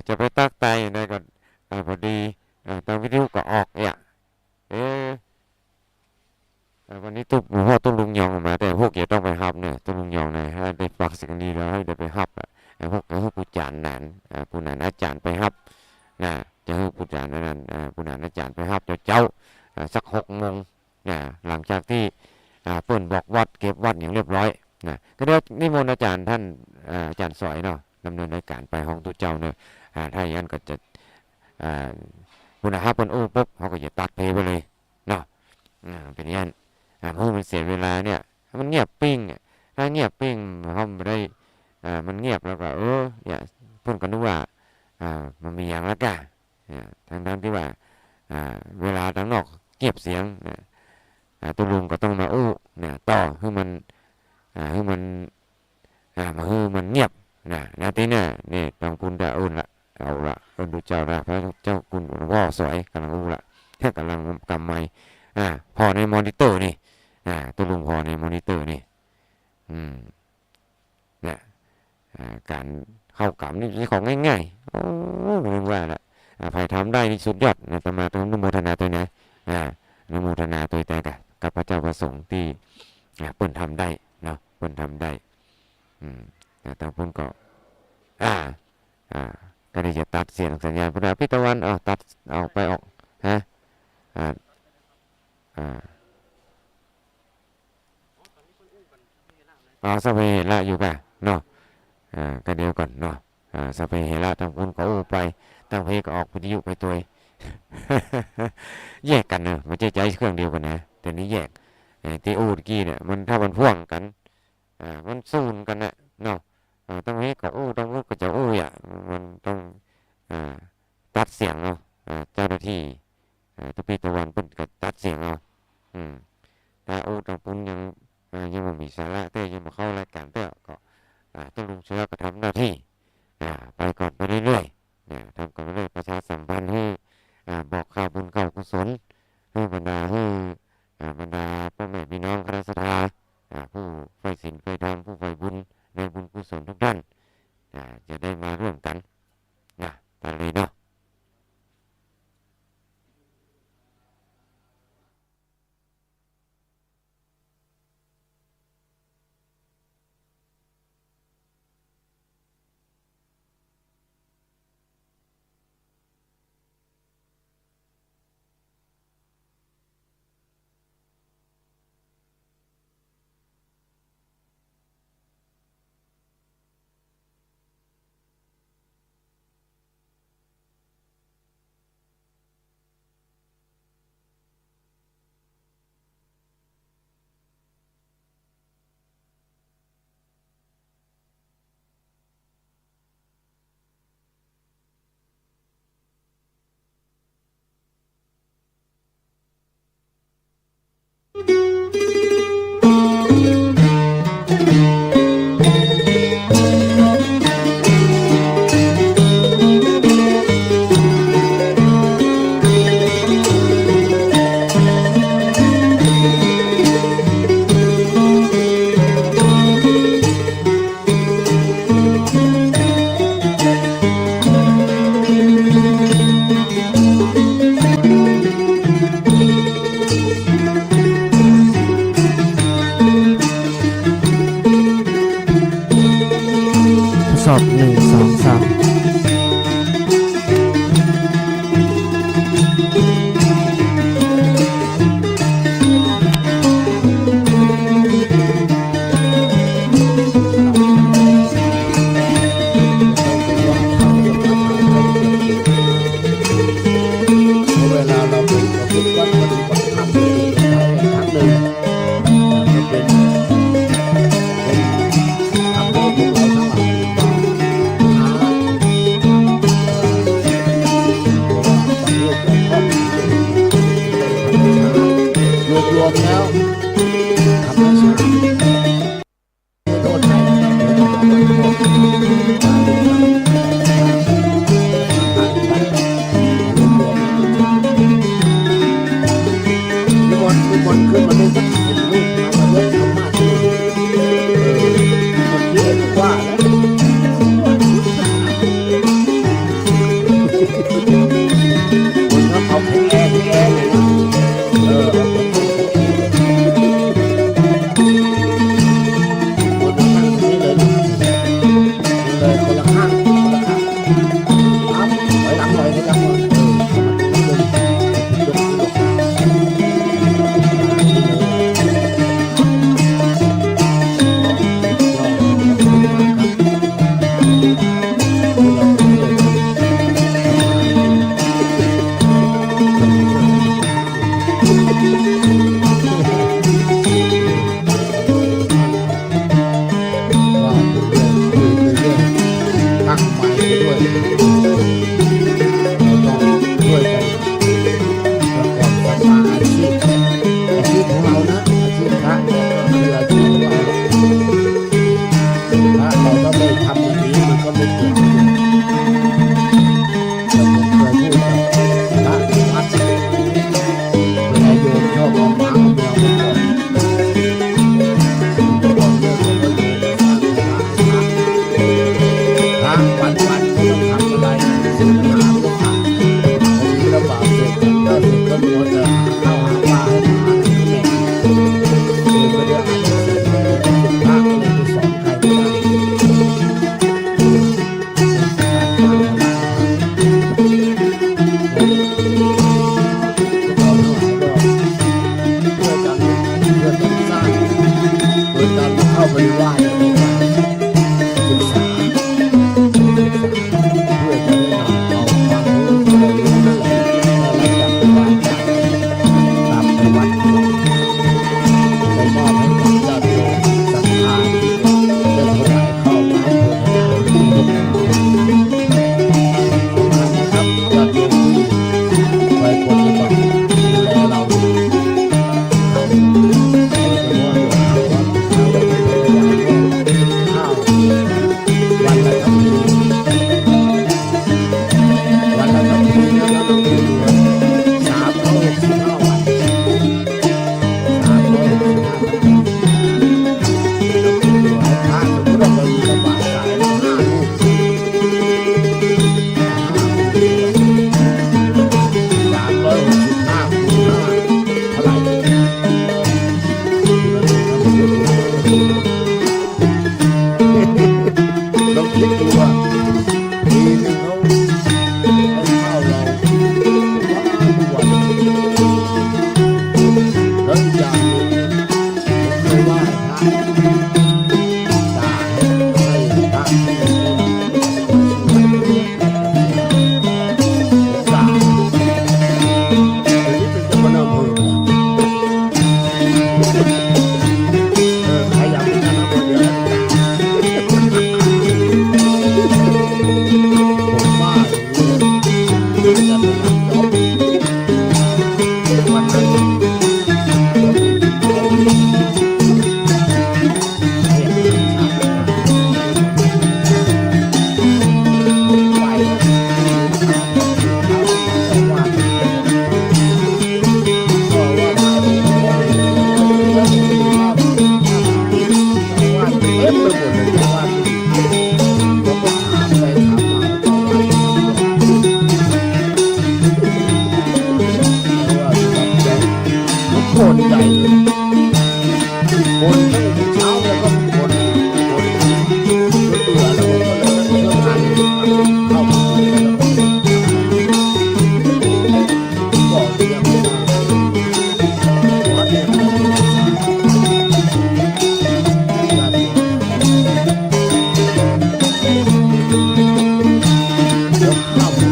จะไปตักตายได้ก่อนพอดีตอนวิทยุก็ออกเนี่ยวันนี้หลวงพ่อตุ้ลุงยองออกมาแต่พวกเกียรต้องไปฮับเนี่ยตุ้ลุงยองเนี่ยให้ได้ฟังสิ่งนี้แล้วให้ได้ไปฮับพวกผู้จานนั้นผู้นั้นอาจารย์ไปฮับจะให้ผู้จานนั้นผู้นั้นอาจารย์ไปฮับเจ้าสัก6 โมงหลังจากที่เปิ้นบอกวัดเก็บวัดอย่างเรียบร้อยก็เดี๋ยวนิมนต์อาจารย์ท่านอาจารย์สอยเนาะดำเนินรายการไปห้องตุเจ้าเนี่ยถ้าอย่างนั้นก็จะคุณภาพเปิ้นปุ๊บเขาก็จะตัดเพลไปเลยเนาะเป็นอย่างนั้นเพราะมันเสียเวลาเนี่ยมันเงียบปิ้งถ้าเงียบปิ้งเขาไม่ได้มันเงียบแล้วก็เนี่ยเพิ่นก็นึกว่ามันมีอย่างละกันทั้งที่ว่าเวลาทางนอกเงียบเสียงตัวลุงก็ต้องมาต่อให้มันให้มันเงียบนาทีเนี่ยนี่ต้องคุณจะละเอาละดูเจ้าละพระเจ้าคุณหลวงพ่อสวยกำลังละแค่กำลังกำไม้พอในมอนิเตอร์นี่ตัวลุงพอในมอนิเตอร์นี่เนี่ยการเข้ากำนี่ของง่ายๆเรียกว่าละใครทำได้นี่สุดยอดนะตมาต้องนุโมทนาตัวนะนุโมทนาตัวแต่กับพระเจ้าประสงค์ที่เปิ่นทำได้เนาะเปิ่นทำได้แต่เปิ่นก็ก็ได้จะตัดเสียงสัญญาณพุทธพิตวันตัดออกไปออกสเปเหระอยู่ป่ะเนาะก็เดียวก่อนเนาะสเปเหระทางคุณก็ไปทางเพก็ออกวิทยุไปตัว แยกกันเนอะไม่ใช่ใจเครื่องเดียวกันนะแต่นี้แยกที่ตะกี้เนี่ยมันถ้ามันพ่วงกันมันซูนกันนะเนาะต้องให้ก็ต้องก็จะมันต้องตัดเสียงเนาะเจ้าหน้าที่ตุปีตะวันเป็นก็ตัดเสียงเนาะถ้าต้องปุ่นยังไม่มีสาระแต่ยังมาเข้ารายการเต้ก็ต้องลงเชื้อก็ทำหน้าที่ไปก่อนไปเรื่อยๆทำก่อนเรื่อยประชาสัมพันธ์ให้บอกข่าวบุญข่าวกุศลให้บรรดาพ่อแม่พี่น้องคณะสัตยาผู้ใฝ่ศีลใฝ่ธรรมผู้ใฝ่บุญในบุญกุศลทุกท่านจะได้มาร่วมกันตอนนี้เนาะสอบ1 2 3เวลาเราเป็นประพฤติวัดปฏิบัติธรรมในครั้งหนึ่งก็เป็น มือนกันเข้าไปไหว้ศึกษาเพื่อจะได้นำเอาความรู้ที่เรารู้นั่นแหละและจากครูบาอาจารย์ตามไปวัดได้มอบให้กับญาติโยมศรัทธาได้ถวายข้าวน้ำโภชนาทุกท่านนะครับญาติโยมที่ไปปฏิบัติดูแลเราเราคิดดูว่าปีหนึ่งเขาให้ข้าวเราทุกวันแล้วอีกอย่างหนึ่งผมเคยไหว้พระด่าให้พระที่ด่าอันนี้เป็นเจ้าคณะอำเภอใครอยากเป็นคณะอำเภอเดี๋ยวผมว่าอย่างนี้จะเป็นนักจบวันนั้นคนใหญ่คนตั้งแต่เช้าแล้วก็คนเบื่อแล้วก็เลยเลิกงานเข้าบอกยังว่าเนี่ยแล้วข้าวเรา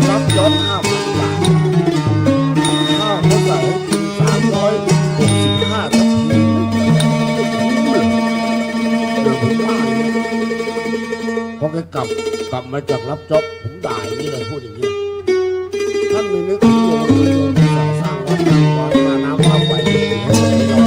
รับยอด5,000 บาทข้าวเขาใส่365 ทัพพีไม่คุ้มเลยเดี๋ยวผมว่าพอแกกลับมาจากรับจ็อบผมด่าอย่างนี้เลยพูดอย่างนี้ท่านไม่นึกถึงโยมเลยโยมที่สร้างวัดมาน้ำว่าไฟให้เรา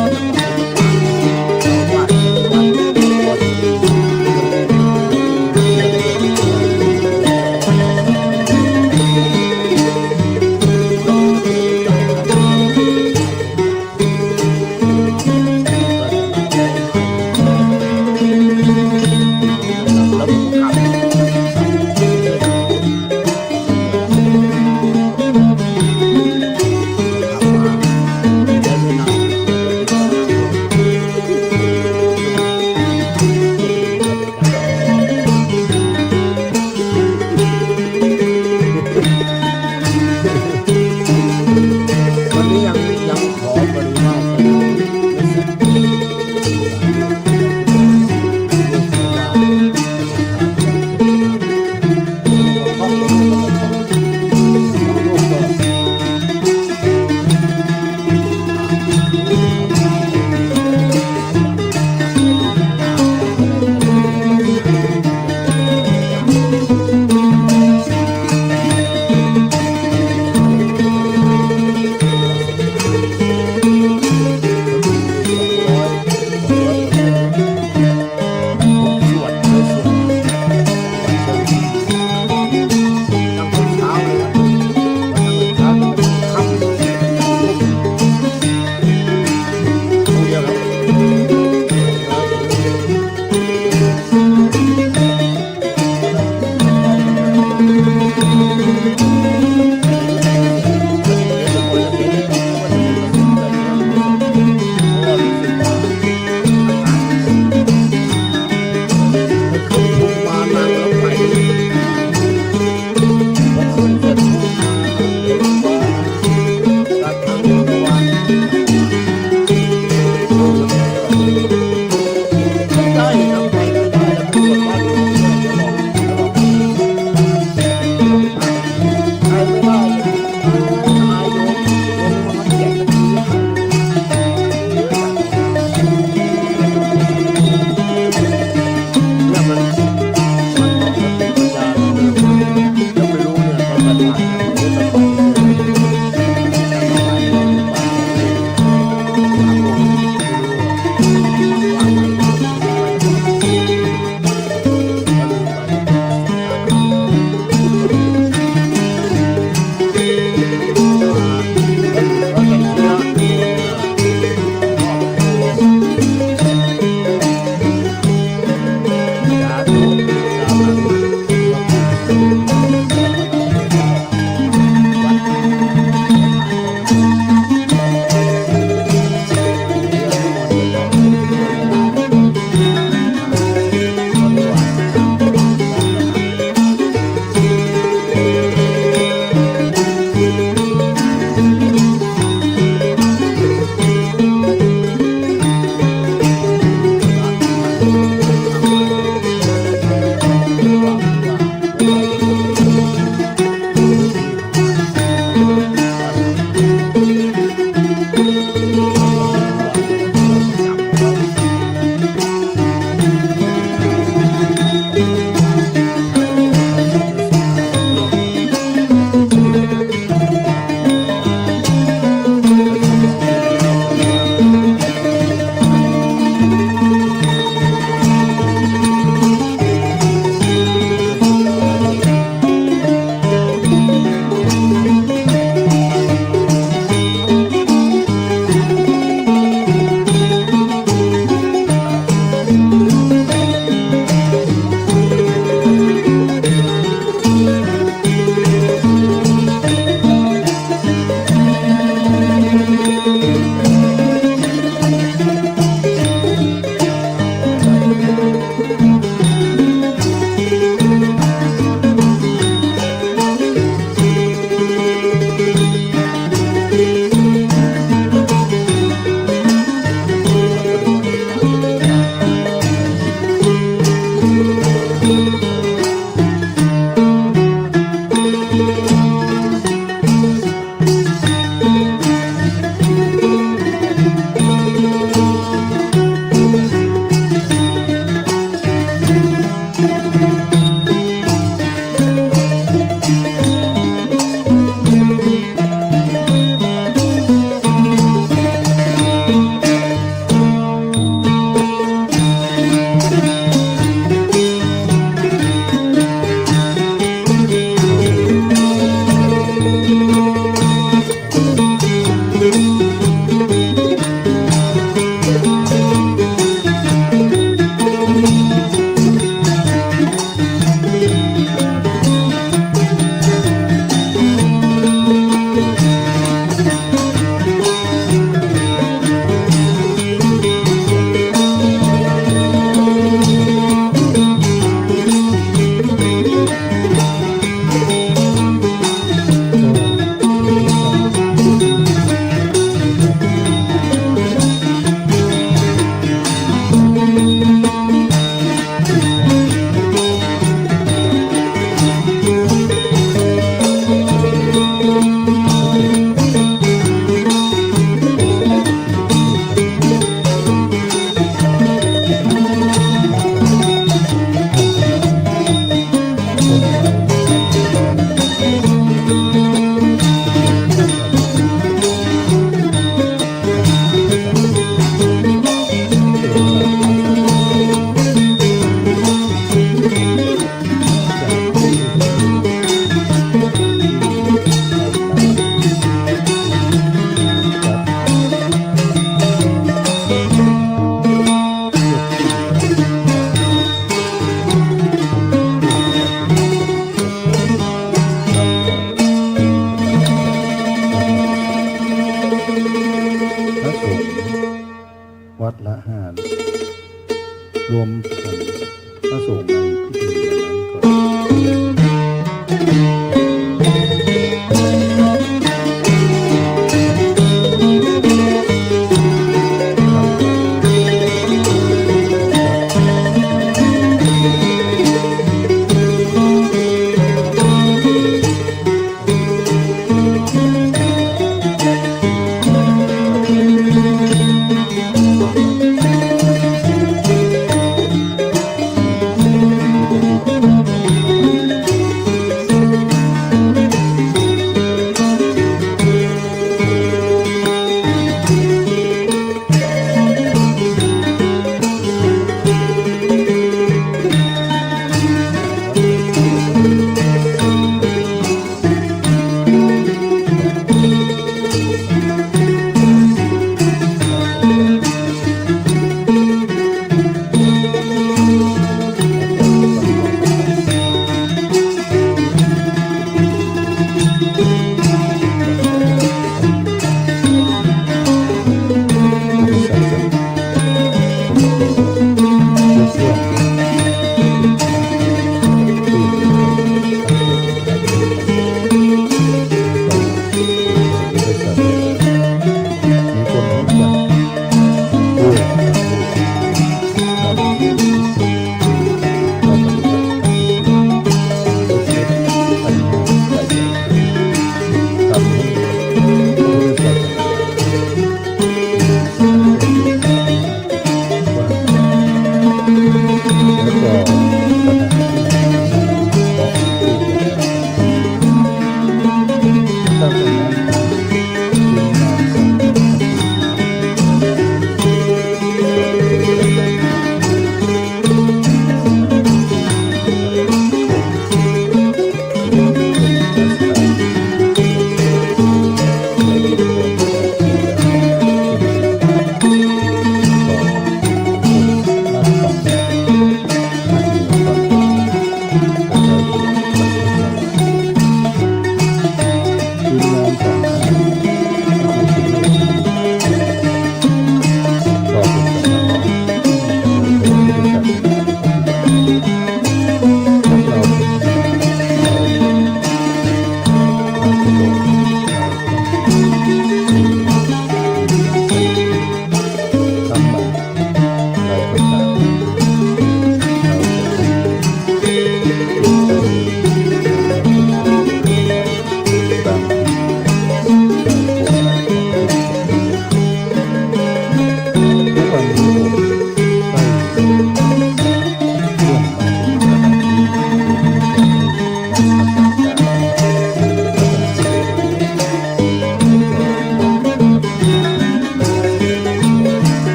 ดละ5รวมกันพระสงฆ์ในพิธีนั้นก็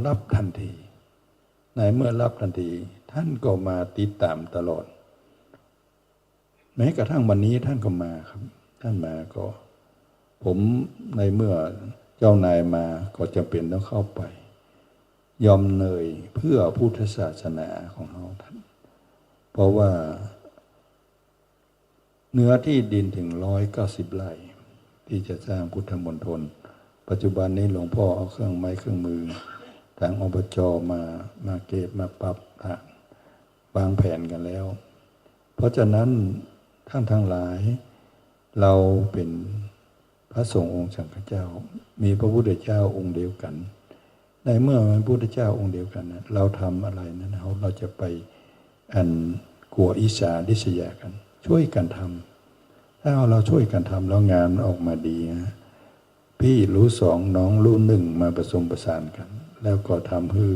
รับทันทีในเมื่อรับทันทีท่านก็มาติดตามตลอดแม้กระทั่งวันนี้ท่านก็มาครับท่านมาก็ ผมในเมื่อเจ้านายมาก็จำเป็นต้องเข้าไป ยอมเหนื่อยเพื่อพุทธศาสนาของเราท่านเพราะว่าเนื้อที่ดินถึง190 ไร่ที่จะสร้างพุทธมณฑลปัจจุบันนี้หลวงพ่อเอาเครื่องไม้เครื่องมือทางอบจมาเก็บมาปรับทางวางแผนกันแล้วเพราะฉะนั้นท่านทั้งหลายเราเป็นพระสงฆ์องค์สังฆเจ้ามีพระพุทธเจ้าองค์เดียวกันในเมื่อพระพุทธเจ้าองค์เดียวกันนะเราทำอะไรนั้นเราจะไปกลัวอิจฉาริษยากันช่วยกันทำถ้าเราช่วยกันทำแล้วงานออกมาดีนะพี่รู้สองน้องรู้หนึ่งมาผสมประสานกันแล้วก็ทำให้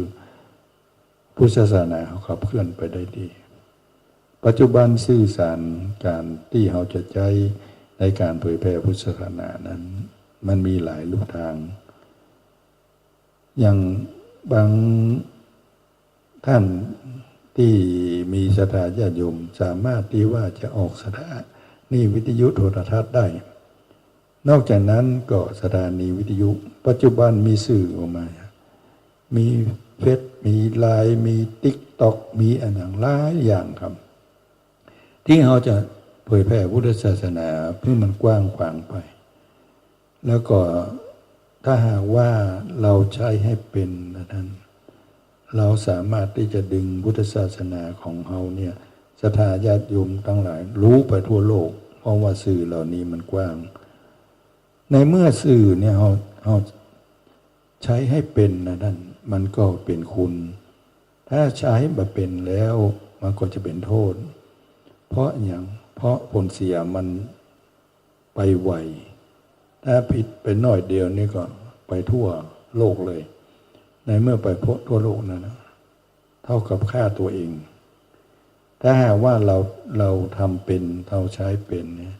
พุทธศาสนาเขาขับเคลื่อนไปได้ดีปัจจุบันสื่อสารการที่เขาจะใช้ในการเผยแพร่พุทธศาสนานั้นมันมีหลายรูปทางอย่างบางท่านที่มีศรัทธาญาติโยมสามารถที่ว่าจะออกสถานีวิทยุโทรทัศน์ได้นอกจากนั้นก็สถานีวิทยุปัจจุบันมีสื่อออกมามีเฟซมีไลน์มีติ๊กต็อกมีอันหลายอย่างครับที่เขาจะเผยแพร่พุทธศาสนาเพื่อมันกว้างขวางไปแล้วก็ถ้าหากว่าเราใช้ให้เป็นนั้นเราสามารถที่จะดึงพุทธศาสนาของเราเนี่ยศรัทธาญาติโยมทั้งหลายรู้ไปทั่วโลกเพราะว่าสื่อเหล่านี้มันกว้างในเมื่อสื่อเนี่ยเราใช้ให้เป็นนั้นมันก็เป็นคุณถ้าใช้มาเป็นแล้วมันก็จะเป็นโทษเพราะผลเสียมันไปไวถ้าผิดไปหน่อยเดียวนี่ก็ไปทั่วโลกเลยในเมื่อไปทั่วโลกนั้นนะเท่ากับฆ่าตัวเองถ้าหากว่าเราทำเป็นเราใช้เป็นเนี่ย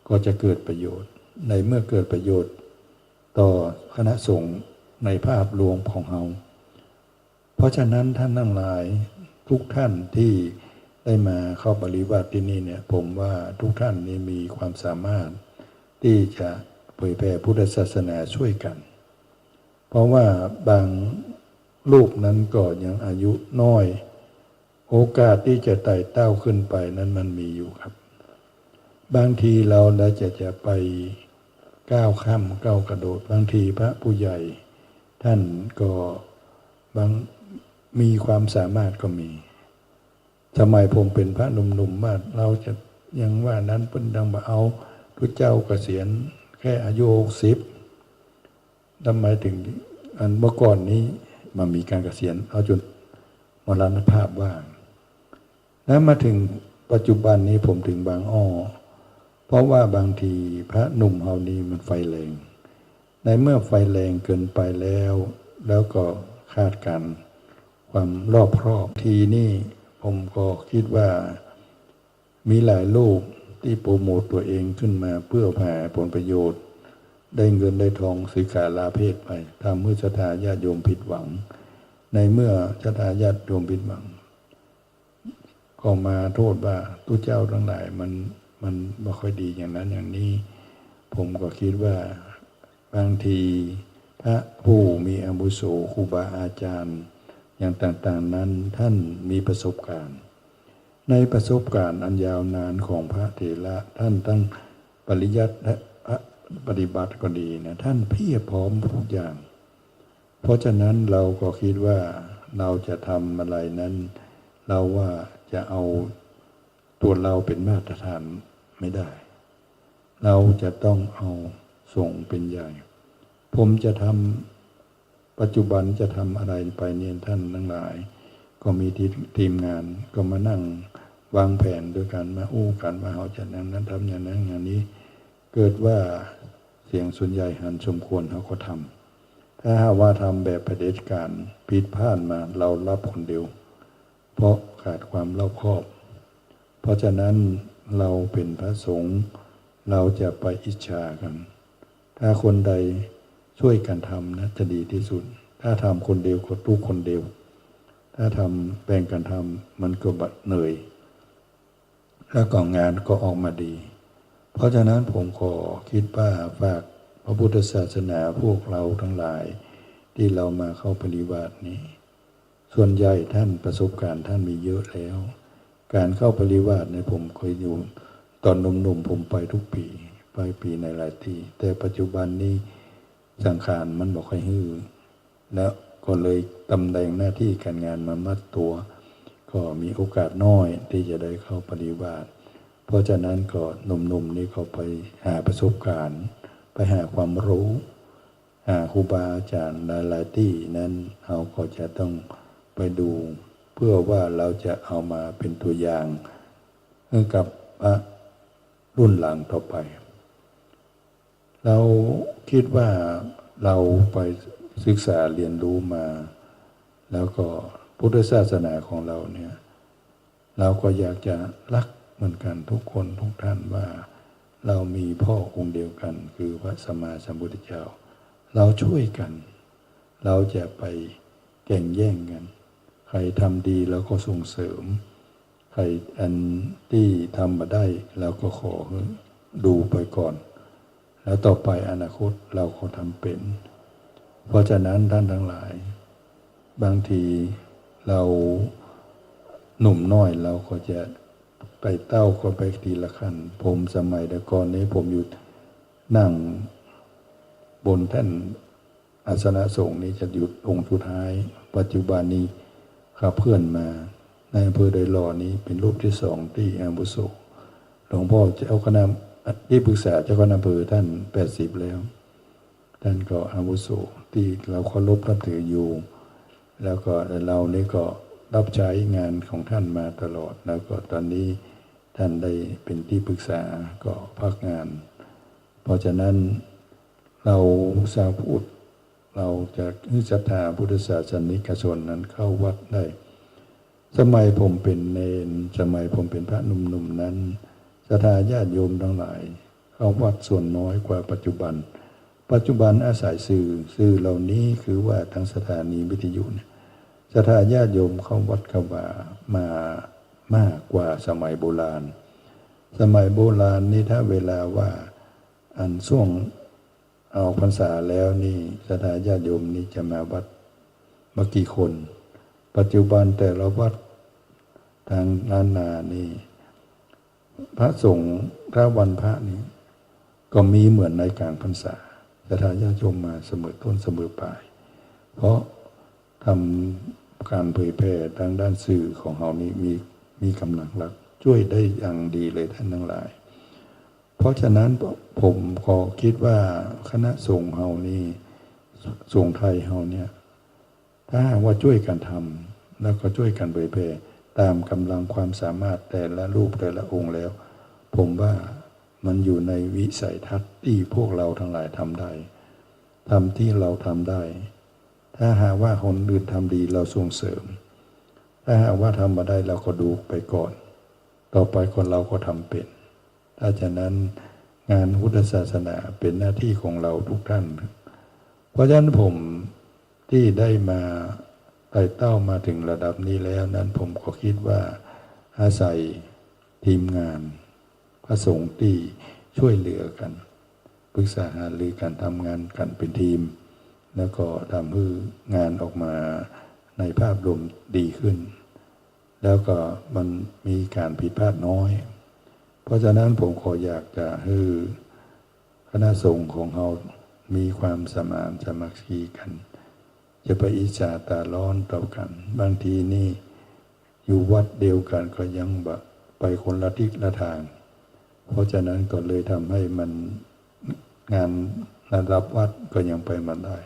ก็จะเกิดประโยชน์ในเมื่อเกิดประโยชน์ต่อคณะสงฆ์ในภาพรวมของเราเพราะฉะนั้นท่านทั้งหลายทุกท่านที่ได้มาเข้าปฏิบัติที่นี่เนี่ยผมว่าทุกท่านนี้มีความสามารถที่จะเผยแผ่พุทธศาสนาช่วยกันเพราะว่าบางรูปนั้นก็ยังอายุน้อยโอกาสที่จะไต่เต้าขึ้นไปนั้นมันมีอยู่ครับบางทีเราจะไปก้าวข้ามก้าวกระโดดบางทีพระผู้ใหญ่ท่านก็มีความสามารถก็มีสมัยผมเป็นพระหนุ่มๆว่าเราจะยังว่านั้นเพิ่นดังมาเอาพระเจ้าเกษียณแค่อายุ60ทำไมถึงอันเมื่อก่อนนี้มามีการเกษียณเอาจนมรณภาพว่างแล้วมาถึงปัจจุบันนี้ผมถึงบางอ้อเพราะว่าบางทีพระหนุ่มเฮานี้มันไฟแรงในเมื่อไฟแรงเกินไปแล้วก็คาดการความรอบครอบทีนี่ผมก็คิดว่ามีหลายรูปที่โปรโมตตัวเองขึ้นมาเพื่อหาผลประโยชน์ได้เงินได้ทองซื้อขาลาเพศไปทำให้ศรัทธาญาติโยมผิดหวังในเมื่อศรัทธาญาติโยมผิดหวังก็มาโทษว่าตุเจ้าทั้งหลายมันไม่ค่อยดีอย่างนั้นอย่างนี้ผมก็คิดว่าบางทีพระผู้มีอาวุโสครูบาอาจารย์อย่างต่างๆนั้นท่านมีประสบการณ์ในประสบการณ์อันยาวนานของพระเถระท่านตั้งปริยัติและปฏิบัติก็ดีนะท่านเพียบพร้อมทุกอย่างเพราะฉะนั้นเราก็คิดว่าเราจะทำอะไรนั้นเราว่าจะเอาตัวเราเป็นมาตรฐานไม่ได้เราจะต้องเอาส่งเป็นใหญ่ผมจะทำปัจจุบันจะทำอะไรไปเนี่ยท่านทั้งหลายก็มีทีมงานก็มานั่งวางแผนด้วยกันมาอู้กันมาเอาจากนั้นทำอย่างนั้นอย่างนี้เกิดว่าเสียงส่วนใหญ่หันสมควรเขาก็ทำถ้าหากว่าทำแบบเผด็จการผิดพลาดมาเรารับคนเดียวเพราะขาดความรอบคอบ เพราะฉะนั้นเราเป็นพระสงฆ์เราจะไปอิจฉากันถ้าคนใดช่วยกันทำนะจะดีที่สุดถ้าทำคนเดียวก็ทุกคนเดียวถ้าทำแบ่งกันทำมันก็บัดเหนื่อยแล้วก็งานก็ออกมาดีเพราะฉะนั้นผมขอคิดว่าฝาก ระพุทธศาสนาพวกเราทั้งหลายที่เรามาเข้าปฏิบัตินี้ ส่วนใหญ่ท่านประสบการณ์ท่านมีเยอะแล้ว การเข้าปฏิบัติในผมเคยอยู่ตอนหนุ่มๆผมไปทุกปีไปปีในหลายที่แต่ปัจจุบันนี้สังขารมันบอกให้ฮือแล้วก็เลยตำแหน่งหน้าที่การงานมามัดตัว ก็มีโอกาสน้อยที่จะได้เข้าปฏิบัติเพราะฉะนั้นก็หนุ่มๆนี่ก็ไปหาประสบการณ์ไปหาความรู้หาครูบาอาจารย์หลายๆที่นั้นเราก็จะต้องไปดูเพื่อว่าเราจะเอามาเป็นตัวอย่างให้กับรุ่นหลังต่อไป เราคิดว่าเราไปศึกษาเรียนรู้มา แล้วก็พุทธศาสนาของเราเนี่ยเราก็อยากจะรักเหมือนกันทุกคนทุกท่านว่าเรามีพ่อองค์เดียวกันคือพระสัมมาสัมพุทธเจ้าเราช่วยกันเราจะไปแข่งแย่งกันใครทำดีเราก็ส่งเสริมใครอันที่ทำมาได้เราก็ขอดูไปก่อนแล้วต่อไปอนาคตเราก็ทำเป็นเพราะฉะนั้นท่านทั้งหลายบางทีเราหนุ่มน้อยเราก็จะไปเต้าก็ไปทีละขั้นผมสมัยแต่ก่อนนี้ผมอยู่นั่งบนแท่นอาสนะสงฆ์นี้จะหยุดองค์สุดท้ายปัจจุบันนี้ขับเพื่อนมาในอำเภอโดยรอนี้เป็นรูปที่สองที่อาวุโสหลวงพ่อเจ้าคณะที่ปรึกษาเจ้าคณะอำเภอท่าน80แล้วท่านก็อาวุโสที่เราเคารพนับถืออยู่แล้วก็เรานี่ก็รับใช้งานของท่านมาตลอดแล้วก็ตอนนี้ท่านได้เป็นที่ปรึกษาก็พักงานเพราะฉะนั้นเราชาวพุทธเราจะศรัทธาพุทธศาสนิกชนนั้นเข้าวัดได้สมัยผมเป็นเณรสมัยผมเป็นพระหนุ่มๆนั้นศรัทธาญาติโยมทั้งหลายเข้าวัดส่วนน้อยกว่าปัจจุบันอาศัยสื่อเหล่านี้คือว่าทางสถานีวิทยุเนี่ยศรัทธาญาติโยมเข้าวัดเข้ามามากกว่าสมัยโบราณนี่ถ้าเวลาว่าอันช่วงเอาพรรษาแล้วนี่ศรัทธาญาติโยมนี่จะมาวัดมากี่คนปัจจุบันแต่ละวัดทางล้านนานี่พระสงฆ์ถ้าวันพระนี้ก็มีเหมือนในกลางพรรษาศรัทธาญาติโยมมาเสมอต้นเสมอปลายเพราะทำการเผยแพร่ทางด้านสื่อของเรานี้มีกำลังหลักช่วยได้อย่างดีเลยท่านทั้งหลายเพราะฉะนั้นผมก็คิดว่าคณะสงฆ์เรานี่สงฆ์ไทยเราเนี่ยถ้าว่าช่วยกันทำแล้วก็ช่วยกันเผยแพร่ตามกำลังความสามารถแต่ละรูปแต่ละองค์แล้วผมว่ามันอยู่ในวิสัยทัศน์ที่พวกเราทั้งหลายทำได้ทำที่เราทำได้ถ้าหากว่าคนอื่นทำดีเราส่งเสริมถ้าหากว่าทำมาได้เราก็ดูไปก่อนต่อไปคนเราก็ทำเป็นถ้าฉะนั้นงานพุทธศาสนาเป็นหน้าที่ของเราทุกท่านเพราะฉะนั้นผมที่ได้มาไต่เต้ามาถึงระดับนี้แล้วนั้นผมก็คิดว่าอาศัยทีมงานพระสงฆ์ที่ช่วยเหลือกันปรึกษาหารือการทำงานกันเป็นทีมแล้วก็ทำให้งานออกมาในภาพรวมดีขึ้นแล้วก็มันมีการผิดพลาดน้อยเพราะฉะนั้นผมขออยากจะให้คณะสงฆ์ของเรามีความสมานสามัคคีกันจะไปอิจฉาตาร้อนต่อกันบางทีนี่อยู่วัดเดียวกันก็ยังไปคนละทิศละทางเพราะฉะนั้นก็เลยทำให้มันงานระดับวัดก็ยังไปมาได้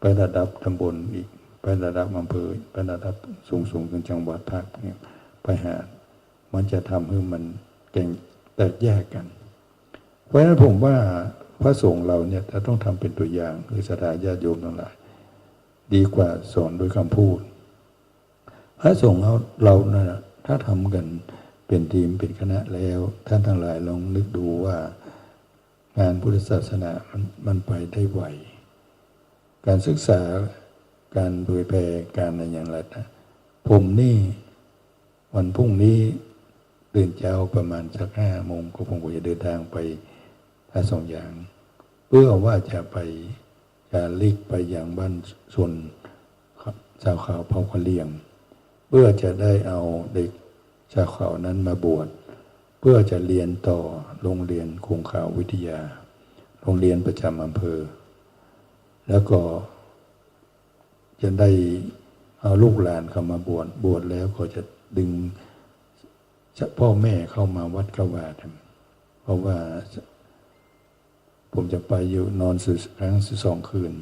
ไประดับตำบลอีกไประดับอำเภอไประดับสูงถึงจังหวัดภาคเนี่ยไปหามันจะทำให้มันแตกแยกกันเพราะฉะนั้นผมว่าพระสงฆ์เราเนี่ยจะต้องทำเป็นตัวอย่างคือศรัทธาญาติโยมทั้งหลายดีกว่าสอนโดยคำพูดพระสงฆ์เรานะถ้าทำกันเป็นทีมเป็นคณะแล้วท่านทั้งหลายลองนึกดูว่างานพุทธศาสนามันไปได้ไวการศึกษาการเผยแพร่การอะไรอย่างไรนะผมนี่วันพรุ่งนี้ตื่นเช้าประมาณสัก5 โมงก็ผมก็จะเดินทางไปท่าสองอย่าง เพื่อว่าจะไปจะลีกไปอย่างบ้านส่วนชาวเขาเผ่ากะเหรี่ยง เพื่อจะได้เอาเด็กชาวเขานั้นมาบวชเพื่อจะเรียนต่อโรงเรียนคงคาววิทยาโรงเรียนประจำอำเภอแล้วก็จะได้เอาลูกหลานเข้ามาบวชแล้วก็จะดึงพ่อแม่เข้ามาวัดกวาดเพราะว่าผมจะไปอยู่นอนครั้ง2 คืน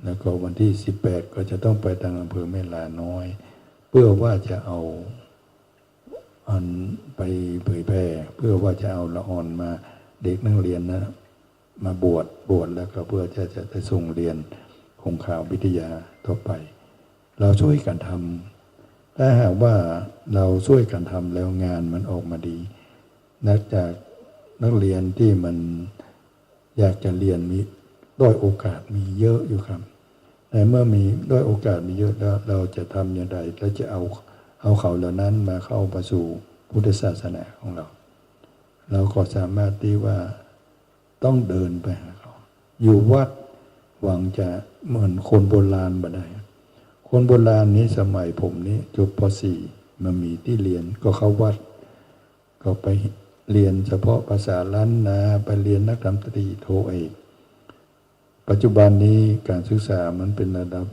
แล้วก็วันที่18ก็จะต้องไปทางอำเภอแม่ลาน้อยเพื่อว่าจะเอาอันไปเผยแพร่เพื่อว่าจะเอาละอ่อนมาเด็กนักเรียนนะมาบวชแล้วก็เพื่อจะได้ส่งเรียนคงคาววิทยาต่อไปเราช่วยกันทำถ้าหากว่าเราช่วยกันทำแล้วงานมันออกมาดีจากนักเรียนที่มันอยากจะเรียนมีด้อยโอกาสมีเยอะอยู่ครับแต่เมื่อมีด้อยโอกาสมีเยอะแล้วเราจะทำอย่างไรและจะเอาเขาเหล่านั้นมาเข้าประสู่พุทธศาสนาของเราก็สามารถที่ว่าต้องเดินไปหาเขาอยู่วัดหวังจะเหมือนคนโบราณบ่ได้คนโบราณนี้สมัยผมนี้จบป .4 มามีที่เรียนก็เข้าวัดก็ไปเรียนเฉพาะภาษาล้านนาไปเรียนนักดนตรีโทเอกปัจจุบันนี้การศึกษามันเป็นระดับ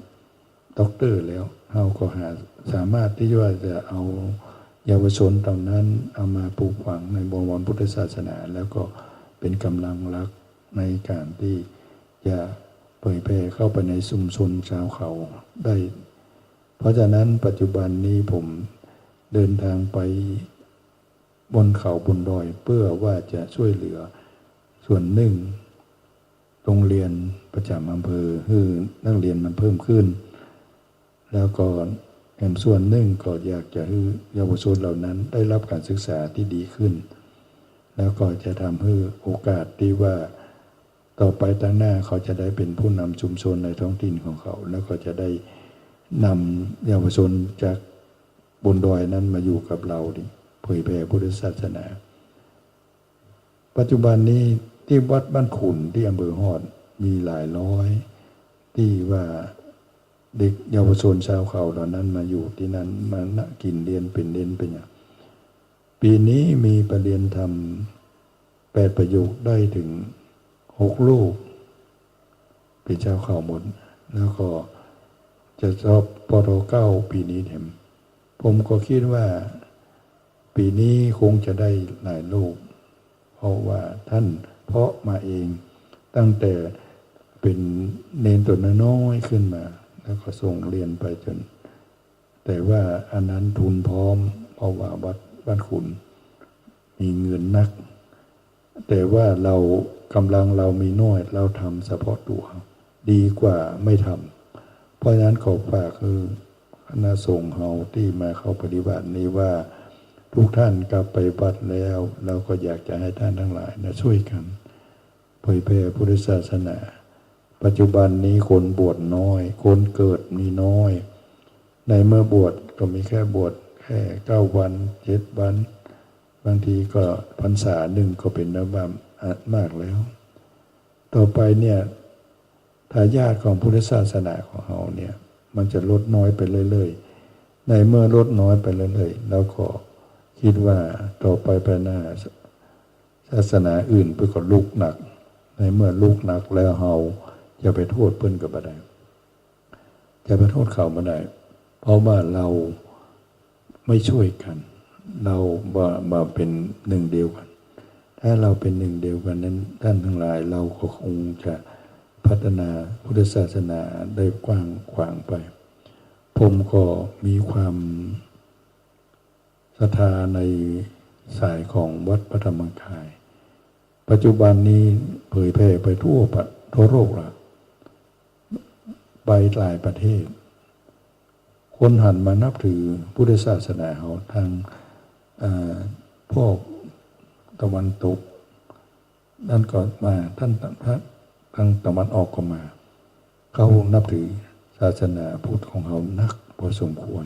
ด็อกเตอร์แล้วเราก็สามารถที่ว่าจะเอาเยาวชนเหล่านั้นเอามาปลูกฝังในบวรพุทธศาสนาแล้วก็เป็นกำลังหลักในการที่จะเผยแพร่เข้าไปในชุมชนชาวเขาได้เพราะฉะนั้นปัจจุบันนี้ผมเดินทางไปบนเขาบนดอยเพื่อว่าจะช่วยเหลือส่วนหนึ่งโรงเรียนประจำอำเภอคือนักเรียนมันเพิ่มขึ้นแล้วก็ส่วนหนึ่งก็อยากจะให้เยาวชนเหล่านั้นได้รับการศึกษาที่ดีขึ้นแล้วก็จะทำให้โอกาสที่ว่าต่อไปตั้งหน้าเขาจะได้เป็นผู้นำชุมชนในท้องถิ่นของเขาแล้วก็จะได้นำเยาวชนจากบนดอยนั้นมาอยู่กับเราดิเผยแผ่พุทธศาสนาปัจจุบันนี้ที่วัดบ้านขุนที่อำเภอฮอดมีหลายร้อยที่ว่าเด็กเยาวชนชาวเขาเหล่านั้นมาอยู่ที่นั้นมากินเรียนเป็นอย่างปีนี้มีประเรียนธรรม8 ประโยคได้ถึง6 ลูกเป็นชาวเขาหมดแล้วก็จะสอบปต.9 ปีนี้ผมก็คิดว่าปีนี้คงจะได้หลายลูกเพราะว่าท่านเพาะมาเองตั้งแต่เป็นเนนตัวน้อยขึ้นมาแล้วก็ส่งเรียนไปจนแต่ว่าอันนั้นทุนพร้อมเพราะว่าวัดบ้านขุนมีเงินนักแต่ว่าเรากำลังเรามีน้อยเราทำเฉพาะตัวดีกว่าไม่ทำเพราะฉะนั้นขอฝากคือคณะสงฆ์เฮาที่มาเข้าปฏิบัตินี้ว่าทุกท่านกลับไปวัดแล้วเราก็อยากจะให้ท่านทั้งหลายช่วยกันเผยแผ่พุทธศาสนาปัจจุบันนี้คนบวชน้อยคนเกิดมีน้อยในเมื่อบวชก็มีแค่บวชแค่9 วัน7 วันบางทีก็พรรษาหนึ่งก็เป็นนับว่ามากแล้วต่อไปเนี่ยทายาทของพุทธศาสนาของเราเนี่ยมันจะลดน้อยไปเรื่อยๆในเมื่อลดน้อยไปเรื่อยๆแล้วก็คิดว่าต่อไปภายหน้าศาสนาอื่นเพื่อก็ลุกหนักในเมื่อลุกหนักแล้วเราจะไปโทษเพิ่นก็บ่ได้จะไปโทษเขาบ่ได้เพราะว่าเราไม่ช่วยกันเรามาเป็นหนึ่งเดียวกันถ้าเราเป็นหนึ่งเดียวกันนั้นท่านทั้งหลายเราก็คงจะพัฒนาพุทธศาสนาได้กว้างขวางไปผมก็มีความศรัทธาในสายของวัดพระธรรมกายปัจจุบันนี้เผยแพร่ไปทั่วโลกละไปหลายประเทศคนหันมานับถือพุทธศาสนาเขาทางพวกตะวันตกนั่นก็มาท่านทางตะวันออกก็มาเขานับถือศาสนาพุทธของเขานักพอสมควร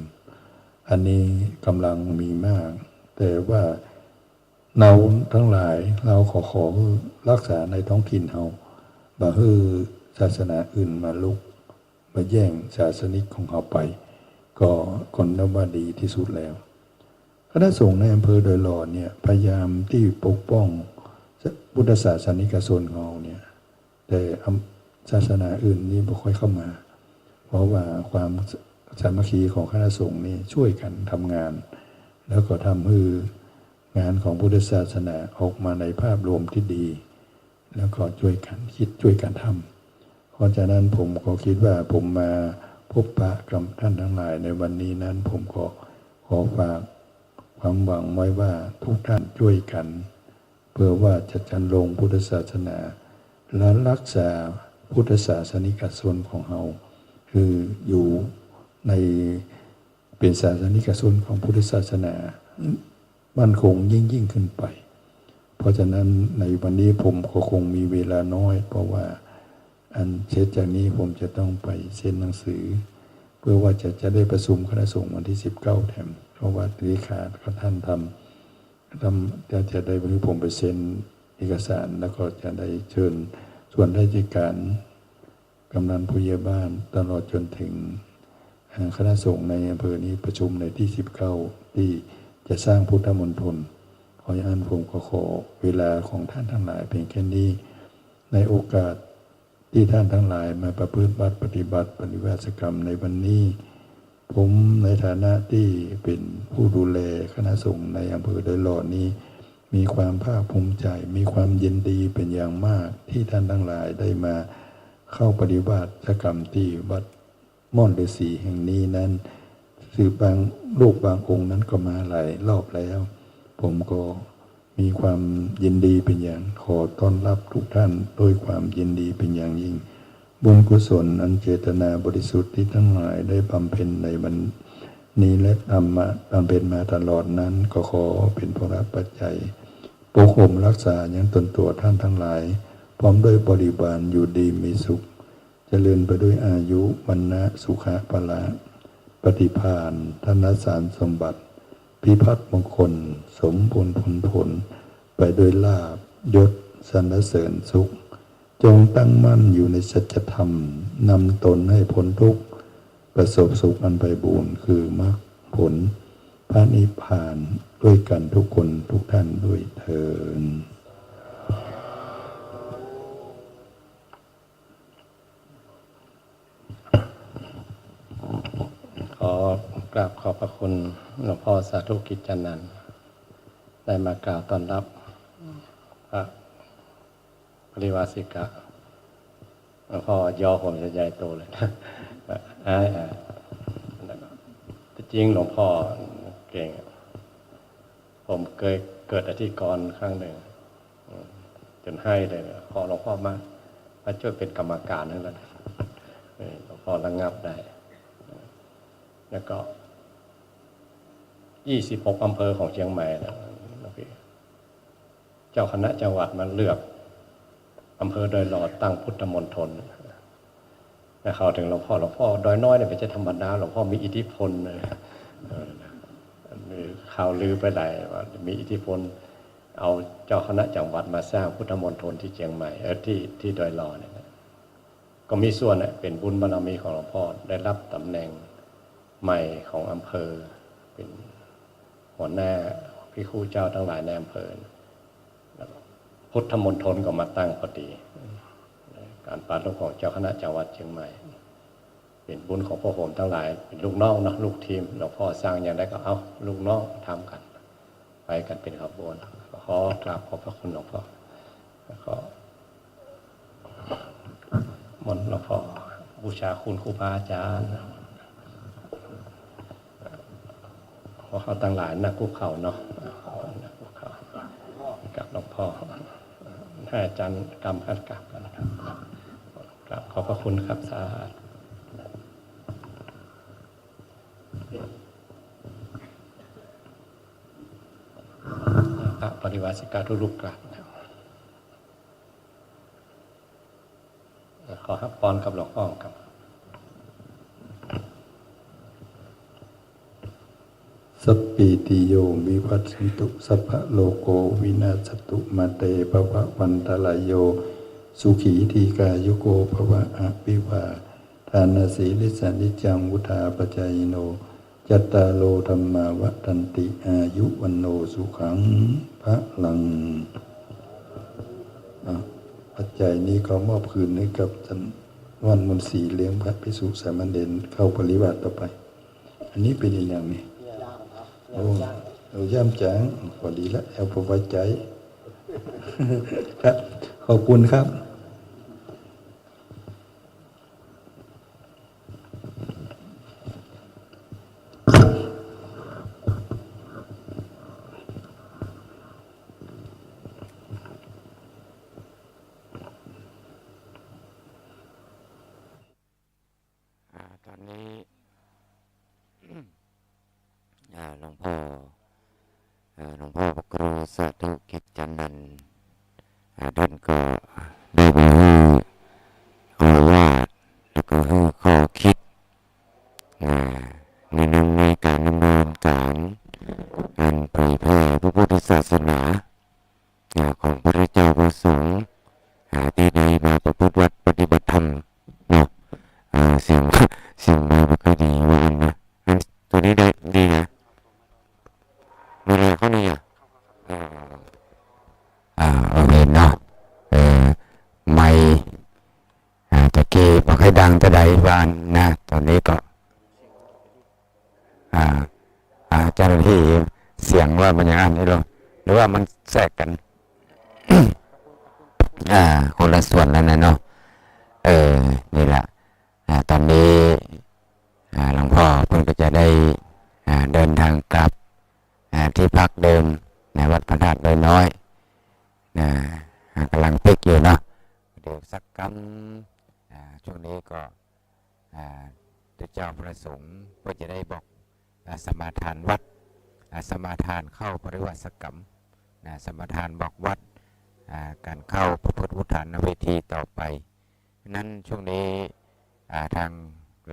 อันนี้กำลังมีมากแต่ว่า เราทั้งหลายเราขอรักษาในท้องถิ่นเรา บ่ฮือศาสนาอื่นมาลุกมาแย่งศาสนิกของเขาไป ก็คนนับว่าดีที่สุดแล้วคณะสงฆ์ในอำเภอโดยหล่อเนี่ยพยายามที่ปกป้องพุทธศาสนิกชนของเราเนี่ยแต่ศาสนาอื่นนี่ไม่ค่อยเข้ามา เพราะว่าความสามัคคีของคณะสงฆ์นี่ช่วยกันทำงาน แล้วก็ทำให้งานของพุทธศาสนาออกมาในภาพรวมที่ดี แล้วก็ช่วยกันคิดช่วยกันทำเพราะฉะนั้นผมก็คิดว่าผมมาพบปะกับท่านทั้งหลายในวันนี้นั้นผมก็ขอฝากความหวังไว้ว่าทุกท่านช่วยกัน เพื่อว่าจะจันลงพุทธศาสนาและรักษาพุทธศาสนิกชนของเราคืออยู่ในเป็นศาสนิกชนของพุทธศาสนามั่นคงยิ่งขึ้นไปเพราะฉะนั้นในวันนี้ผมก็คงมีเวลาน้อย เพราะว่าอันเช็ดจากนี้ผมจะต้องไปเซ็นหนังสือ เพื่อว่าจะได้ประชุมคณะสงฆ์วันที่19แถมเพราะว่าเลขาเขาท่านทำจะได้วันนี้ผมไปเซ็นเอกสารแล้วก็จะได้เชิญส่วนราชการกำนันผู้ใหญ่บ้านตลอดจนถึงคณะสงฆ์ในอำเภอนี้ประชุมในที่19ที่จะสร้างพุทธมณฑลขออันผมก็ขอเวลาของท่านทั้งหลายเพียงแค่นี้ในโอกาสที่ท่านทั้งหลายมาประพฤติปฏิบัติปฏิบัติกรรมในวันนี้ผมในฐานะที่เป็นผู้ดูแลคณะสงฆ์ในอำเภอโดยหล่อนี้มีความภาคภูมิใจมีความยินดีเป็นอย่างมากที่ท่านทั้งหลายได้มาเข้าปฏิบัติกรรมที่วัดม่อนฤาษีแห่งนี้นั้นคือบางลูกบางองค์นั้นก็มาหลายรอบแล้วผมก็มีความยินดีเป็นอย่างขอต้อนรับทุกท่านด้วยความยินดีเป็นอย่างยิ่งบุญกุศลอันเจตนาบริสุทธิ์ที่ทั้งหลายได้บำเพ็ญในวันนี้และบำเพ็ญมาตลอดนั้นก็ขอเป็นพระปัจจัยปกห่มรักษาอย่างตนตัวท่านทั้งหลายพร้อมด้วยบริบาลอยู่ดีมีสุขเจริญไปด้วยอายุวรรณะสุขะพละปฏิภาณธนสารสมบัติพิพัฒน์มงคลสมบูรณ์ผลไปโดยลาภยศสรรเสริญสุขจงตั้งมั่นอยู่ในสัจธรรมนำตนให้พ้นทุกข์ประสบสุขอันไพบูรณ์คือมรรคผลพระนิพพานด้วยกันทุกคนทุกท่านด้วยเถิดขอกราบขอบพระคุณหลวงพ่อสาธุกิจจันนันท์ได้มากล่าวต้อนรับพระปริวาสิกะหลวงพ่อย่อผมจะใหญ่โตเลยนะแต่จริงหลวงพ่อเก่งผมเคยเกิดอธิกรณ์ครั้งหนึ่งจนให้เลยขอหลวงพ่อมาช่วยเป็นกรรมการนั่นแหละหลวงพ่อระงับได้แล้วก็26อำเภอของเชียงใหม่นะเจ้าคณะจังหวัดมันเลือกอำเภอดอยหลอดตั้งพุทธมณฑลนะเขาถึงหลวงพ่อดอยน้อยเนี่ยเป็นธรรมดาหลวงพ่อมีอิทธิพลเลยมีข่าวลือไปหลายว่ามีอิทธิพลเอาเจ้าคณะจังหวัดมาสร้างพุทธมณฑลที่เชียงใหม่ที่ดอยหลอดเนี่ยก็มีส่วนเป็นบุญบารมีของหลวงพ่อได้รับตำแหน่งใหม่ของอำเภอเป็นหัวหน้าพี่ครูเจ้าทั้งหลายในอำเภอพุทธมณฑลก็มาตั้งพอดีการปราลงของเจ้าคณะจังหวัดเชียงใหม่เป็นบุญของพวกผมทั้งหลายเป็นลูกน้องนะลูกทีมหลวงพ่อสร้างอย่างไรก็เอาลูกน้องทำกันไปกันเป็นขบวนขอกราบขอบพระคุณหลวงพ่อแล้วก็มนต์หลวงพ่อบูชาคุณครูบาอาจารย์เพราะเขาตั้งหลายนักคุกเข่าเนาะกับหลวงพ่อให้อาจารย์กรรมขัดกลับกันนะครับกราบขอบพระคุณครับสาธุพระปริวาสิกาทุกรูปกราบขอรับพรกับหลวงพ่อครับสัพพิติโยวิวัตสันตุสัพพะโลโกวินาศตุมาเตภวะวันตรายโย สุขีทีกายุโกภวะอภิวาทานาสีลิสานิจังวุธาปจายโนจัตตาโลธรรมาวตันติอายุวันโนสุขังพระลังปัจจัยนี้ก็มอบคืนให้กับท่านวันมนต์ศรีเลี้ยงพระภิกษุสามเณรเข้าปริวาสต่อไป อันนี้เป็นอย่างนี้โอ้เราย่ำจังพอดีแล้วเอาพอไว้ใจครับขอบคุณครับตอนนี้หลวงพ่อพระครูสาธุกิจจันนันท์ท่านก็ได้มาให้อนุญาตแล้วก็ให้ข้อคิดในการดำเนินการเผยแพร่พระพุทธศาสนาของพระเจ้าประสงค์ที่ได้มาประพฤติวัดปฏิบัติธรรมเนาะเสียงมาไม่ค่อยดีว่าอันนะตัวนี้ได้ดีนะเวลาเขานี่โอเคเนาะไม่ตะกี้บอกให้ดังแต่ใดบ้านนะตอนนี้ก็เจ้าหน้าที่เสียงว่ามันอย่างนั้นนี่หรอหรือว่ามันแทรกกัน คนละส่วนแล้วนะเนาะนี่แหละตอนนี้หลวงพ่อเพิ่งก็จะได้เดินทางกลับที่พักเดิมในวัดพระธาตุดอยน้อยกำลังปิกอยู่เนาะเดี๋ยวสักกำช่วงนี้ก็เจ้าประสงค์ก็จะได้บอกสมาทานวัดสมาทานเข้าปริวัติสกรรมสมาทานบอกวัดการเข้าพระพุทธอุทานเวทีต่อไปนั้นช่วงนี้ทาง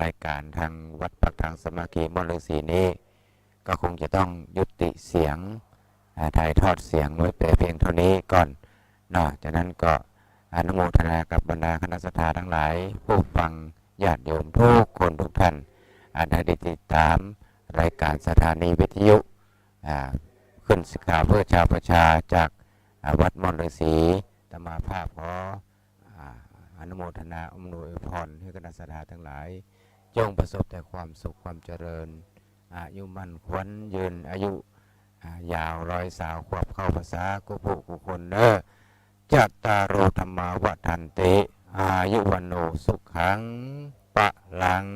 รายการทางวัดปักทางสมาคีมอลฤาษีนี้ก็คงจะต้องยุติเสียงถ่ายทอดเสียงไว้แต่เพียงเท่านี้ก่อนเนาะจากนั้นก็อนุโมทนากับบรรดาคณะสัตยาทั้งหลายผู้ฟังญาติโยมทุกคนทุกท่านได้ติดตามรายการสถานีวิทยุขึ้นสิกขาเพื่อชาวประชาจากวัดมอลฤาษีตมาภาพขออนุโมทนาอำนวยพรให้คณะสัตยาทั้งหลายจงประสบแต่ความสุขความเจริญอายุมั่นขวัญยืนอายุยาวร้อยสาวขวบเข้าภาษากุผู้กุคนเนอจัตตารโอธรรมาวัฏันติอายุวันโนสุขังปะลัง